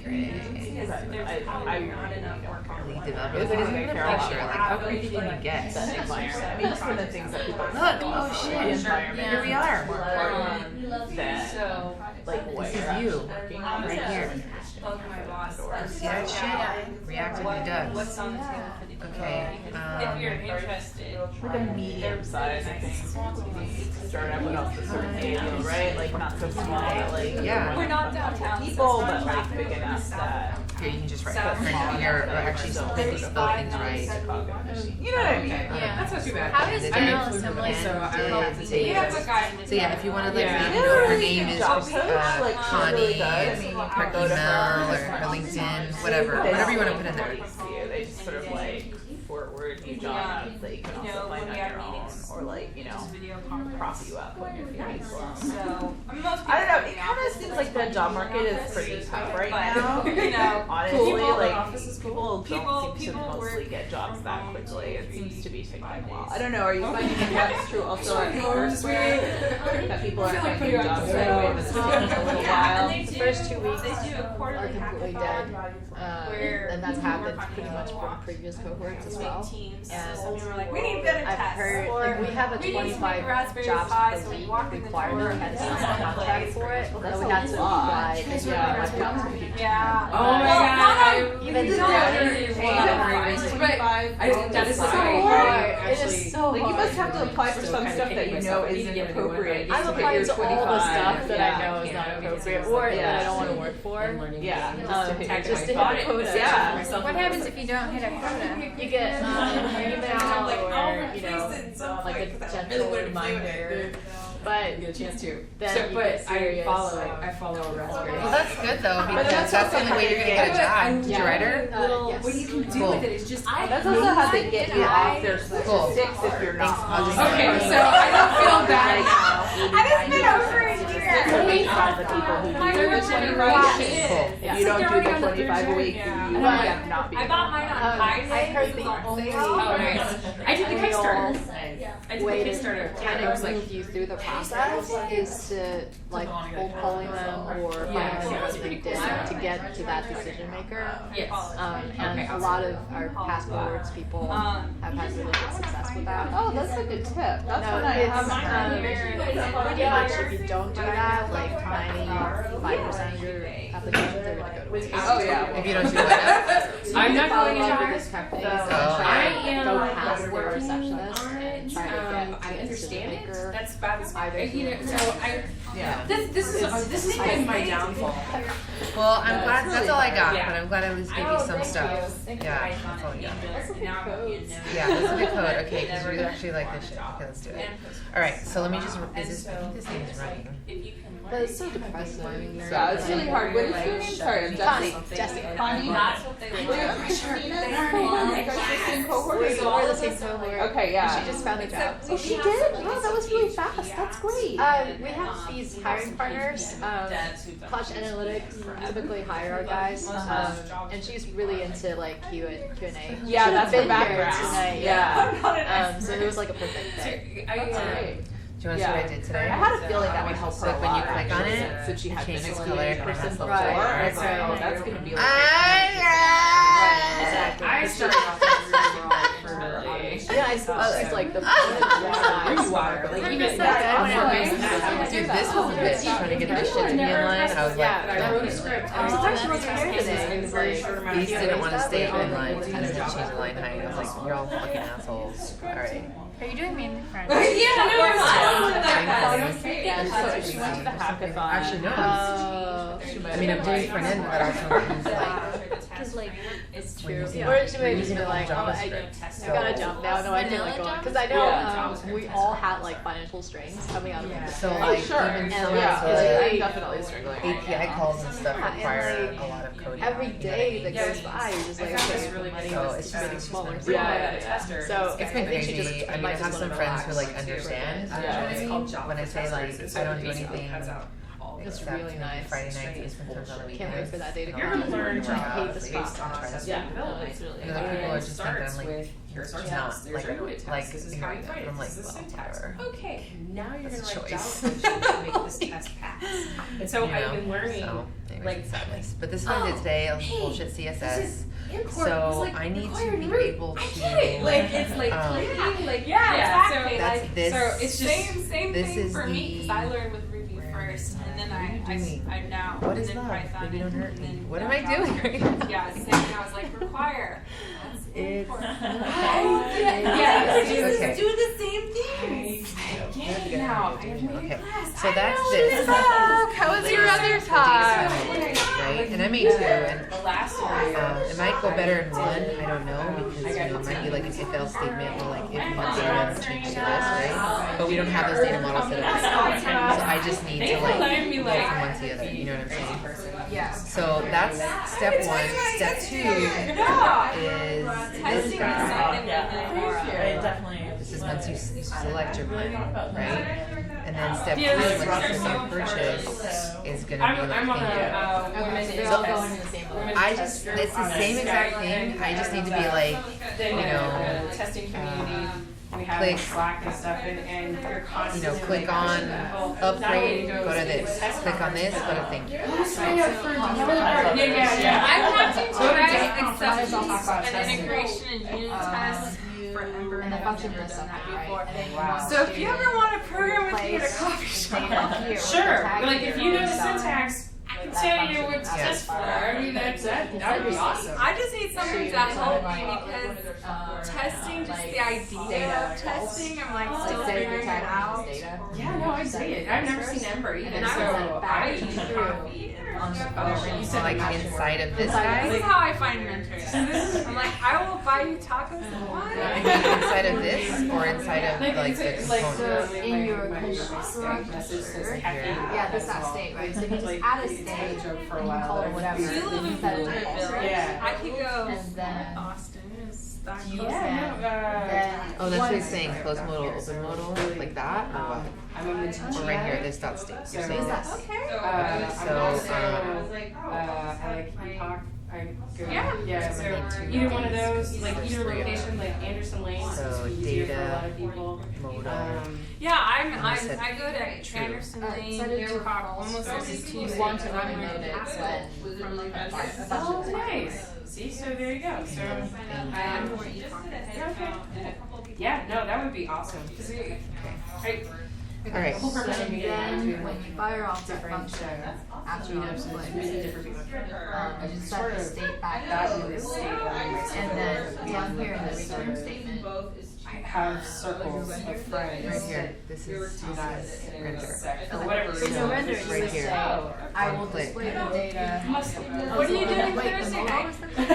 Great. because I really Lead don't development. care. If it isn't a Picture, like how creepy can you get? the environment, I mean, just for the things that people. Look, oh shit, The environment. here we are. Than, like, what This you're is you, actually working on. right here. Spoke to my boss. See that shit? Reactive to Doug's. What's on the table for the Okay, if you're interested. Like a medium size, I think. Startup would also sort of scale, right? Like not so small that like Yeah. We're not downtown. people, but like big enough that Here, you can just write print here, or actually spell things right. you know what I mean? Yeah. That's not too bad. How does And General then- Assembly and so I did- have to take You have a guide. So yeah, if you want to let Yeah. me know her name is Job post, like, Connie, really good. I mean, you her can go to email, or her LinkedIn, whatever you want to put in there. They just sort of like forward you jobs that you can also find on your own, or like, you know, prop you up when you're feeling slow. So I mean, most I don't know, it kind of seems like the job market is pretty tough right now. you know, Honestly, like, people people don't seem to mostly get jobs that quickly. It seems to be taking a while. I don't know, are you finding that's true also at Courseware? That people are finding jobs right away, but it's taking a little while? The first 2 weeks They do a are quarterly completely dead, and that's happened pretty much from previous cohorts as well. teams. And So we were like, we need better I've tests. heard, like, we have a We need to make 25 Raspberry jobs Pi, per so we week walk in the door requirement, and it's not a contract for it, so we had to apply and Yeah. like jobs for people. Yeah. Oh my god, Even that is so hard. It is so Like, you hard. must have to apply for some stuff that you know isn't appropriate. I'm to get applying your to all the 25. stuff that I Yeah. know is not appropriate or that I don't want to work for. Yeah. Just to hit a quota. Yeah. What happens if you don't hit a quota? You get an email or, you know, like a gentle reminder. But Get a chance to. then So, you but get I serious. follow Raspberry. Well, that's good though, because that's the only way you're gonna get a job. Did you write her? Yes. What you can do Cool. with it is just. That's also how they get you off their statistics if you're not. Okay, so I don't feel bad now. It's been over a year. Based on the people who do the 25 weeks. You don't do the 25 a week, you have not be. I bought mine on Friday. I heard the only Oh, nice. I did the Kickstarter. I did the way to Kickstarter. kind I of was like, move you through the process is to like cold calling them or finding them on LinkedIn to get to that decision maker. yes. And a lot of our past cohorts people have had really good success with that. Oh, that's a good tip. That's No, what I it's have. pretty much if you don't do that, like 95% of your applications are gonna go to waste. Oh, yeah. If you don't do what? I'm not Follow going up anywhere. with these companies Oh, and try I to am go past their working receptionist on and it. try to get to I the understand it. decision maker. That's about as Either you know. So I. Yeah. This is been my downfall. Well, I'm glad that's all I got, Yeah. but I'm glad I was gave you some stuff. Yeah, that's all I got. Yeah, that's a good code. Okay, because we actually like this shit. Okay, let's do it. All right, so let me just. Is this? I think this thing is running. But it's so depressing. Yeah, it's really hard. What is your name? Sorry, I'm Jessie. Jessie. Connie? Were you Christina? You guys the same cohort? We're the same cohort. Okay, yeah. She just found a job. Oh, she did? Wow, that was really fast. That's great. We have these hiring partners. Clutch Analytics typically hire our guys, and she's really into like Q&A. Yeah, that's her Been here background. tonight, Yeah. so it was like a perfect fit. Do you want to see what I did today? I had a feeling that would help her So a like when you lot, click on actually, it, since she it has been changes a color. QA person before. Right, So right. that's going to be like Exactly. I started off as a for Yeah, I saw. Oh, like the water. Like even Dude, this was a bitch trying to get this shit to be in line. I was like, I wrote a script. I was supposed to be here today. in a very short amount of Beast time. didn't want to stay in line. I didn't have to change the line height. I was like, you're all fucking assholes. Alright. Are you doing mainly friends? She went to the hackathon. Actually, no. I mean, I'm doing front end, but also means like, Because like It's when true. using- Or she might just using be it like, on oh, I JavaScript. gotta jump now. No, I feel like going because I know Yeah. we all had like financial strains coming out of it. So like even some And of like, the I'm definitely struggling. API calls and stuff Yeah, and, require like, a lot of coding. Every you know what I day mean? that goes by, you're just like, I found okay, this really funny. So it's just getting smaller. So It's been crazy. I mean, I have some friends who like understand. When I say like I don't do anything. It's except really nice. Friday nights, sometimes on the weekends. Can't wait for that day to and come. I'll You're gonna learn work out, hate the based spot. on trying to Yeah, no, it's really And other people are just think that I'm like, here's not like this is how you ignoring write them. it. I'm like, This is well, syntax. whatever. Okay, now you're That's gonna a write choice. Java function to make this test pass. And so You I've know? been learning, So, anyways, like, it's sadness. But this is what I did today. I was bullshit CSS. import So was, like, I need to required be root. able I to. get it. Like it's like clicking, like exactly. That's Like this. So it's just same this thing is for me because the- I learned with Ruby first, and then I now What is and then love? Python, Baby, don't hurt and me. then What am I doing right now? Yeah, same thing. I was like require. That's It's yeah, do the same things. Okay, so that's this. How was your other talk? Right, and I made two, and the last one. it might go better in one. I don't know because you know it might be like an if-else statement or like if not data change to this, right? But we don't have those data models set up yet, so I just need to like go from one to the other. You know what I'm saying? Yeah. So that's step one. Step two is this guy. Yeah, definitely. This is once you select your plan, right? And then step three, once you start purchase, is gonna be like I'm on thank you. women's They're all going in the same line. I just, it's the same exact thing, I just need to be like, you know, testing community. We have click, Slack and stuff, and you're you constantly know, click on upgrade, go to this, click on this, go to thank you. Yeah. I'm watching So what try I acceptance and integration and unit tests forever. And the function list on that, right? So if you ever want to program with me at a coffee shop, Sure, like if you know the syntax, I can tell you what to test for. I mean, that would be awesome. I just need something to help me because testing, just the idea of testing, I'm like still figuring it out. Yeah, no, I see it. I've never seen Ember either, And I so was I So like inside of this guy, This is how I find mentors. I'm like, I will buy you tacos and wine. inside of this, or inside of like the component. So in your constructor, yeah, this that state, right? So you can just add a state and you can call it whatever. Do you live in Set it Florida, to false, Yeah. I could go and then Austin. Is that close? then Oh, that's what he's saying, close modal, open modal, like that, or what? I'm a mentor. Or right here, this dot state, you're saying this? Okay. I like Epoch. I go, Yeah. so either one of those, like either location, like Anderson Lane, So so it's easier for a data, lot of people. Modal. Yeah, I said go to Anderson Lane, set it to Hancock, false. almost every Tuesday. You want to eliminate it when from like a function. Oh, nice. See, so there you go. So, yeah, no, that would be awesome. 'Cause Alright. the whole purpose of So me then getting when you fire off that different, function, after you you know, some display, really different people. you set the state back That up, is state. and then down here in the return statement, Have circles of friends. Right here, this is that render. Or whatever. so the render is right just here. say, I will Click. display the data. What are you doing Wait, the Thursday modal night? was the thing?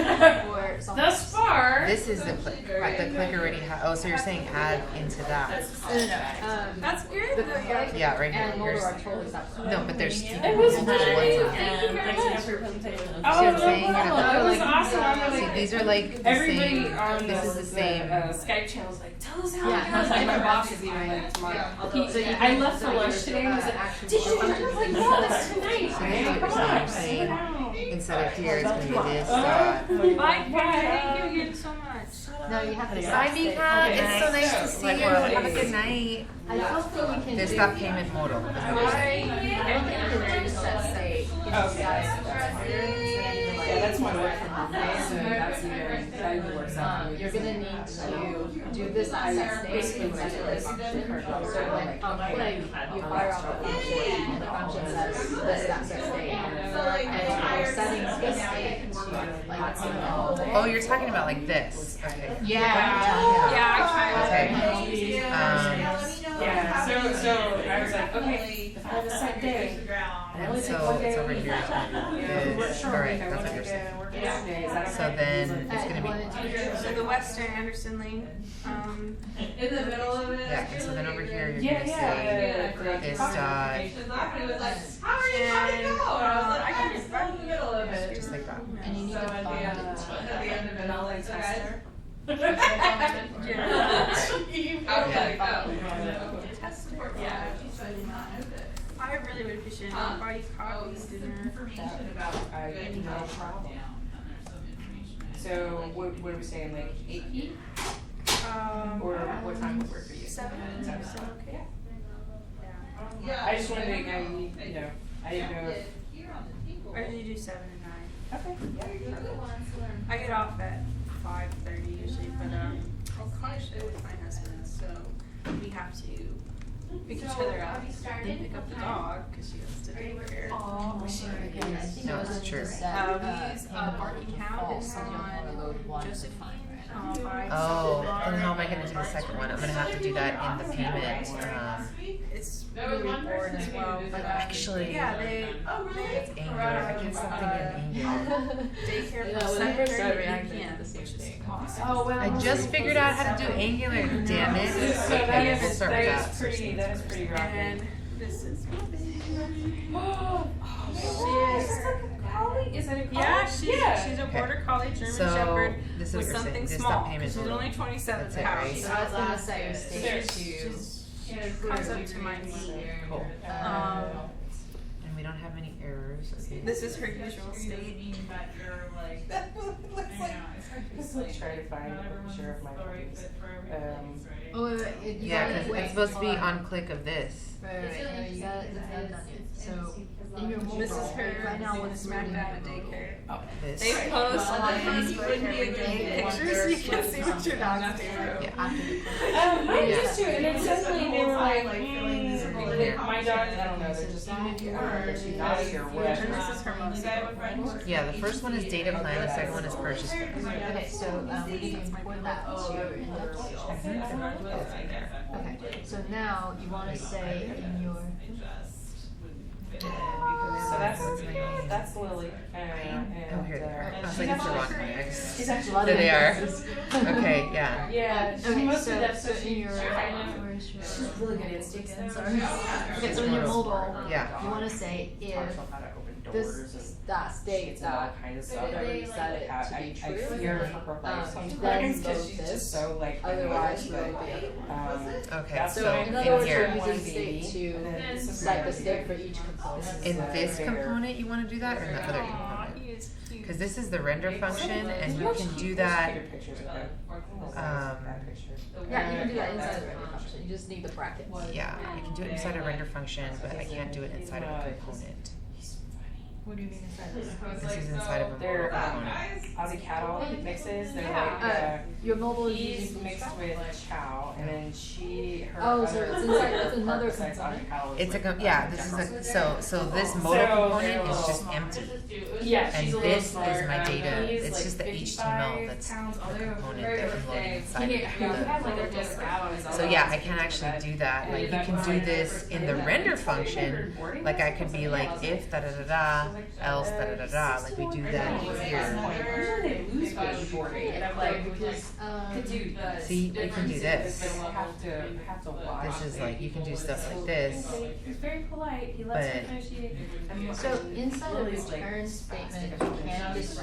Or something? Thus far, This is the click, right, the click already oh, so you're saying add into that? That's good. The click Yeah, right here, and modal here's, are totally separate. no, but there's it multiple was ones great. on it. Thank you very much for your presentation. See what I'm saying? That was awesome. I'm See, like, these are like the everybody same, on this is the same. Skype channel is like, tell us how Yeah. it goes. Like my boss is even like tomorrow. I left for lunch today and was like, did you learn like this tonight? So Man, this is come what on, you're sit saying. down. Instead of here, it's gonna be this dot. Bye, thank you again so much. No, you have to Bye, Mika, it's so nice to see you, have a good night. I hopefully we can There's do. that payment modal, is what you're saying. I don't think you can do set state. You just gotta Yeah, that's my work from home day, so that's either valuable work stuff. you're gonna need to do this at set state Basically what I into did a is function. curve So over, like on click, you fire off the function, and the function says this is at set state, and your settings this state to like Oh, you're talking about like this. Okay. Yeah, Okay. Yeah, so I was like, okay, if I have a set day, I only take So one day it's a over week. here. Good. Alright, that's what you're saying. So then it's gonna be. So the Western Anderson Lane, in the middle of it. Yeah, and so then over here you're gonna say is dot How are you? How'd it go? And I was like, I got it right in the middle of it. just like that. and you need to find it. At the end of it, I'll like tester. Yeah. I really would appreciate everybody copies dinner. No problem. So what are we saying, like 8 p.m.? Or what time would work for you? 7. Okay. I just wanted to, I didn't know if. I usually do 7 and 9. Okay. I get off at 5:30 usually, but I'll car share with my husband, so we have to pick each other up. Then pick up the dog because she has to daycare. Oh, again, I think No, it was it's true. just that, We use Barking Hound on Josephine. Oh, and how am I gonna do the second one? I'm gonna have to do that in the payment. It's really boring as well, but Actually, yeah, they it's Angular. I can't stop thinking Angular. daycare Yeah, from when I first 7:30 started to 8 Reacting, p.m. I did the same which is thing. awesome. Oh, well. I just figured out how to do Angular. Damn it. Okay, we'll start with that. That is pretty rough. And this is my baby. Oh, Is that a collie? Yeah, she's a Okay. border collie German So Shepherd this is with what you're something saying. Just small. that payment She's total. only 27 That's it, pounds. right? So I was gonna set your state to. Comes up to my knee. Cool. And we don't have any errors. Okay. This is her usual state. Just like try to find a picture of my babies. Oh, wait, you Yeah, gotta, because wait, it's supposed to be hold on click of this. Right, no, you gotta, it's not done yet. So, in your mobile, This is her right now what's smack moving dab at in your mobile? daycare. Oh, this. They post on Facebook every day pictures so you can see what your dog's doing. Yeah. I used to, and then suddenly they were like, my dog, I don't know, they're just naughty or And whatever. this is her most. Yeah, the first one is data plan. The second one is purchase plan. Okay, so, we need to import that to your index. Okay, so now you wanna say in your, So that's Lily. Oh, here they are. I was she's like, it's the wrong actually- one. She's actually. There they are. Okay, yeah. Yeah, she okay, must so, have that, so in your, where's your? she's really good at sticks and Sorry. Okay, so in your mobile, Yeah. you wanna say if this, that state, that, whatever you set it to be true, then vote this, otherwise vote the other. Okay, So so in other in words, here. we're using state to set the state for each component. In this component, you want to do that, or in the other component? Because this is the render function, and you can do that. Yeah, you can do that inside of the render function, you just need the brackets. Yeah, you can do it inside a render function, but I can't do it inside of a component. What do you mean inside this? This is inside of a They're component. Aussie cattle mixes. They're Your mobile is he's using. mixed with chow, and then her Oh, so other it's inside, that's her another besides component. Aussie cattle is It's a like yeah. This is a so this modal component is just empty. Yeah, And she's a this is little smart. my data. He's It's like just the 55 HTML that's pounds, the although component very that I'm loading inside of the. So yeah, I can actually do that. Like you can do this in the render function. Like I could be like if da da da da else da da da da. Like we do that here. Usually they lose keyboarding, and I'm like, Because, See, we can do this. have to watch. This is like you can do stuff like this. He's very polite. He lets me But- finish eating. so inside of return statement, you can just,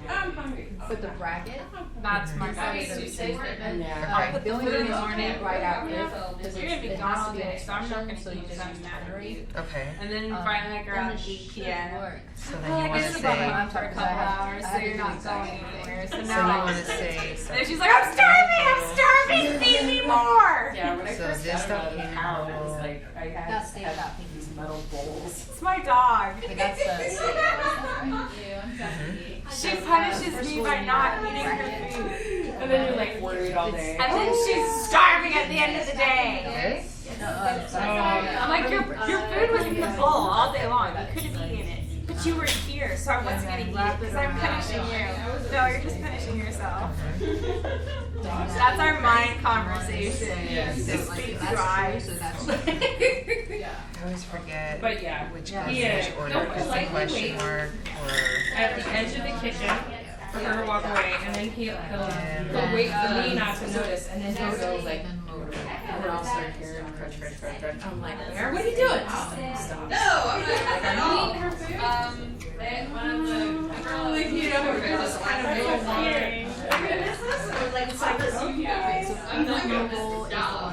I'm hungry. put the bracket. That's my Inside best of the statement. Okay. The only thing is you can't write out if, because You're gonna be it gone has all to be an day, so I'm not gonna expression, so you use just that use matter. memory. Okay. And then finally like around 8 p.m. So then you I want guess to about say. gone for a couple hours, so you're not exact going anywhere. So So you now want to say. and she's like, I'm starving, feed me more. Yeah, when I So first this got out stuff of the in town, it was mobile. like I had That's the that thing. these metal bowls. It's my dog. Okay, that's the state, right? She punishes me by not eating her food. And then you're like worried all day. And then she's starving at the end of the day. I'm like, your food was in the bowl all day long. You could have eaten it, but you were here, so I wasn't gonna eat it because I'm punishing you. No, you're just punishing yourself. That's our mind conversation. Just speak through eyes. I always forget But yeah. which Yeah. goes in which order. Is the question mark or At the edge of the kitchen for her to walk away, and then he'll wait for me not to notice, and then he'll go like, and then I'll start hearing crunch. I'm like, Claire, what are you doing? Stop. No, I'm eating her food. One of the girls, Like, you know, we're just kind of real boring. I'm not going to stop.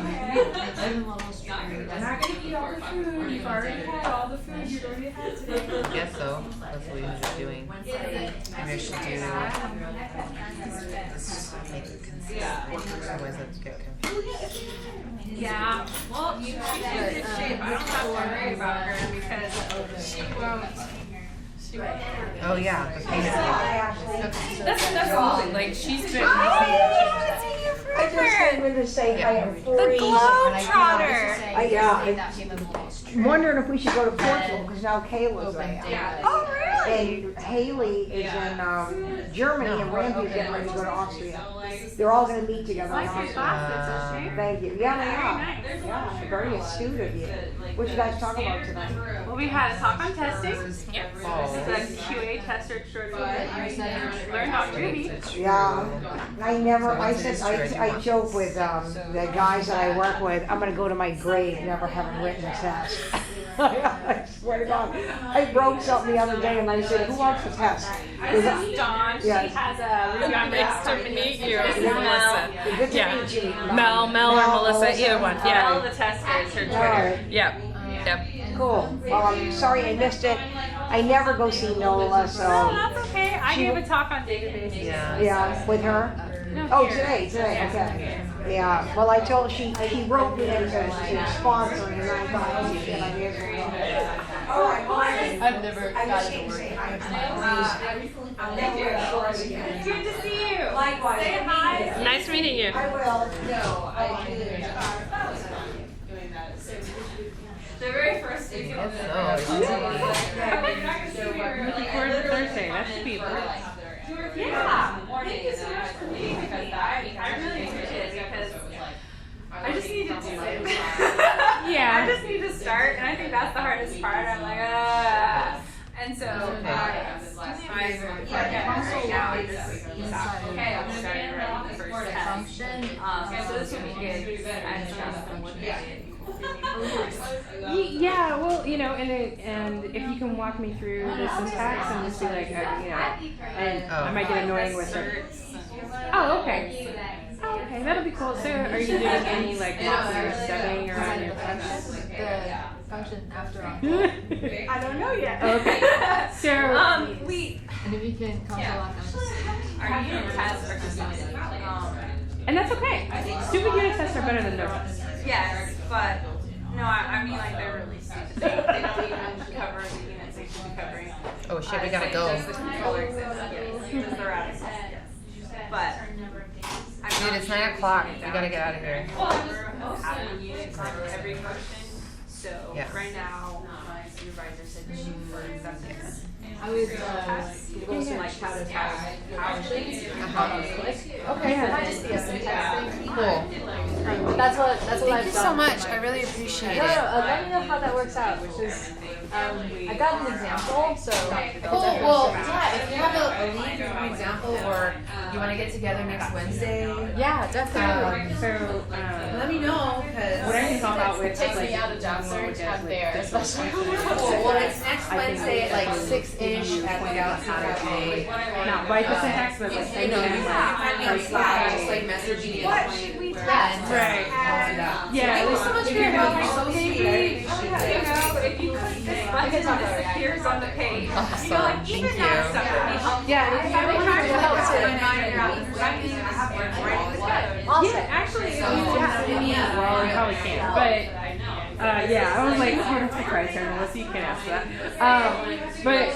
You're not gonna eat all the food. You've already had all the food you've already had today. I guess so. That's what he's doing. Maybe I should do this make it consistent. Otherwise let's get confused. Yeah. Well, she's in good shape. I don't have to worry about her because she won't. Oh yeah, the painting. That's the thing. Like she's been. I just came in to say hi to Free. The Globetrotter. I'm wondering if we should go to Portugal because now Kayla's there. Oh, really? And Haley is in Germany and Randy's getting ready to go to Austria. They're all going to meet together in Austria. Thank you. Yeah, they are. Yeah, very astute of you. What you guys talking about tonight? Well, we had a talk on testing. Yep. This is a QA tester extraordinaire. Learned on duty. Yeah, I joke with the guys that I work with, I'm going to go to my grave never having written a test. I swear to God. I wrote something the other day and I said, who wants to test? This is Dawn. She Yes. has a Ruby on Rails. Nice to meet you. This is Mel. Good to Yeah. meet you. Mel or Melissa, either one. Mel Yeah. the tester is her All right. Twitter. Yep. Cool. Well, I'm sorry I missed it. I never go see Nola, No, so. that's okay. I She- gave a talk on databases. Yeah, with her? No, Oh, here. today, okay. Yeah, well, I told, she wrote me in to sponsor me, and I thought, oh shit, I may as well go. All right, well, I've never gotten to work. Good to see you. Likewise. Say hi. Nice meeting you. I will. No, I didn't. Doing that. The very first day of the Record Thursday. That should be Yeah. Thank you so much for being with me. I really appreciate it because I just need to do it. Yeah. I just need to start, and I think that's the hardest part. I'm like, and so I'm right now in this stop. Okay, I'm gonna be in the first test. Function. So this will be good. I just have to look at it. Yeah, well, you know, and if you can walk me through the syntax and just be like, you know, and I might get annoying with it. Oh, okay. Oh, okay, that'll be cool. So, are you doing any like setting or on your test? The function after on. I don't know yet. Okay. So, And if you can console lock our unit tests are just and that's okay. Stupid unit tests are better than no tests. yes, but no, I mean like they're really stupid. They don't even cover the units they should be covering. Oh shit, we gotta go. Just the controller exists. Yes, just the routing. But Dude, it's 9 o'clock. We gotta get out of here. we're having units on every question. So Yes. right now, my supervisor said she for acceptance. I was Google some like how to type power things. Okay. It might just be a syntax thing. Cool. That's what I've Thank you done. so much. I really appreciate No, it. let me know how that works out, which is, I got an example, so. Cool. Well, yeah, if you have a link or an example or you want to get together next Wednesday, Yeah, definitely. So, let me know what because. I can come out with is Takes like me out of job search, I'm there, especially. Well, it's next Wednesday at like 6-ish at the Galaxy Cafe. not write the syntax, but like You know, you can find me on Slack, just like message me and should we friends. Right. I'll do that. Yeah, Thank you so much for your help. You're so sweet. I appreciate You it. know, if you click this button, this appears on the page. Awesome. You know, like Thank even you. that stuff would be helpful. Yeah, and if you have any trying to help help to too. remind you out because I think I have to write this code. Awesome. Yeah, actually, So, well, you probably can't, but yeah, I was like, oh, that's proprietary, Melissa, you can't ask that. But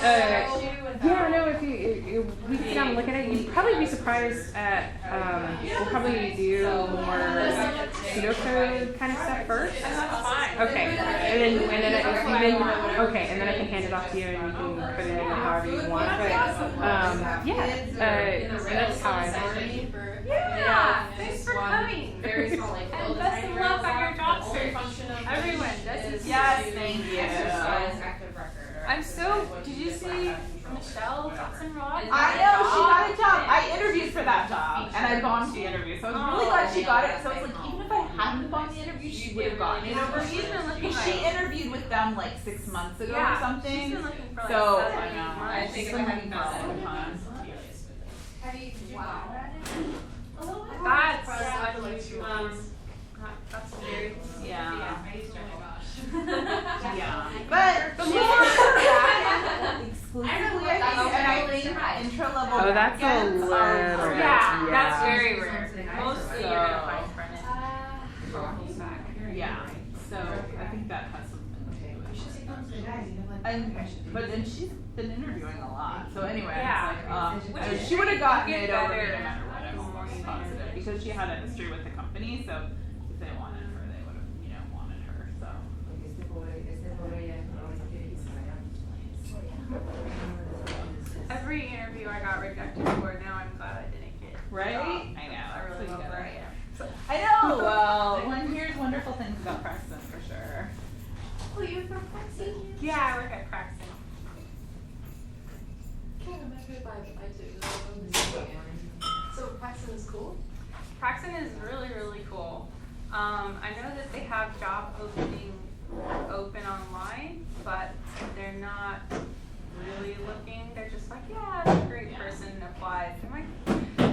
Yeah, no, if we sit down and look at it, you'd probably be surprised at, we'll probably do more pseudocode kind of stuff first. Okay, and then I can hand it off to you and you can put it in however you want, but, that's how I. Yeah, thanks for coming. Very small, like, And best of luck on your job search. Everyone, yes, thank you. Active record. I'm so, did you see Michelle Dawson Rock? I know, she got a job. I interviewed for that job, and I bombed the interview, so I was really glad she got it. So it's like, even if I hadn't bombed the interview, she would have gotten it over. She's been looking She interviewed with them like 6 months ago or something. She's been looking for like So, 7 I know. months. She's been looking for a long time. Have you wow. That's that's very Yeah. Yeah. Yeah. But the more exclusively intro level. Oh, that's a backends little are bit. yeah, That's very rare. Mostly you're gonna find front end. Yeah. So I think that has something to do with it. But then she's been interviewing a lot. So anyway, Yeah. it's like, she would have gotten it over no matter what. I was more positive because she had a history with the company. So if they wanted her, they would have, wanted her. So. Every interview I got rejected for, now I'm glad I didn't get. Right? I know. I really love where I am. I know. Well, one hears wonderful things about Preston for sure. Oh, you're from Praxton? Yeah, I work at Praxton. So Praxton is cool? Praxton is really, really cool. I know that they have job open online, but they're not really looking. They're just like, yeah, it's a great person applied. I'm like,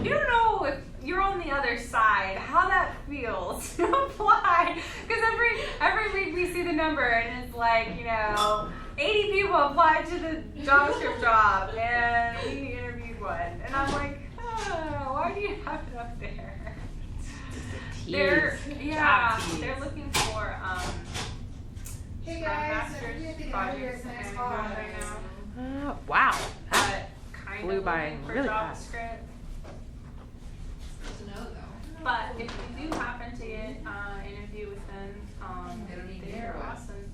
you don't know if you're on the other side, how that feels to apply. Because every week we see the number and it's like, 80 people applied to the JavaScript job and we interviewed one. And I'm like, why do you have it up there? They're looking for Hey Scrum guys, Masters projects and right now. Wow. But kind Flew of by looking for really fast. JavaScript. to know though. But if you do happen to get interview with them, they're awesome.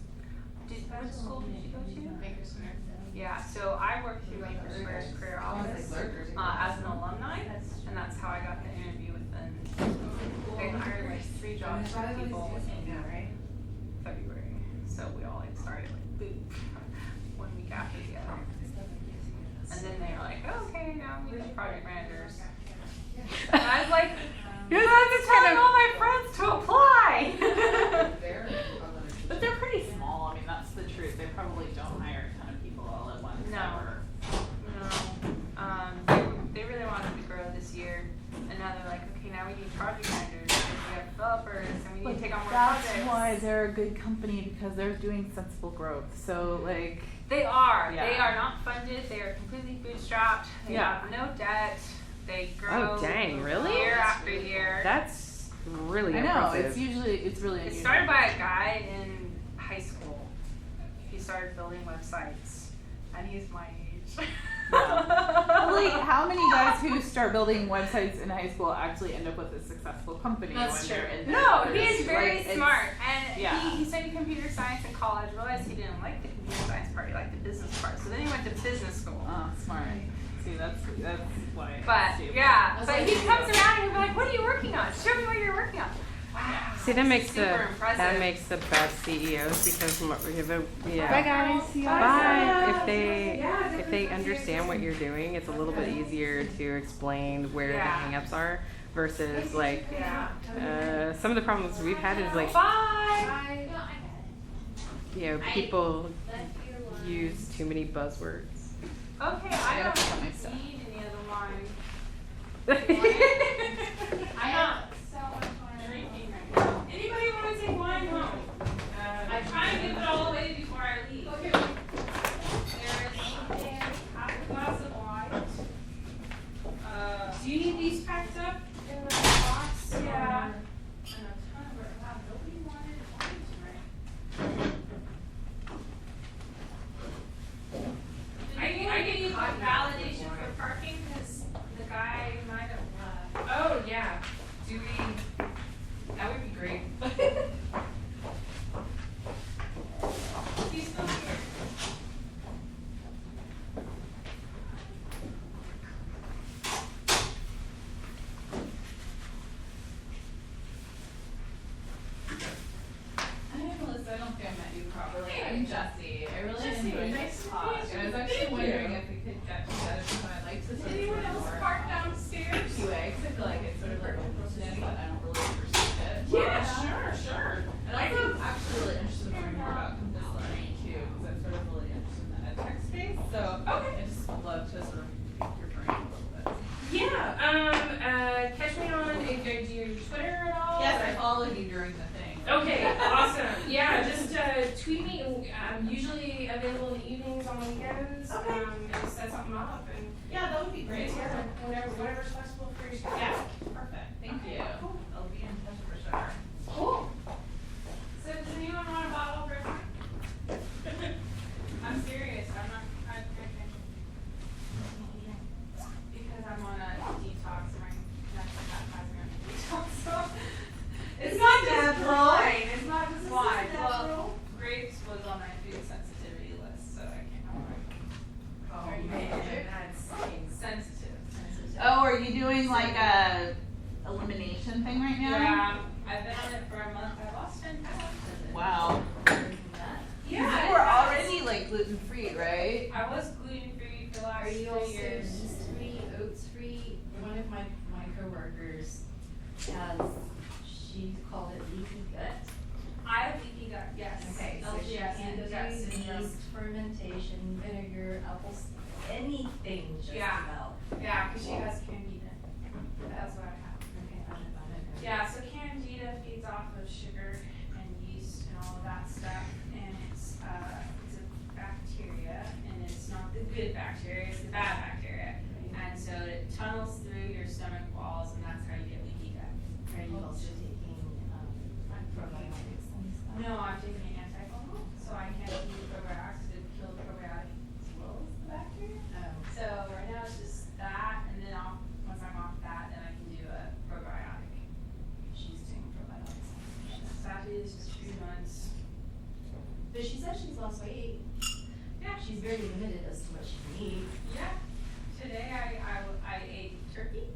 What school did you go to? Bakersfield. Yeah, so I worked through Bakersfield's career office as an alumni, and that's how I got the interview with them. They hired like 3 JavaScript people in February, so we all started boom, 1 week after the other. And then they were like, okay, now we need project managers. And I was like, I'm just telling all my friends to apply. But they're pretty small. I mean, that's the truth. They probably don't hire a ton of people all at once. No. They really wanted to grow this year, and now they're like, okay, now we need project managers, and we have developers, and we need to take on more projects. That's why they're a good company, because they're doing sensible growth. So like. They are. Yeah. They are not funded. They are completely bootstrapped. They have no debt. They grow. Oh, dang, really? Year after year. That's really I know, impressive. it's really It started by a guy in high school. He started building websites, and he's my age. Like, how many guys who start building websites in high school actually end up with a successful company when they're in their No, 30s? he is very Like, smart, and yeah. he studied computer science in college. Realized he didn't like the computer science part; he liked the business part. So then he went to business school. Oh, smart. See, that's why. But yeah, but he comes around and he'll be like, "What are you working on? Show me what you're working on." Wow. See, that makes super impressive. the best CEOs because we have Bye, guys. See you Bye. If they understand what you're doing, it's a little bit easier to explain where the hangups are versus like some of the problems we've had is like people use too many buzzwords. Okay, I don't need any other wine. I'm not drinking right now. Anybody want to take wine home? I try and give it all away before I leave. Okay. There's half a glass of wine. Do you need these packed up in the box? Yeah. And a ton of it. Wow, nobody wanted wine tonight. I can eat hot Do we? That would be great. He's still here. Hi, Melissa. I don't think I met you properly. I'm Jessie. I really Jessie, enjoyed nice this to talk. meet you. And I was actually Thank wondering you. if we could get together sometime. I'd like to sort of Anyone learn else more park about downstairs? QA, 'cause I feel like it's sort of like interesting, but I don't really understand it. Yeah, sure. And I'm actually really interested in learning more about campus learning too, because I'm sort of really interested in the ed tech space. So I just would love to sort of pick your brain a little bit. Yeah, catch me on, do you Twitter at all? Yes, I followed you during the thing. Okay, awesome. Yeah, just tweet me. I'm usually available in the evenings on weekends. And just set something up and Yeah, that would be great. yeah, whatever's flexible for your schedule. Yeah, perfect. Thank you. I'll be in touch for sure. Cool. So does anyone want a bottle of Brooklyn? I'm serious. I'm not. Because I'm on a detox and my next baptizing on a detox. So it's not just wine. It's not just wine. Well, grapes was on my food sensitivity list, so I can't. Oh, man, that's sensitive. Oh, are you doing like a elimination thing right now? Yeah, I've been on it for a month. I lost 10 pounds. Wow. Yeah, You were already like gluten free, right? I was gluten free for the last Are you 3 also years. yeast free, oats free? One of my coworkers has, she called it leaky gut. I have leaky gut. Yes. Okay, so she LGS, can't gut do syndrome. yeast fermentation, vinegar, apples, anything just Yeah. about. Yeah, because she has candida. That's what I have. Okay, I don't know. Yeah, so candida feeds off of sugar and yeast and all of that stuff, and it's a bacteria, and it's not the good bacteria, it's the bad bacteria, and so it tunnels through your stomach walls, and that's how you get leaky gut. Are you also taking, probiotics and stuff? No, I'm taking an antifungal, so I can't do probiotics to kill the probiotic as well as the bacteria. Oh. So right now it's just that, and then once I'm off that, then I can do a probiotic. She's doing probiotics. That is 2 months. But she said she's lost weight. Yeah. She's very limited as to what she needs. Yeah. Today I ate turkey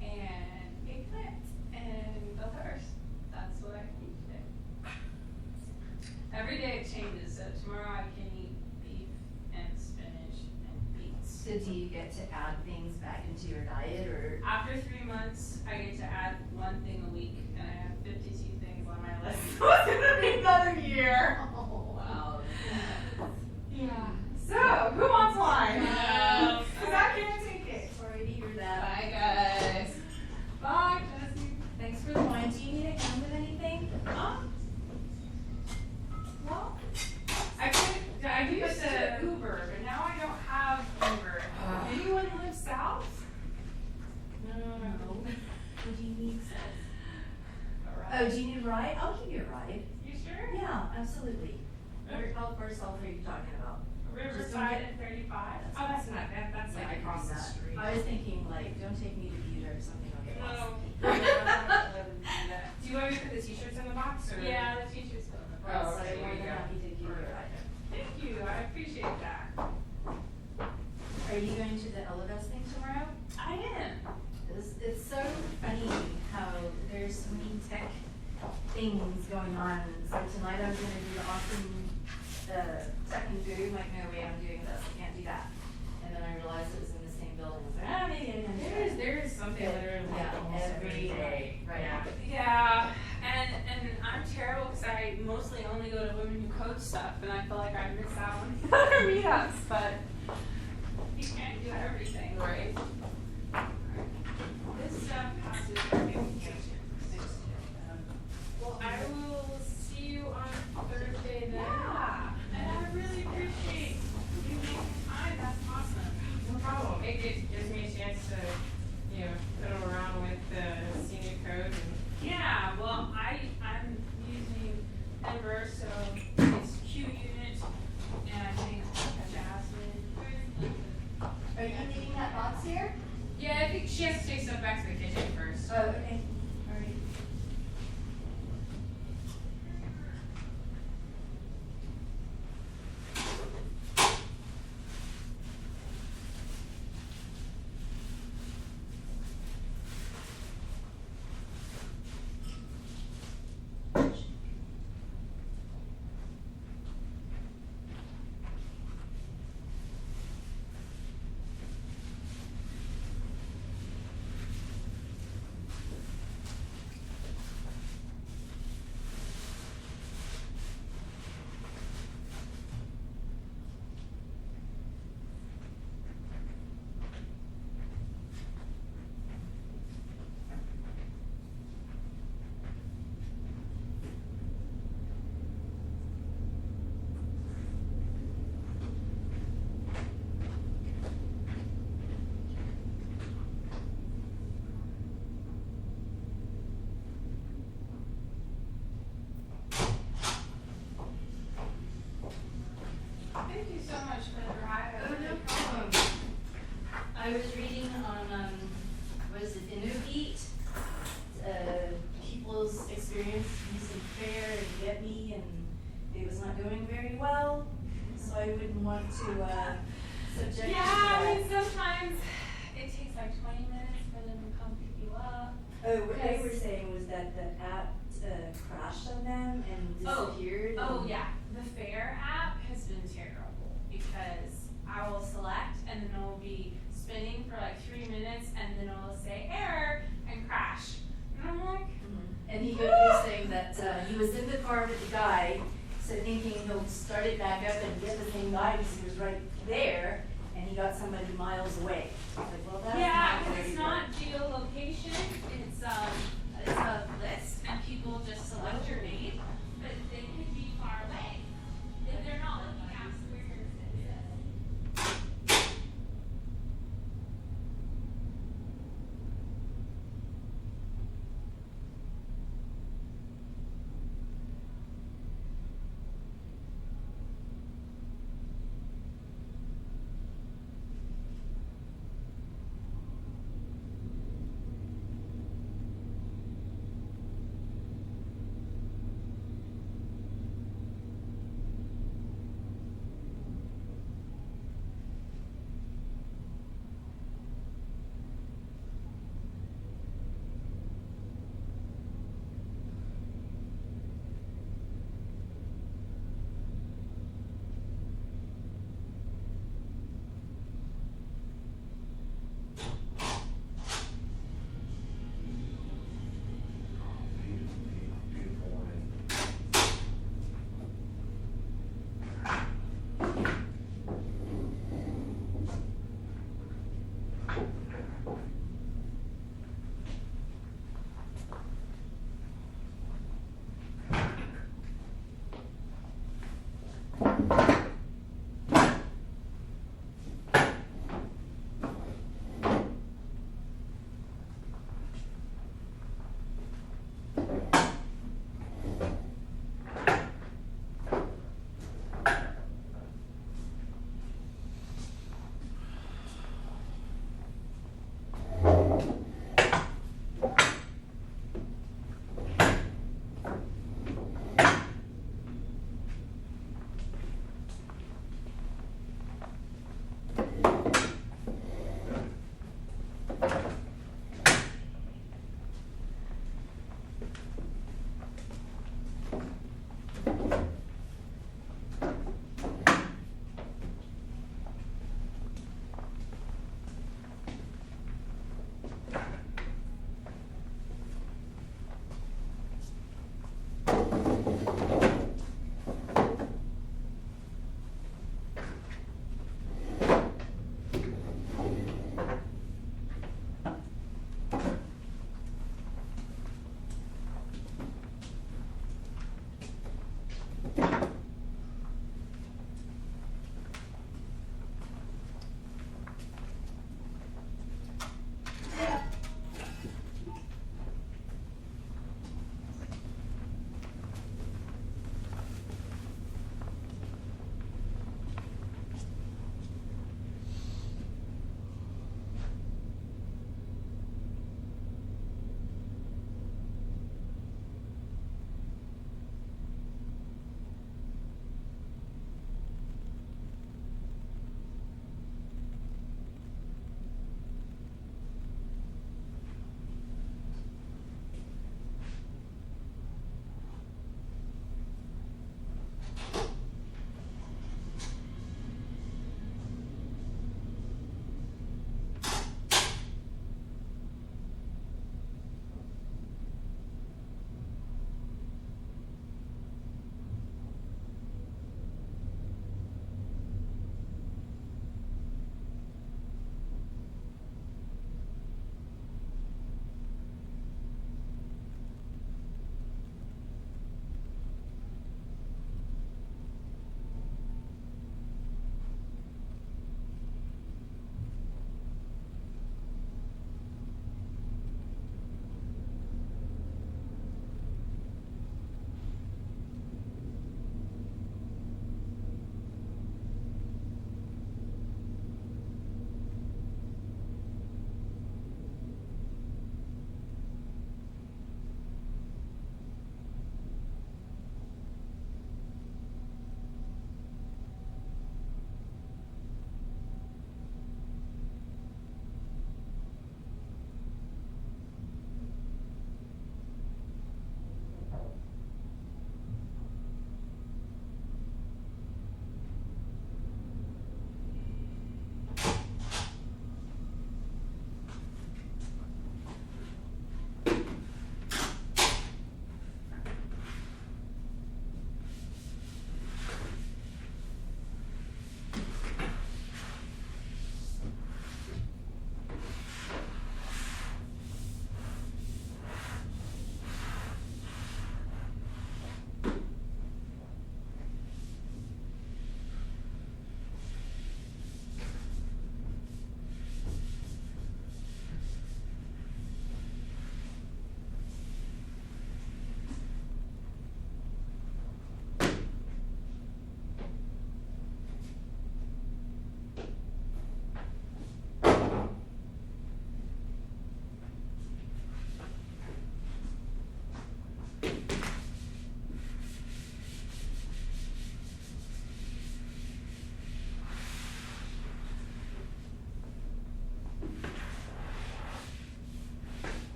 and eggplant and Beltars. That's what I can eat today. Every day it changes. So tomorrow I can eat beef and spinach and beets. So do you get to add things back into your diet or? After 3 months, I get to add 1 thing a week, and I have 52 things on my list. So it's gonna be another year. Oh, wow. Yeah. So who wants wine? Because I can't take it. Sorry to hear that. Bye guys. Bye, Jessie. Thanks for the wine. Do you need a hand with anything? Well, I used to Uber, but now I don't have Uber. Anyone live south? No. What do you need, sis? Oh, do you need a ride? I'll give you a ride. You sure? Yeah, absolutely. How far south are you talking about? Riverside and 35. Oh, that's not bad. That's Yeah, I like can across do the that. street. I was thinking like, don't take me to Butte or something, I'll get lost. No. Do you want me to put the t-shirts in the box or? Yeah, the teacher's still in the Oh, front. okay, I'm more there than you go. happy to give you a ride. Thank you. I appreciate that. Are you going to the Elevest thing tomorrow? I am. It's so funny how there's so many tech things going on. So tonight I was gonna do the awesome, tech and food, like, no way I'm doing this, I can't do that. And then I realized it was in the same building, I was like, maybe I can do it. There's something literally Yeah, almost every day. right. Yeah, and I'm terrible because I mostly only go to Women Who Code stuff, and I feel like I miss out on the other meetups, but you can't do everything, right? This stuff has to be well, I will see you on Thursday then. Yeah, and I really appreciate you making time. That's awesome. No problem. It gives me a chance to, put want to subject you to Yeah, that. I mean, sometimes it takes like 20 minutes for them to come pick you up. Oh, what they were saying was that the app crashed on them and disappeared. Oh yeah, the Fair app has been terrible because I will select and then it will be spinning for like 3 minutes and then it will say error and crash. And I'm like, And he was saying that he was in the car with the guy, so thinking he'll start it back up and get the same guy because he was right there, and he got somebody miles away. I was like, well, that's yeah, not because very it's good. not geolocation,